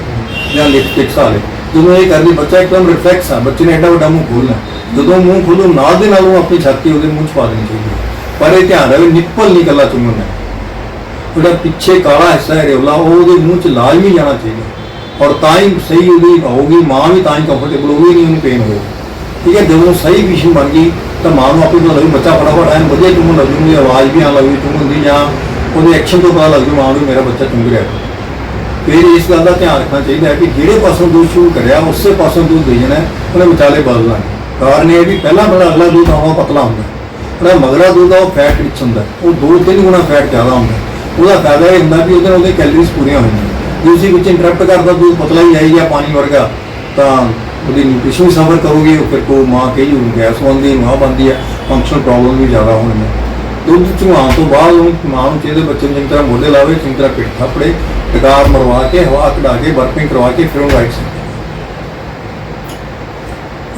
या लिप तक घसा ले। जो ये करती बच्चा एकदम रिफ्लैक्स है, बच्चे ने एडा वा मूँह खोलना, जो मूँह खोलो नाल दे नाल अपनी छाती वो मूँह च पा देनी चाहिए। पर यह ध्यान रहे निप्पल नहीं कला चुंगना, जो पिछे काला हिस्सा है रेवला वो मूँह च लाजमी जाना चाहिए, और ताई सही वो होगी, माँ भी ताई कंफर्टेबल होगी, नहीं उन्हें पेन होगा। ठीक है, जब सही विजन बन गई तो माँ को अपनी पता लगी, बच्चा फटाफट एन वधिया चुंगन लग जूगी, आवाज़ भी आने लगी चुंगन की, या वो एक्शन तो पता लग जू माँ को मेरा बच्चा चुंग रहा है। फिर इस गल का ध्यान रखना चाहिए है कि जोड़े पासों दूध शुरू कराया उस पासों दूध दे जाना, उन्हें विचाले बदलना। कारण यह भी पहला बड़ा अगला दूध आवा पतला होंगे, जो मगरा दूध है वो फैट रिच होंगे, वो 2-3 गुना फैट ज़्यादा होंगे। वह फायदा यह होंगे भी वो कैलरीज पूरी होंगी। जो उसी बच्चे इंटरप्ट करता दूध पतला ही आई या पानी वर्गा, तो वो न्यूट्रिशन भी सफर करोगे, फिर को माँ कही गैस बनती, माँ बनती है, फंक्शनल प्रॉब्लम भी ज़्यादा होने। दुध चुहान तो बाद माँ को चाहिए बच्चे चंगी तरह मोढे लावे, चंगी तरह पिठ थपड़े, डकार मरवा के, हवा कढ़ा के, बर्फिंग करवा के, फिर राइट सकते।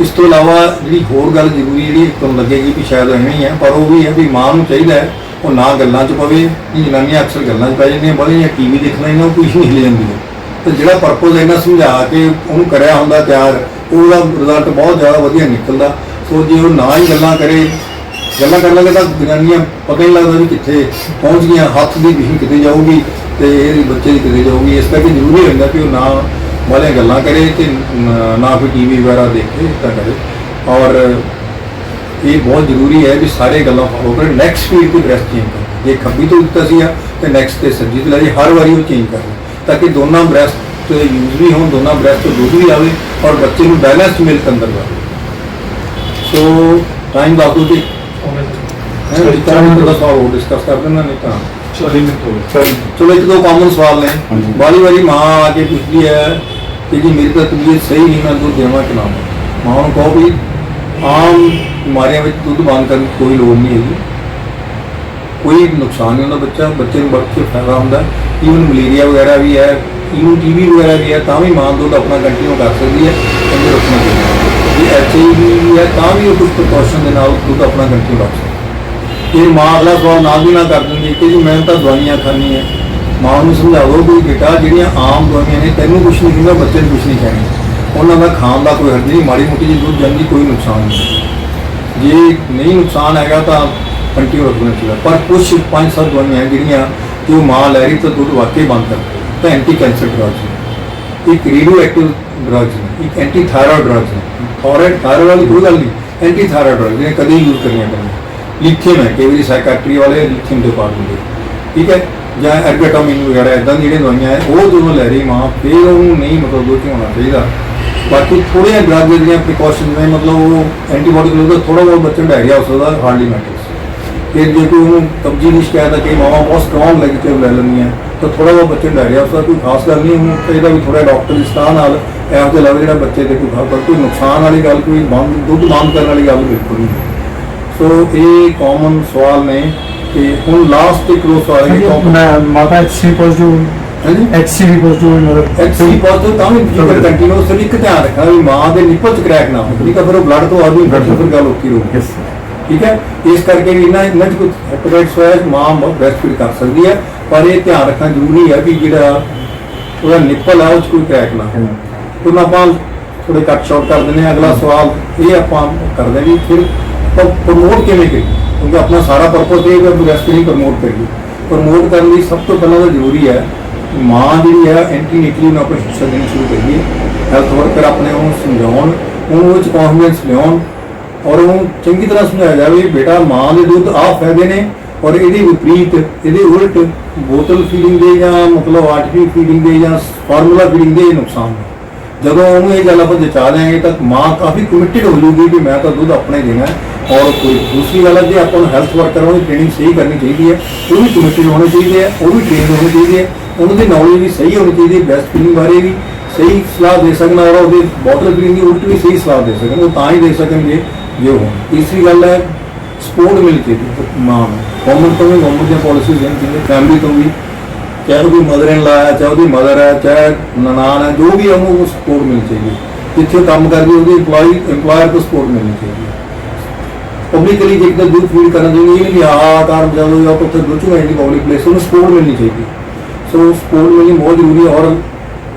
इस तो इलावा जी होर गल जरूरी जी तुम लगेगी भी शायद इवें ही है, पर वो भी है भी माँ को चाहिए वो ना गल्लां च पवे। जनानियां अक्सर गल्लां च पै जांदियां, बड़ियां टीवी देखना ही ना कुछ नहीं हिल जाती है, तो जो परपज इन्ना समझा के उन्होंने कराया होंदा तैयार, ਉਹਦਾ रिजल्ट बहुत ज़्यादा वधिया निकलता। सो जे वो ना ही गल्लां करे, गल्लां कर लगे तो जनानियां पता नहीं लगता भी कितने पहुँच गई, हथ की विशन कितने जाऊगी तो ये बच्चे की कितने जाऊगी। इस करके जरूरी होंदा कि वो ना वालियां गल्लां करे तो ना कोई टीवी वगैरह देखे इतना करे। और ये बहुत जरूरी है भी सारे गल्लां फॉलो करें। नैक्सट स्पीड की ब्रैस्ट चेंज करें, जे खब्बी तो दिता सी तो नैक्सट तो सज्जी तो ला हर बारी वो चेंज करें, ताकि दोनों ब्रैस्ट यूज भी हो, दोनों ब्रैस्ट तो दूध भी आए और बच्चे को बैलेंस मिल्क अंदर आए। सो टाइम दस दो जी, सवाल डिस्कस कर देना, नहीं तो चलो एक 2 कॉमन सवाल ने। बारी बारी माँ आके पूछती है कि जी मेरी तो तबीयत सही नहीं, मैं दूध देवा कि ना। माँ को कहो भी आम बीमारियों में दूध बंद करने की कोई लोड़ नहीं है, कोई नुकसान नहीं होता, बच्चे को बढ़ के फायदा होता है। ईवन मलेरिया वगैरह भी है, ईवन टीवी वगैरह भी है, तो भी माँ दूध अपना कंटिन्यू कर सकती है, अंदर रखना चाहिए। जी HIV भी है तो भी वो कुछ प्रिकॉशन के नाल दूध अपना कंटिन्यू रख सकती। ये माँ अगला सवाल ना भी ना कर देंगी कि जी मैं तो दवाइयाँ खानी है। माँ को समझा दो कोई बेटा जी आम दवाइयाँ ने तेनों कुछ नहीं कहना, बच्चे को कुछ नहीं कहना, उन्होंने खाने का कोई हर्ज नहीं, माड़ी मोटी जी दूध जमदी कोई नुकसान नहीं। जे नहीं नुकसान है तो कंटिन्यू रखना चाहिए। पर कुछ 5-7 दवाइयाँ हैं जिहड़ियां जो माँ लै रही तो दूध वाकई बंद कर, तो एंटी कैंसर ड्रग्स ने, एक रेडियो एक्टिव ड्रग्स ने, एक एंटी थायराइड ड्रग्स ने। थायराइड वाली कोई गल नहीं, एंटी थायराइड ड्रग्स जिन्हें कभी यूज करनी करनी। लिथियम है, कई बार साइकाट्री वाले लिथियम तो पा देंगे, ठीक है, या एर्गोटामिन वगैरह इदा दी दवाइयां है वो जो लै रही माँ, फिर उन्होंने नहीं मतलब दूध होना चाहिए। बाकी थोड़िया ड्रग जो प्रिकॉशन में मतलब वो एंटीबायोटिक तो थोड़ा बहुत बच्चे को डायरिया हो सकता, हार्डली मैटर्स। फिर जो कोई उन्होंने कब्जी की शिकायत है, कई मावा बहुत स्ट्रॉन्ग नेगेटिव लै लेंगे तो थोड़ा बहुत बच्चे डायरिया उसका कोई खास गल नहीं, उन्होंने चाहिए भी थोड़ा डॉक्टर की सलाह नाल ਇਹੋ ਜਿਹਾ ਲੱਗਦਾ ਜਿਹੜਾ ਬੱਚੇ ਦੇ ਕੋਈ ਨੁਕਸਾਨ ਵਾਲੀ ਗੱਲ, ਕੋਈ ਦੁੱਧ ਬੰਦ ਕਰਨ ਵਾਲੀ ਗੱਲ ਬਿਲਕੁਲ ਨਹੀਂ। ਸੋ ਇਹ ਕਾਮਨ ਸਵਾਲ ਨੇ ਕਿ ਹੁਣ ਲਾਸਟ ਇੱਕ ਦੋ ਸਵਾਲ ਹੈ ਮਾਤਾ HC positive HCV positive actually positive ਤਾਂ ਵੀ ਜੇਕਰ ਕੰਟੀਨਿਊਸਲੀ ਇੱਕ ਧਿਆਨ ਰੱਖਣਾ ਵੀ ਮਾਂ ਦੇ ਨਿੱਪਲ ਚ ਕਰੈਕ ਨਾ ਹੋਵੇ, ਠੀਕ ਹੈ, ਫਿਰ ਉਹ ਬਲੱਡ ਤੋਂ ਆਦਮੀ ਇਨਫੈਕਸ਼ਨ ਫਿਰ ਗੱਲ ਔਖੀ ਰਹੂਗੀ, ਠੀਕ ਹੈ। ਇਸ ਕਰਕੇ ਵੀ ਇਹਨਾਂ 'ਚ ਕੋਈ ਹੈਪੇਟਾਈਟਸ ਹੋਇਆ ਮਾਂ ਬ੍ਰੈਸਟ ਫੀਡ ਕਰ ਸਕਦੀ ਹੈ, ਪਰ ਇਹ ਧਿਆਨ ਰੱਖਣਾ ਜ਼ਰੂਰੀ ਹੈ ਵੀ ਜਿਹੜਾ ਉਹਦਾ ਨਿੱਪਲ ਹੈ ਉਹ 'ਚ ਕੋਈ ਕਰੈਕ ਨਾ ਹੋਵੇ। ਹੁਣ ਆਪਾਂ ਥੋੜੇ ਕੱਟ ਸ਼ਾਰਟ ਕਰ ਦਿੰਦੇ ਹਾਂ। ਅਗਲਾ ਸਵਾਲ ਇਹ ਆਪਾਂ ਕਰਦੇ ਵੀ ਫਿਰ ਆਪਾਂ ਪ੍ਰਮੋਟ ਕਿਵੇਂ ਕਰੀਏ, ਕਿਉਂਕਿ ਆਪਣਾ ਸਾਰਾ ਪਰਪਸ ਇਹ ਹੈ ਕਿ ਬ੍ਰੈਸਟ ਫੀਡਿੰਗ ਪ੍ਰਮੋਟ ਕਰੀਏ। ਪ੍ਰਮੋਟ ਕਰਨ ਲਈ ਸਭ ਤੋਂ ਪਹਿਲਾਂ ਤਾਂ ਜ਼ਰੂਰੀ ਹੈ ਮਾਂ ਜਿਹੜੀ ਹੈ ਐਂਟੀਨੇਟਲੀ ਨੂੰ ਆਪਾਂ ਸਿੱਖਿਆ ਦੇਣੀ ਸ਼ੁਰੂ ਕਰੀਏ। ਹੈਲਥ ਵਰਕਰ ਆਪਣੇ ਉਹਨੂੰ ਸਮਝਾਉਣ, ਉਹਨੂੰ ਉਹ 'ਚ ਕੌਨਫੀਡੈਂਸ ਲਿਆਉਣ ਔਰ ਉਹਨੂੰ ਚੰਗੀ ਤਰ੍ਹਾਂ ਸਮਝਾਇਆ ਜਾਵੇ ਬੇਟਾ ਮਾਂ ਦੇ ਦੁੱਧ ਆਹ ਫਾਇਦੇ ਨੇ ਔਰ ਇਹਦੇ ਵਿਪਰੀਤ, ਇਹਦੇ ਉਲਟ ਬੋਤਲ ਫੀਡਿੰਗ ਦੇ ਜਾਂ ਮਤਲਬ ਆਰਟੀਫੀਸ਼ੀਅਲ ਫੀਡਿੰਗ ਦੇ ਜਾਂ ਫਾਰਮੂਲਾ ਫੀਡਿੰਗ ਦੇ ਨੁਕਸਾਨ ਨੇ। ਜਦੋਂ ਉਹਨੂੰ ਇਹ ਗੱਲ ਆਪਾਂ ਜਚਾ ਦਿਆਂਗੇ ਤਾਂ ਮਾਂ ਕਾਫੀ ਕਮਿਟਡ ਹੋ ਜੂਗੀ ਵੀ ਮੈਂ ਤਾਂ ਦੁੱਧ ਆਪਣੇ ਦੇਣਾ। ਔਰ ਕੋਈ ਦੂਸਰੀ ਗੱਲ ਹੈ ਜੇ ਆਪਾਂ ਨੂੰ ਹੈਲਥ ਵਰਕਰ ਉਹਦੀ ਟ੍ਰੇਨਿੰਗ ਸਹੀ ਕਰਨੀ ਚਾਹੀਦੀ ਹੈ, ਉਹ ਵੀ ਕਮਿਟਡ ਹੋਣੇ ਚਾਹੀਦੇ ਹੈ, ਉਹ ਵੀ ਟ੍ਰੇਨਡ ਹੋਣੇ ਚਾਹੀਦੇ ਹੈ, ਉਹਨਾਂ ਦੀ ਨੌਲੇਜ ਵੀ ਸਹੀ ਹੋਣੀ ਚਾਹੀਦੀ ਹੈ, ਬ੍ਰੈਸਟ ਫੀਡਿੰਗ ਬਾਰੇ ਵੀ ਸਹੀ ਸਲਾਹ ਦੇ ਸਕਣ ਔਰ ਉਹਦੇ ਬੋਟਲ ਫੀਡਿੰਗ ਦੀ ਉਲਟ ਵੀ ਸਹੀ ਸਲਾਹ ਦੇ ਸਕਣ। ਉਹ ਤਾਂ ਹੀ ਦੇ ਸਕਣਗੇ ਜੇ ਉਹ। ਤੀਸਰੀ ਗੱਲ ਹੈ ਸਪੋਰਟ ਮਿਲਣੀ ਚਾਹੀਦੀ ਮਾਂ ਨੂੰ, ਗਵਰਨਮੈਂਟ ਤੋਂ ਵੀ, ਗਵਰਨਮੈਂਟ ਦੀਆਂ ਪਾਲਿਸੀਜ਼ ਹਨ, ਫੈਮਿਲੀ ਤੋਂ ਵੀ, ਚਾਹੇ ਉਹਦੀ ਮਦਰ ਇਨ ਲਾ ਹੈ, ਚਾਹੇ ਉਹਦੀ ਮਦਰ ਹੈ, ਚਾਹੇ ਨਨਾਣ ਹੈ, ਜੋ ਵੀ ਉਹਨੂੰ ਸਪੋਰਟ ਮਿਲਣੀ ਚਾਹੀਦੀ। ਜਿੱਥੇ ਕੰਮ ਕਰਦੀ ਉਹਦੀ ਇੰਪਲਾਇਰ ਤੋਂ ਸਪੋਰਟ ਮਿਲਣੀ ਚਾਹੀਦੀ। ਪਬਲਿਕਲੀ ਜੇਕਰ ਦੁੱਧ ਫੀਡ ਕਰਨਾ ਚਾਹੀਦੀ, ਇਹ ਨਹੀਂ ਕਿ ਆਹ ਕਾਰਨ ਜਦੋਂ ਜਾਂ ਉੱਥੇ ਦੁੱਧ ਚੁਗਾਈ ਦੀ ਪਬਲਿਕ ਪਲੇਸ, ਉਹਨੂੰ ਸਪੋਰਟ ਮਿਲਣੀ ਚਾਹੀਦੀ। ਸੋ ਸਪੋਰਟ ਮਿਲਣੀ ਬਹੁਤ ਜ਼ਰੂਰੀ ਹੈ। ਔਰ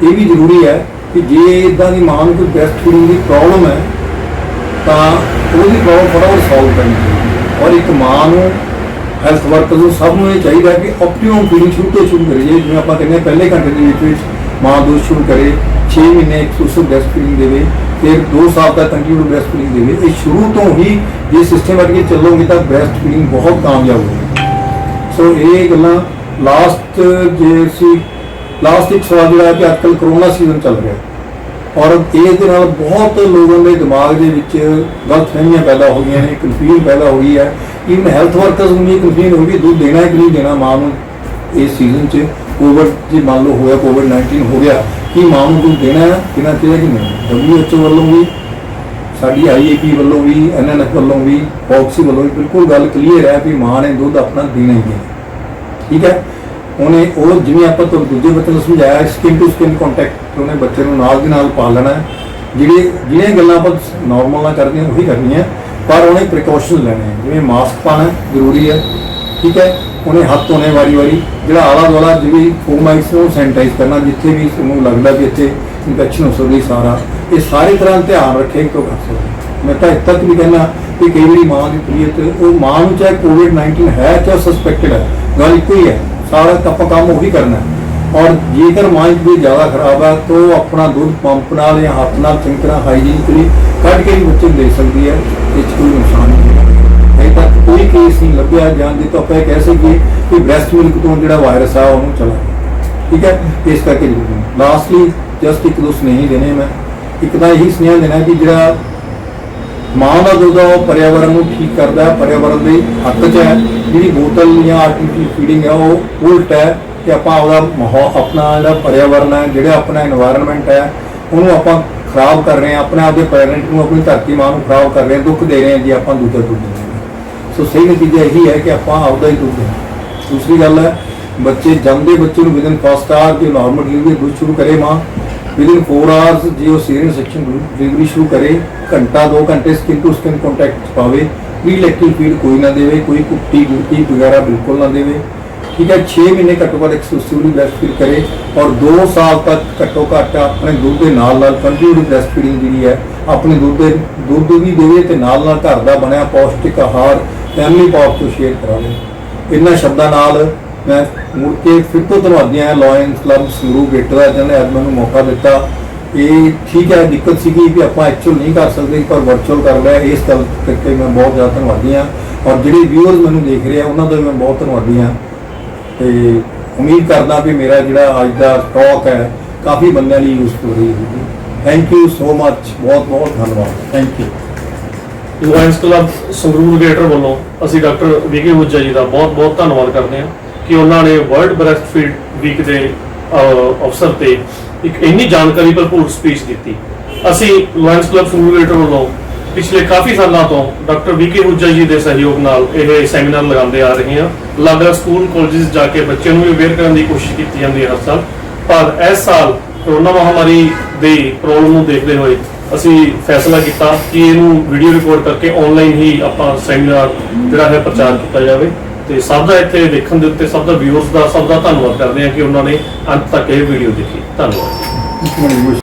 ਇਹ ਵੀ ਜ਼ਰੂਰੀ ਹੈ ਕਿ ਜੇ ਇੱਦਾਂ ਦੀ ਮਾਂ ਨੂੰ ਕੋਈ ਬ੍ਰੈਸਟ ਫੀਡਿੰਗ ਦੀ ਪ੍ਰੋਬਲਮ ਹੈ ਤਾਂ ਉਹਦੀ ਪ੍ਰੋਬਲਮ ਫਟਾਫਟ ਸੋਲਵ ਕਰਨੀ ਚਾਹੀਦੀ। ਔਰ ਇੱਕ ਮਾਂ ਨੂੰ ਹੈਲਥ ਵਰਕਰ ਨੂੰ ਸਭ ਨੂੰ ਇਹ ਚਾਹੀਦਾ ਕਿ ਆਪਟੀਮਮ ਫੀਡਿੰਗ ਸ਼ੁਰੂ ਤੋਂ ਸ਼ੁਰੂ ਕਰੀਏ। ਜਿਵੇਂ ਆਪਾਂ ਕਹਿੰਦੇ ਹਾਂ ਪਹਿਲੇ ਘੰਟੇ ਦੇ ਵਿੱਚ ਮਾਂ ਦੁੱਧ ਸ਼ੁਰੂ ਕਰੇ, 6 ਮਹੀਨੇ ਐਕਸਕਲੂਸਿਵ ਬ੍ਰੈਸਟ ਫੀਡਿੰਗ ਦੇਵੇ, ਫਿਰ 2 ਸਾਲ ਤੱਕ ਕੰਟੀਨਿਊ ਬ੍ਰੈਸਟ ਫੀਡਿੰਗ ਦੇਵੇ। ਇਹ ਸ਼ੁਰੂ ਤੋਂ ਹੀ ਜੇ ਸਿਸਟਮ ਵਰਗੇ ਚੱਲੋਗੇ ਤਾਂ ਬ੍ਰੈਸਟ ਫੀਡਿੰਗ ਬਹੁਤ ਕਾਮਯਾਬ ਹੋਵੇਗੀ। ਸੋ ਇਹ ਗੱਲਾਂ ਲਾਸਟ ਇੱਕ ਸਵਾਲ ਜਿਹੜਾ ਕਿ ਅੱਜਕੱਲ ਕਰੋਨਾ ਸੀਜ਼ਨ ਚੱਲ ਰਿਹਾ ਔਰ ਇਸ ਦੇ ਨਾਲ ਬਹੁਤ ਲੋਕਾਂ ਦੇ ਦਿਮਾਗ ਦੇ ਵਿੱਚ ਗਲਤਫਹਿਮੀਆਂ ਪੈਦਾ ਹੋ ਗਈਆਂ ਨੇ, ਕਨਫਿਊਜ਼ਨ ਪੈਦਾ ਹੋ ਗਈ ਹੈ। ਇਵਨ ਹੈਲਥ ਵਰਕਰਸ ਨੂੰ ਵੀ ਕਨਫਿਊਜ਼ਨ ਹੋ ਗਈ ਦੁੱਧ ਦੇਣਾ ਕਿ ਨਹੀਂ ਦੇਣਾ ਮਾਂ ਨੂੰ। ਇਸ ਸੀਜ਼ਨ 'ਚ ਕੋਵਿਡ ਜੇ ਮੰਨ ਲਓ ਹੋਇਆ, COVID-19 ਹੋ ਗਿਆ, ਕਿ ਮਾਂ ਨੂੰ ਦੁੱਧ ਦੇਣਾ ਚਾਹੀਦਾ ਕਿ ਨਹੀਂ। WHO ਵੱਲੋਂ ਵੀ, ਸਾਡੀ IAP ਵੱਲੋਂ ਵੀ, NNF ਵੱਲੋਂ ਵੀ, ਪੌਕਸੀ ਵੱਲੋਂ ਵੀ ਬਿਲਕੁਲ ਗੱਲ ਕਲੀਅਰ ਹੈ ਕਿ ਮਾਂ ਨੇ ਦੁੱਧ ਆਪਣਾ ਦੇਣਾ ਹੀ ਦੇਣਾ, ਠੀਕ ਹੈ। ਉਹਨੇ ਉਹ ਜਿਵੇਂ ਆਪਾਂ ਤੋਂ ਦੂਜੇ ਬੱਚੇ ਨੂੰ ਸਮਝਾਇਆ ਸਕਿਨ ਟੂ ਸਕਿਨ ਕੰਟੈਕਟ, ਉਹਨੇ ਬੱਚੇ ਨੂੰ ਨਾਲ ਦੀ ਨਾਲ ਪਾਲਣਾ ਹੈ। ਜਿਹੜੀਆਂ ਗੱਲਾਂ ਆਪਾਂ ਨਾਰਮਲ ਨਾਲ ਕਰਦੀਆਂ ਉਹੀ ਕਰਨੀਆਂ, ਪਰ ਉਹਨੇ ਪ੍ਰੀਕਾਸ਼ਨ ਲੈਣੇ ਹੈ। ਜਿਵੇਂ ਮਾਸਕ ਪਾਉਣਾ ਜ਼ਰੂਰੀ ਹੈ, ਠੀਕ ਹੈ। ਉਹਨੇ ਹੱਥ ਧੋਣੇ ਵਾਰੀ ਜਿਹੜਾ ਆਲਾ ਦੁਆਲਾ ਜਿਵੇਂ ਫੋਮਾਈਸ ਨੂੰ ਸੈਨੀਟਾਈਜ਼ ਕਰਨਾ, ਜਿੱਥੇ ਵੀ ਉਹਨੂੰ ਲੱਗਦਾ ਕਿ ਇੱਥੇ ਇਨਫੈਕਸ਼ਨ ਹੋ ਸਕਦੀ ਸਾਰਾ, ਇਹ ਸਾਰੀ ਤਰ੍ਹਾਂ ਧਿਆਨ ਰੱਖੇ ਕਿਉਂ ਕਰ ਸਕਦੇ। ਮੈਂ ਤਾਂ ਇੱਥੇ ਤੱਕ ਵੀ ਕਹਿੰਦਾ ਕਿ ਕਈ ਵਾਰੀ ਮਾਂ ਦੀ ਤਬੀਅਤ, ਉਹ ਮਾਂ ਨੂੰ ਚਾਹੇ COVID-19 ਹੈ ਚਾਹੇ ਸਸਪੈਕਟਡ ਹੈ, ਗੱਲ ਇੱਕੋ ਹੀ ਹੈ, ਸਾਰਾ ਆਪਾਂ ਕੰਮ ਉਹੀ ਕਰਨਾ ਹੈ। ਔਰ ਜੇਕਰ ਮਾਂ ਦੀ ਜ਼ਿਆਦਾ ਖਰਾਬ ਹੈ ਤਾਂ ਉਹ ਆਪਣਾ ਦੁੱਧ ਪੰਪ ਨਾਲ ਜਾਂ ਹੱਥ ਨਾਲ ਚੰਗੀ ਤਰ੍ਹਾਂ ਹਾਈਜੀਨਿਕਲੀ ਕੱਢ ਕੇ ਵੀ ਬੱਚੇ ਨੂੰ ਦੇ ਸਕਦੀ ਹੈ, ਇਹ 'ਚ ਕੋਈ ਨੁਕਸਾਨ ਨਹੀਂ ਹੈ। ਅਜੇ ਤੱਕ ਕੋਈ ਕੇਸ ਨਹੀਂ ਲੱਭਿਆ ਜਾਂ ਜਿੱਥੋਂ ਆਪਾਂ ਇਹ ਕਹਿ ਸਕੀਏ ਕਿ ਬ੍ਰੈਸਟ ਮਿਲਕ ਤੋਂ ਜਿਹੜਾ ਵਾਇਰਸ ਆ ਉਹਨੂੰ ਚਲਾ, ਠੀਕ ਹੈ। ਇਸ ਕਰਕੇ ਜ਼ਰੂਰੀ ਲਾਸਟਲੀ ਜਸਟ ਇੱਕ ਦੋ ਸੁਨੇਹੇ ਦੇਣੇ। ਮੈਂ ਇੱਕ ਤਾਂ ਇਹੀ ਸੁਨੇਹਾ ਦੇਣਾ ਕਿ ਜਿਹੜਾ ਮਾਂ ਦਾ ਦੁੱਧ ਆ ਉਹ ਪਰਿਆਵਰਨ ਨੂੰ ਠੀਕ ਕਰਦਾ ਹੈ, ਪਰਿਆਵਰਨ ਦੇ ਹੱਕ 'ਚ ਹੈ। ਜਿਹੜੀ ਬੋਤਲ ਜਾਂ ਆਰਟੀਫੀਸ਼ੀਅਲ ਫੀਡਿੰਗ ਹੈ ਉਹ ਉਲਟ ਹੈ ਕਿ ਆਪਾਂ ਉਹਦਾ ਮਾਹੌਲ, ਆਪਣਾ ਜਿਹੜਾ ਪਰਿਆਵਰਨ ਹੈ, ਜਿਹੜਾ ਆਪਣਾ এনवायरमेंट ਹੈ, ਉਹਨੂੰ ਆਪਾਂ ਖਰਾਬ ਕਰ ਰਹੇ ਹਾਂ, ਆਪਣੇ ਆਪ ਦੇ ਪੈਰੈਂਟ ਨੂੰ, ਆਪਣੀ ਧਰਤੀ ਮਾਂ ਨੂੰ ਖਰਾਬ ਕਰ ਰਹੇ ਹਾਂ, ਦੁੱਖ ਦੇ ਰਹੇ ਹਾਂ ਜੀ ਆਪਾਂ ਦੂਜਾ ਦੁੱਧ ਦਿੰਦੇ ਹਾਂ। ਸੋ ਸਹੀ ਨਤੀਜਾ ਇਹੀ ਹੈ ਕਿ ਆਪਾਂ ਆਪਦਾ ਹੀ ਦੁੱਧ ਦੇਣਾ। ਦੂਸਰੀ ਗੱਲ ਹੈ ਬੱਚੇ ਜੰਮਦੇ ਬੱਚੇ ਨੂੰ ਵਿਦਨ ਫਸਟ ਆਵਰ ਜੇ ਨਾਰਮਲ ਡਿਲੀਵਰੀ ਦੁੱਧ ਸ਼ੁਰੂ ਕਰੇ ਮਾਂ, ਵਿਦਨ 4 ਆਵਰਸ ਜੇ ਉਹ ਸੀਰੀਅਸ ਸੈਕਸ਼ਨ ਡਿਲੀਵਰੀ ਸ਼ੁਰੂ ਕਰੇ, ਘੰਟਾ 2 ਘੰਟੇ ਸਕਿਨ ਟੂ ਸਕਿਨ ਕੰਟੈਕਟ ਪਾਵੇ, ਪ੍ਰੀ-ਲੈਕਟਿਵ ਫੀਡ ਕੋਈ ਨਾ ਦੇਵੇ, ਕੋਈ ਕੁੱਟੀ ਗੁੱਟੀ ਵਗੈਰਾ ਬਿਲਕੁਲ ਨਾ ਦੇਵੇ, ਠੀਕ ਹੈ। 6 ਮਹੀਨੇ ਘੱਟੋ ਘੱਟ ਐਕਸਕਲੂਸਿਵਲੀ ਬ੍ਰੈਸਟ ਫੀਡ ਕਰੇ ਔਰ 2 ਸਾਲ ਤੱਕ ਘੱਟੋ ਘੱਟ ਆਪਣੇ ਦੁੱਧ ਦੇ ਨਾਲ ਕੰਟੀਨਿਊ ਬ੍ਰੈਸਟ ਫੀਡਿੰਗ ਜਿਹੜੀ ਹੈ ਆਪਣੇ ਦੁੱਧ ਵੀ ਦੇਵੇ ਤੇ ਨਾਲ ਘਰ ਦਾ ਬਣਿਆ ਪੌਸ਼ਟਿਕ ਆਹਾਰ ਫੈਮਿਲੀ ਬਾਕਸ ਤੋਂ ਸ਼ੇਅਰ ਕਰਾਵੇ। ਇਹਨਾਂ ਸ਼ਬਦਾਂ ਨਾਲ ਮੈਂ ਮੁੜ ਕੇ ਫਿਰ ਤੋਂ ਧੰਨਵਾਦੀ ਹਾਂ ਲਾਇਨਸ ਕਲੱਬ ਸੰਗਰੂਰ ਗ੍ਰੇਟਰ ਦਾ, ਜਿਹਨੇ ਅੱਜ ਮੈਨੂੰ ਮੌਕਾ ਦਿੱਤਾ। ਇਹ ਠੀਕ ਹੈ ਦਿੱਕਤ ਸੀਗੀ ਵੀ ਆਪਾਂ ਐਕਚੁਅਲ ਨਹੀਂ ਕਰ ਸਕਦੇ ਪਰ ਵਰਚੁਅਲ ਕਰ ਲਿਆ, ਇਸ ਗੱਲ ਕਰਕੇ ਮੈਂ ਬਹੁਤ ਜ਼ਿਆਦਾ ਧੰਨਵਾਦੀ ਹਾਂ। ਔਰ ਜਿਹੜੇ ਵਿਊਅਰਸ ਮੈਨੂੰ ਦੇਖ ਰਹੇ ਆ ਉਹਨਾਂ ਦਾ ਵੀ ਮੈਂ ਬਹੁਤ ਧੰਨਵਾਦੀ ਹਾਂ ਤੇ ਉਮੀਦ ਕਰਦਾ ਵੀ ਮੇਰਾ ਜਿਹੜਾ ਅੱਜ ਦਾ ਟਾਕ ਹੈ ਕਾਫੀ ਬੰਦਿਆਂ ਲਈ ਯੂਜ਼ਫੁਲ ਰਹੀ ਹੋਵੇਗੀ। ਥੈਂਕ ਯੂ ਸੋ ਮਚ, ਬਹੁਤ ਬਹੁਤ ਧੰਨਵਾਦ, thank you. Lions Club Sangrur Greater ਵੱਲੋਂ ਅਸੀਂ ਡਾਕਟਰ ਵਿਕੇ ਹੁਜਾ ਜੀ ਦਾ ਬਹੁਤ ਬਹੁਤ ਧੰਨਵਾਦ ਕਰਦੇ ਹਾਂ ਕਿ ਉਹਨਾਂ ਨੇ ਵਰਲਡ ਬ੍ਰੈਸਟ ਫੀਡ ਵੀਕ ਦੇ ਅਵਸਰ ਤੇ ਇੱਕ ਇੰਨੀ ਜਾਣਕਾਰੀ ਭਰਪੂਰ ਸਪੀਚ ਦਿੱਤੀ। ਅਸੀਂ ਲਾਇਨਸ ਕਲੱਬ ਸੰਗਰੂਰ ਗ੍ਰੇਟਰ ਵੱਲੋਂ ਪਿਛਲੇ ਕਾਫੀ ਸਾਲਾਂ ਤੋਂ ਡਾਕਟਰ ਵੀਕੇ ਹੁੱਜਾ ਜੀ ਦੇ ਸਹਿਯੋਗ ਨਾਲ ਇਹ ਸੈਮੀਨਾਰ ਲਗਾਉਂਦੇ ਆ ਰਹੇ ਹਾਂ। ਅਲੱਗ-ਅਲੱਗ ਸਕੂਲ ਕਾਲਜਿਸ ਜਾ ਕੇ ਬੱਚਿਆਂ ਨੂੰ ਵੀ ਅਵੇਅਰ ਕਰਨ ਦੀ ਕੋਸ਼ਿਸ਼ ਕੀਤੀ ਜਾਂਦੀ ਹੈ ਹਰ ਸਾਲ, ਪਰ ਇਸ ਸਾਲ ਕਰੋਨਾ ਮਹਾਮਾਰੀ ਦੀ ਪ੍ਰੋਬਲਮ ਨੂੰ ਦੇਖਦੇ ਹੋਏ ਅਸੀਂ ਫੈਸਲਾ ਕੀਤਾ ਕਿ ਇਹਨੂੰ ਵੀਡੀਓ ਰਿਕਾਰਡ ਕਰਕੇ ਆਨਲਾਈਨ ਹੀ ਆਪਾਂ ਸੈਮੀਨਾਰ ਜਿਹੜਾ ਹੈ ਪ੍ਰਚਾਰ ਕੀਤਾ ਜਾਵੇ। ਤੇ ਸਭ ਦਾ ਇੱਥੇ ਦੇਖਣ ਦੇ ਉੱਤੇ ਸਭ ਦਾ ਵਿਊਅਰਸ ਦਾ ਸਭ ਦਾ ਧੰਨਵਾਦ ਕਰਦੇ ਹਾਂ ਕਿ ਉਹਨਾਂ ਨੇ ਅੰਤ ਤੱਕ ਇਹ ਵੀਡੀਓ ਦੇਖੀ। ਧੰਨਵਾਦ।